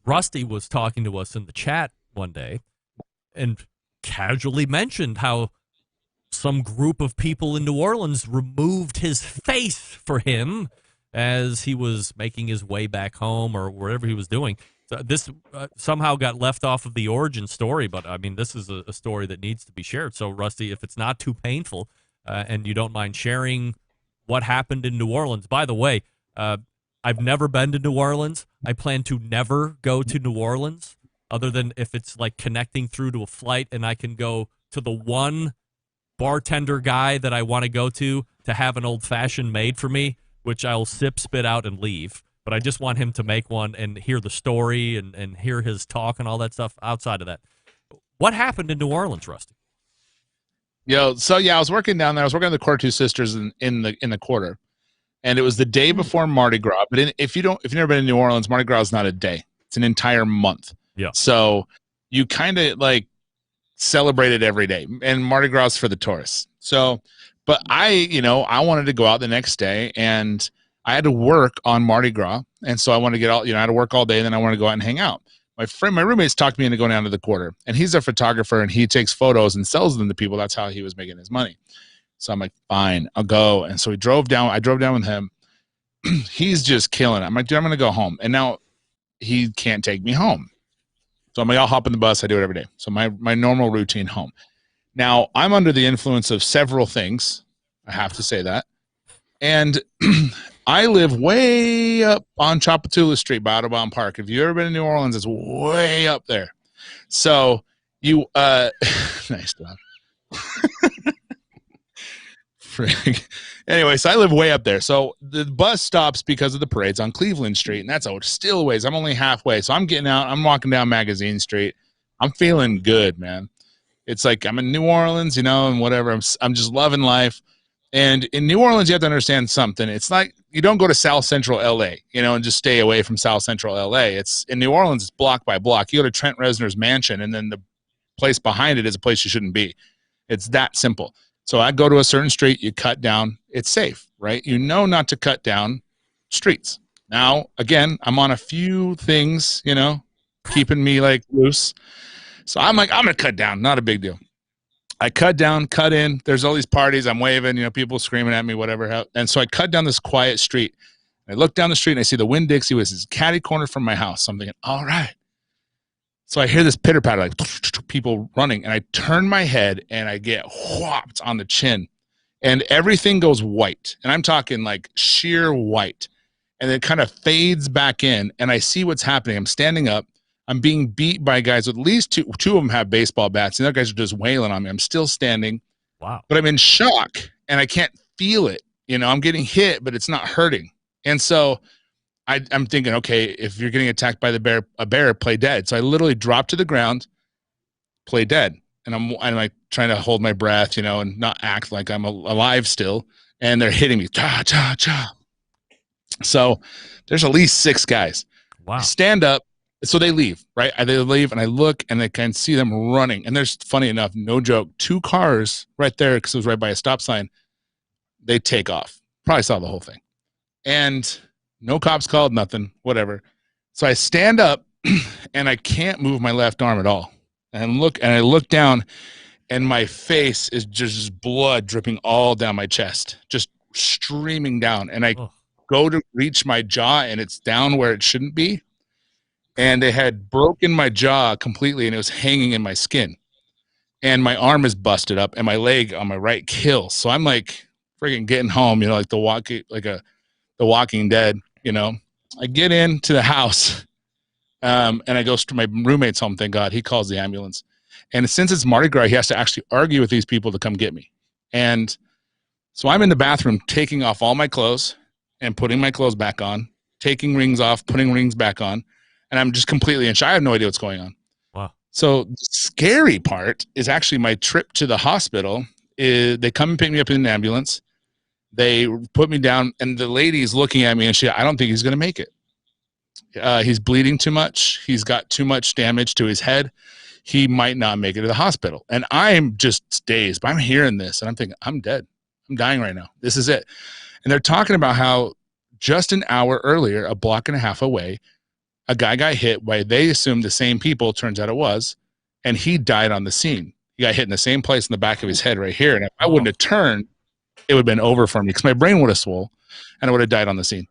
Rusty was talking to us in the chat one day and casually mentioned how some group of people in New Orleans removed his face for him as he was making his way back home or wherever he was doing. So this somehow got left off of the origin story, but I mean, this is a story that needs to be shared. So, Rusty, if it's not too painful and you don't mind sharing what happened in New Orleans. By the way, I've never been to New Orleans. I plan to never go to New Orleans other than if it's like connecting through to a flight and I can go to the one bartender guy that I want to go to have an old-fashioned made for me, which I'll sip, spit out, and leave. But I just want him to make one and hear the story and hear his talk and all that stuff outside of that. What happened in New Orleans, Rusty? I was working down there. I was working with the Quarter Two Sisters in the quarter, and it was the day before Mardi Gras. But if you've never been in New Orleans, Mardi Gras is not a day; it's an entire month. Yeah. So you kind of like celebrate it every day, and Mardi Gras is for the tourists. So, but I wanted to go out the next day, and I had to work on Mardi Gras, and so I wanted to get all, I had to work all day, and then I wanted to go out and hang out. My roommates talked me into going down to the quarter, and he's a photographer, and he takes photos and sells them to people. That's how he was making his money. So I'm like, fine, I'll go. And so we drove down. I drove down with him. He's just killing it. I'm like, dude, I'm going to go home. And now he can't take me home. So I'm like, I'll hop in the bus. I do it every day. So my normal routine home. Now, I'm under the influence of several things. I have to say that. And I live way up on Chapatula Street by Audubon Park. If you've ever been in New Orleans, it's way up there. So you, nice job. Anyway, so I live way up there. So the bus stops because of the parades on Cleveland Street, and that's still a ways. I'm only halfway. So I'm getting out. I'm walking down Magazine Street. I'm feeling good, man. It's like I'm in New Orleans, and whatever. I'm just loving life. And in New Orleans, you have to understand something. It's like you don't go to South Central LA, and just stay away from South Central LA. It's in New Orleans, it's block by block. You go to Trent Reznor's mansion, and then the place behind it is a place you shouldn't be. It's that simple. So I go to a certain street, you cut down, it's safe, right? You know not to cut down streets. Now, again, I'm on a few things, keeping me like loose. So I'm like, I'm going to cut down, not a big deal. I cut down, cut in. There's all these parties. I'm waving, people screaming at me, whatever. And so I cut down this quiet street. I look down the street and I see the Winn-Dixie was this catty corner from my house. So I'm thinking, all right. So I hear this pitter patter, like people running, and I turn my head and I get whopped on the chin, and everything goes white. And I'm talking like sheer white. And it kind of fades back in, and I see what's happening. I'm standing up. I'm being beat by guys. At least two of them have baseball bats, and the other guys are just wailing on me. I'm still standing. Wow. But I'm in shock, and I can't feel it. I'm getting hit, but it's not hurting. And so I'm thinking, okay, if you're getting attacked by a bear, play dead. So I literally drop to the ground, play dead. And I'm like trying to hold my breath, and not act like I'm alive still. And they're hitting me. Cha, cha, cha. So there's at least 6 guys. Wow. I stand up. So they leave, right? They leave, and I look, and I can see them running. And there's, funny enough, no joke, 2 cars right there, because it was right by a stop sign. They take off. Probably saw the whole thing. And no cops called, nothing, whatever. So I stand up, and I can't move my left arm at all. And I look down, and my face is just blood dripping all down my chest, just streaming down. And I go to reach my jaw, and it's down where it shouldn't be. And they had broken my jaw completely, and it was hanging in my skin. And my arm is busted up, and my leg on my right kills. So I'm like freaking getting home, like the Walking Dead. I get into the house, and I go to my roommate's home. Thank God, he calls the ambulance. And since it's Mardi Gras, he has to actually argue with these people to come get me. And so I'm in the bathroom taking off all my clothes and putting my clothes back on, taking rings off, putting rings back on. And I'm just completely in shock. I have no idea what's going on. Wow. So the scary part is actually my trip to the hospital. They come and pick me up in an ambulance. They put me down, and the lady's looking at me, and I don't think he's going to make it. He's bleeding too much. He's got too much damage to his head. He might not make it to the hospital. And I'm just dazed. But I'm hearing this, and I'm thinking, I'm dead. I'm dying right now. This is it. And they're talking about how just an hour earlier, a block and a half away, a guy got hit by, they assumed the same people, turns out it was, and he died on the scene. He got hit in the same place in the back of his head right here. And if I wouldn't have turned, it would have been over for me because my brain would have swole and I would have died on the scene.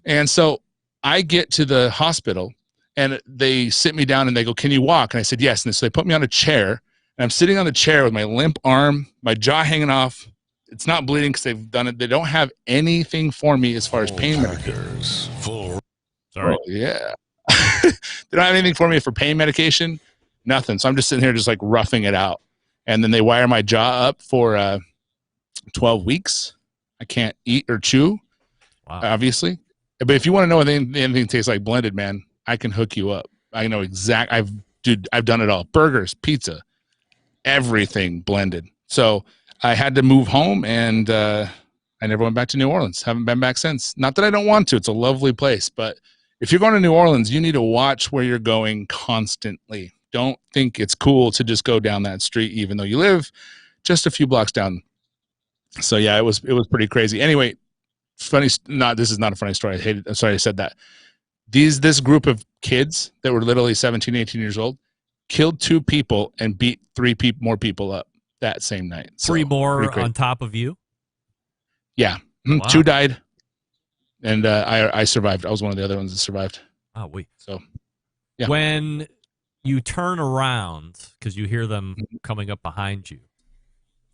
And so I get to the hospital, and they sit me down and they go, "Can you walk?" And I said, yes. And so they put me on a chair, and I'm sitting on the chair with my limp arm, my jaw hanging off. It's not bleeding because they've done it. They don't have anything for me as far as pain medication. Sorry. Oh, yeah. They don't have anything for me for pain medication. Nothing. So I'm just sitting here just like roughing it out. And then they wire my jaw up for 12 weeks. I can't eat or chew, obviously. But if you want to know what anything tastes like blended, man, I can hook you up. I know I've done it all. Burgers, pizza, everything blended. So I had to move home, and I never went back to New Orleans. Haven't been back since. Not that I don't want to. It's a lovely place. But if you're going to New Orleans, you need to watch where you're going constantly. Don't think it's cool to just go down that street, even though you live just a few blocks down. So, yeah, it was pretty crazy. Anyway, funny. This is not a funny story. I'm sorry I said that. This group of kids that were literally 17, 18 years old killed 2 people and beat 3 more people up that same night. So, 3 more on top of you? Yeah. Wow. 2 died, and I survived. I was one of the other ones that survived. Oh, wait. So, yeah. When you turn around, because you hear them coming up behind you,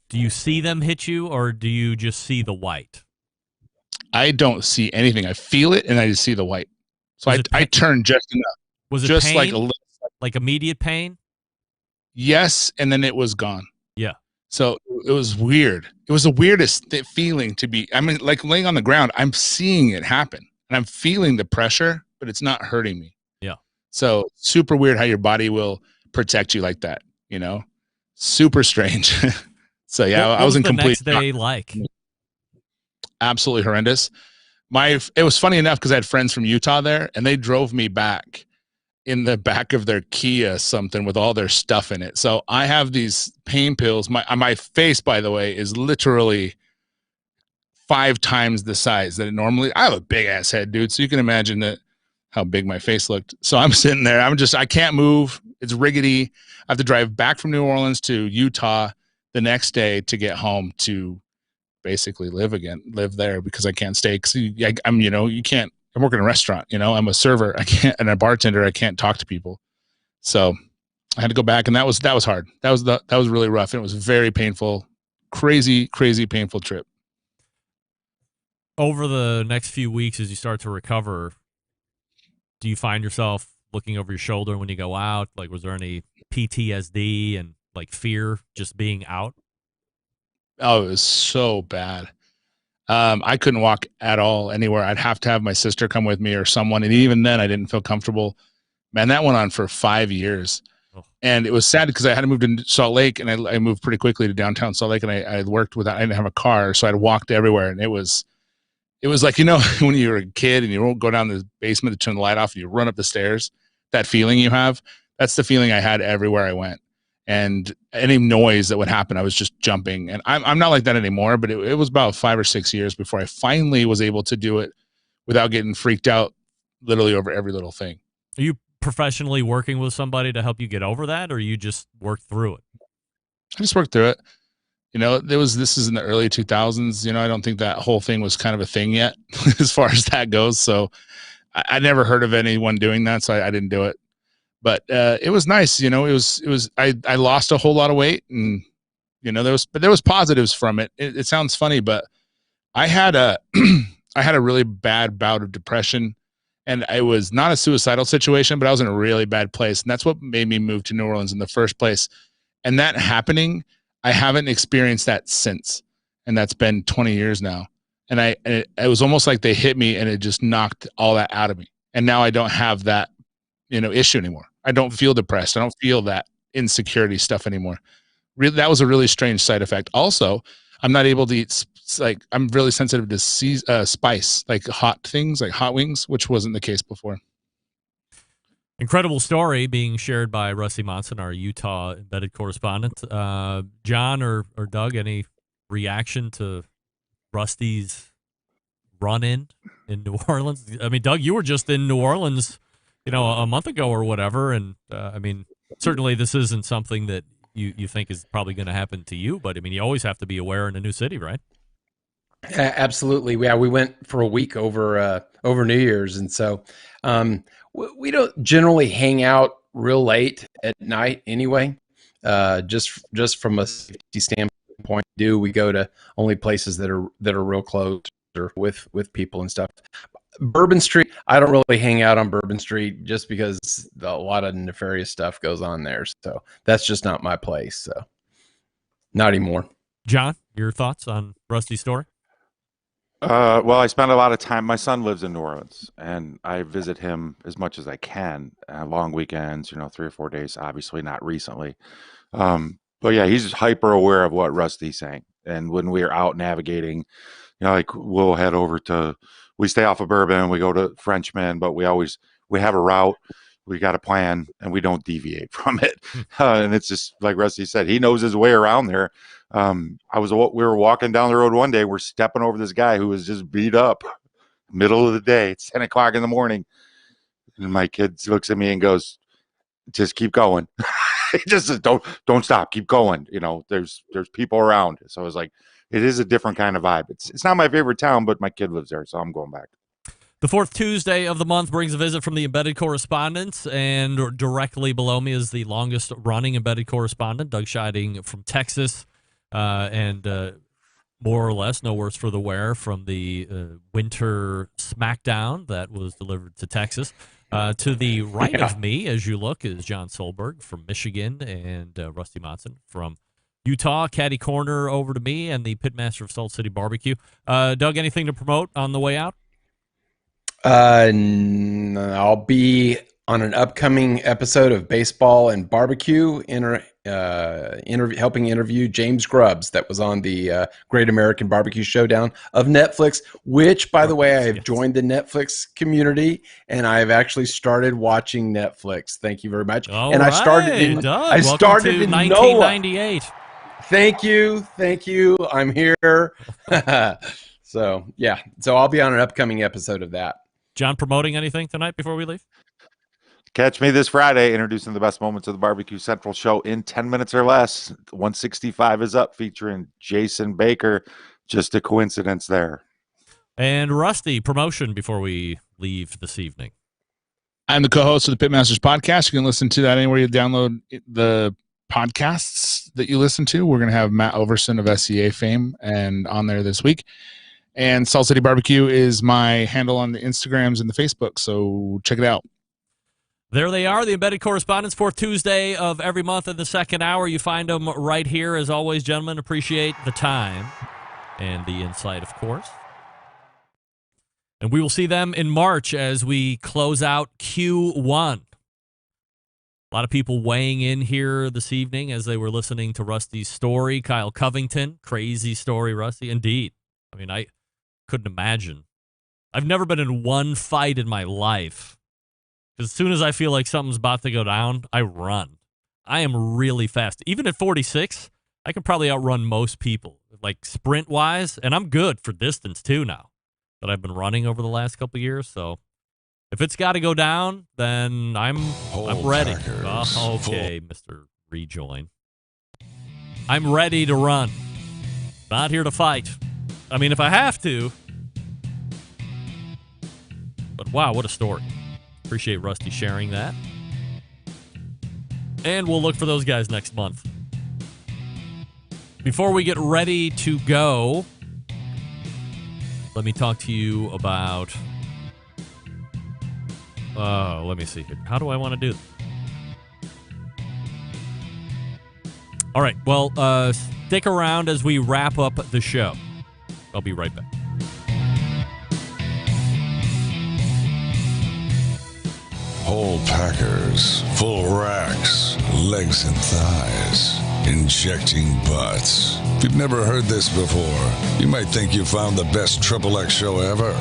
do you see them hit you, or do you just see the white? I don't see anything. I feel it, and I just see the white. So I turned just enough. Was it just pain? like a little, like immediate pain? Yes, and then it was gone. Yeah. So it was weird. It was the weirdest feeling to be. I mean, like laying on the ground, I'm seeing it happen, and I'm feeling the pressure, but it's not hurting me. Yeah. So super weird how your body will protect you like that. You know, super strange. So yeah, What I was in the complete. next day like? Absolutely horrendous. It was funny enough because I had friends from Utah there, and they drove me back in the back of their Kia something with all their stuff in it. So I have these pain pills. My face, by the way, is literally 5 times the size that it normally. I have a big ass head, dude. So you can imagine how big my face looked. So I'm sitting there. I can't move. It's rickety. I have to drive back from New Orleans to Utah the next day to get home to basically live there because I can't stay. Cause I'm, you can't, I'm working in a restaurant, I'm a server. I can't, and a bartender, I can't talk to people. So I had to go back, and that was hard. That was really rough. And it was very painful, crazy painful trip. Over the next few weeks, as you start to recover, do you find yourself looking over your shoulder when you go out? Like, was there any PTSD and like fear just being out? Oh, it was so bad. I couldn't walk at all anywhere. I'd have to have my sister come with me or someone. And even then I didn't feel comfortable. Man, that went on for 5 years. Oh. And it was sad because I had to move to Salt Lake, and I moved pretty quickly to downtown Salt Lake, and I worked I didn't have a car. So I'd walked everywhere, and it was like, when you were a kid and you won't go down the basement to turn the light off and you run up the stairs, that feeling you have, that's the feeling I had everywhere I went. And any noise that would happen, I was just jumping. And I'm not like that anymore, but it was about 5 or 6 years before I finally was able to do it without getting freaked out literally over every little thing. Are you professionally working with somebody to help you get over that, or you just work through it? I just worked through it. This is in the early 2000s. I don't think that whole thing was kind of a thing yet as far as that goes. So I never heard of anyone doing that. So I didn't do it. But it was nice, I lost a whole lot of weight, and there was positives from it. It sounds funny, but I had a really bad bout of depression, and it was not a suicidal situation, but I was in a really bad place, and that's what made me move to New Orleans in the first place. And that happening, I haven't experienced that since, and that's been 20 years now. And it was almost like they hit me, and it just knocked all that out of me. And now I don't have that issue anymore. I don't feel depressed. I don't feel that insecurity stuff anymore. Really, that was a really strange side effect. Also, I'm not able to eat, I'm really sensitive to spice, like hot things, like hot wings, which wasn't the case before. Incredible story being shared by Rusty Monson, our Utah embedded correspondent. John or Doug, any reaction to Rusty's run-in New Orleans? I mean, Doug, you were just in New Orleans a month ago or whatever. And certainly this isn't something that you think is probably going to happen to you, but you always have to be aware in a new city, right? Absolutely. Yeah. We went for a week over New Year's. And so, we don't generally hang out real late at night anyway. Just from a safety standpoint, we go to only places that are real close or with people and stuff. Bourbon Street, I don't really hang out on Bourbon Street just because a lot of nefarious stuff goes on there. So that's just not my place. So not anymore. John, your thoughts on Rusty's story? Well, I spend a lot of time. My son lives in New Orleans, and I visit him as much as I can. Long weekends, 3 or 4 days. Obviously, not recently. But yeah, he's just hyper aware of what Rusty's saying. And when we are out navigating, we'll head over to. We stay off of Bourbon, we go to Frenchman, but we have a route. we got a plan and we don't deviate from it. And it's just like Rusty said, he knows his way around there. We were walking down the road one day. We're stepping over this guy who was just beat up, middle of the day. It's 10 o'clock in the morning. And my kid looks at me and goes, just keep going. He just says, don't stop, keep going. You know, there's people around. So I was like, it is a different kind of vibe. It's not my favorite town, but my kid lives there, so I'm going back. The fourth Tuesday of the month brings a visit from the embedded correspondents, and directly below me is the longest-running embedded correspondent, Doug Scheiding from Texas, and more or less, no worse for the wear, from the winter smackdown that was delivered to Texas. To the right of me, as you look, is John Solberg from Michigan, and Rusty Monson from Utah. Caddy corner over to me, and the pitmaster of Salt City Barbecue. Doug, anything to promote on the way out? I'll be on an upcoming episode of Baseball and Barbecue, helping interview James Grubbs, that was on the Great American Barbecue Showdown of Netflix, which, by the way, I have joined the Netflix community, and I have actually started watching Netflix. Thank you very much. I started in 1998. Thank you. I'm here. So I'll be on an upcoming episode of that. John, promoting anything tonight before we leave? Catch me this Friday introducing the best moments of the Barbecue Central show in 10 minutes or less. 165 is up, featuring Jason Baker. Just a coincidence there. And Rusty, promotion before we leave this evening. I'm the co-host of the Pitmasters podcast. You can listen to that anywhere you download the podcasts that you listen to. We're going to have Matt Overson of SCA fame and on there this week. And Salt City Barbecue is my handle on the Instagrams and the Facebook, so check it out. There they are, the embedded correspondents, fourth Tuesday of every month in the second hour. You find them right here. As always, gentlemen, appreciate the time and the insight, of course. And we will see them in March as we close out Q1. A lot of people weighing in here this evening as they were listening to Rusty's story. Kyle Covington, crazy story, Rusty. Indeed. I mean, I couldn't imagine. I've never been in one fight in my life. As soon as I feel like something's about to go down, I run. I am really fast. Even at 46, I can probably outrun most people, like sprint-wise, and I'm good for distance too now that I've been running over the last couple of years. So if it's got to go down, then I'm ready. Okay, Mr. Rejoin. I'm ready to run. Not here to fight. I mean, if I have to. But wow, what a story. Appreciate Rusty sharing that. And we'll look for those guys next month. Before we get ready to go, let me talk to you about... let me see here. How do I want to do this? All right, well, stick around as we wrap up the show. I'll be right back. Whole packers, full racks, legs and thighs, injecting butts. If you've never heard this before, you might think you found the best XXX show ever.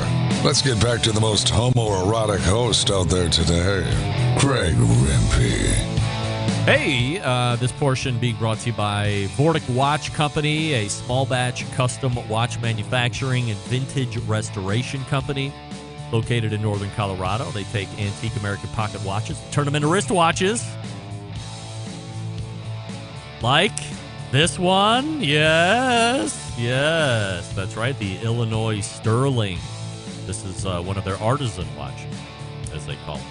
Let's get back to the most homoerotic host out there today, Greg Rempe. Hey, this portion being brought to you by Vortic Watch Company, a small batch custom watch manufacturing and vintage restoration company located in northern Colorado. They take antique American pocket watches, turn them into wristwatches. Like this one. Yes, that's right, the Illinois Sterling. This is one of their artisan watches, as they call it.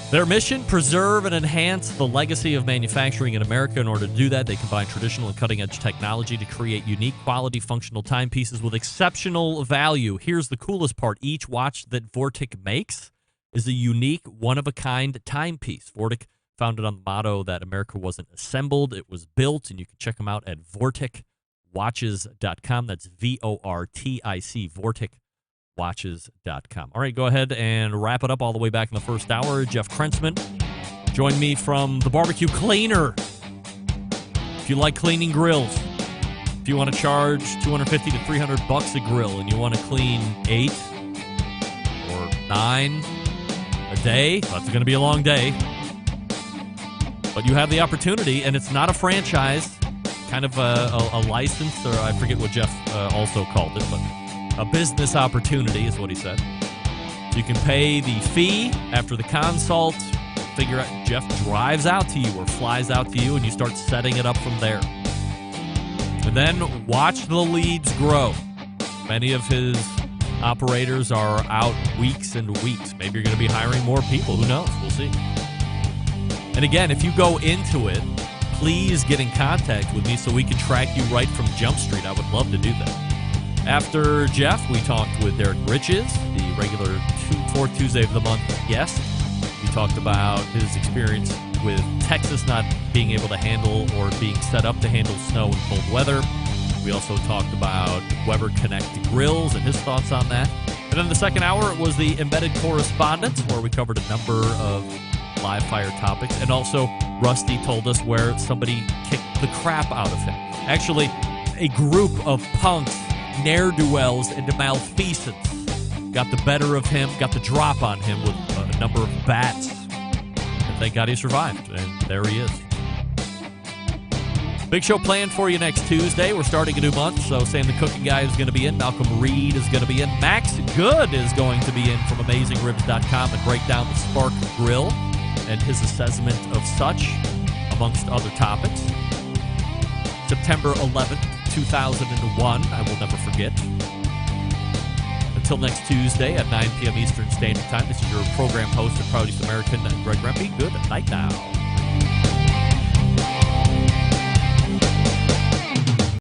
Their mission, preserve and enhance the legacy of manufacturing in America. In order to do that, they combine traditional and cutting-edge technology to create unique, quality, functional timepieces with exceptional value. Here's the coolest part. Each watch that Vortic makes is a unique, one-of-a-kind timepiece. Vortic founded on the motto that America wasn't assembled, it was built, and you can check them out at vorticwatches.com. That's V-O-R-T-I-C, vorticwatches.com. All right, go ahead and wrap it up all the way back in the first hour. Jeff Krentzman joined me from the Barbecue Cleaner. If you like cleaning grills, if you want to charge $250 to $300 a grill and you want to clean 8 or 9 a day. That's going to be a long day. But you have the opportunity, and it's not a franchise, kind of a license, or I forget what Jeff also called it, but a business opportunity is what he said. So you can pay the fee after the consult, figure out, Jeff drives out to you or flies out to you, and you start setting it up from there. And then watch the leads grow. Many of his operators are out weeks and weeks. Maybe you're going to be hiring more people. Who knows? We'll see. And again, if you go into it, please get in contact with me so we can track you right from Jump Street. I would love to do that. After Jeff, we talked with Derek Riches, the regular fourth Tuesday of the month guest. We talked about his experience with Texas not being able to handle or being set up to handle snow and cold weather. We also talked about Weber Connect Grills and his thoughts on that. And then the second hour was the embedded correspondence, where we covered a number of live fire topics. And also, Rusty told us where somebody kicked the crap out of him. Actually, a group of punks, ne'er-do-wells, into malfeasance got the better of him, got the drop on him with a number of bats. And thank God he survived. And there he is. Big show planned for you next Tuesday. We're starting a new month, so Sam the Cooking Guy is going to be in. Malcolm Reed is going to be in. Max Good is going to be in from AmazingRibs.com and break down the Spark Grill and his assessment of such, amongst other topics. September 11th, 2001. I will never forget. Until next Tuesday at 9 p.m. Eastern Standard Time, this is your program host and Produce American, Greg Rempe. Good night now.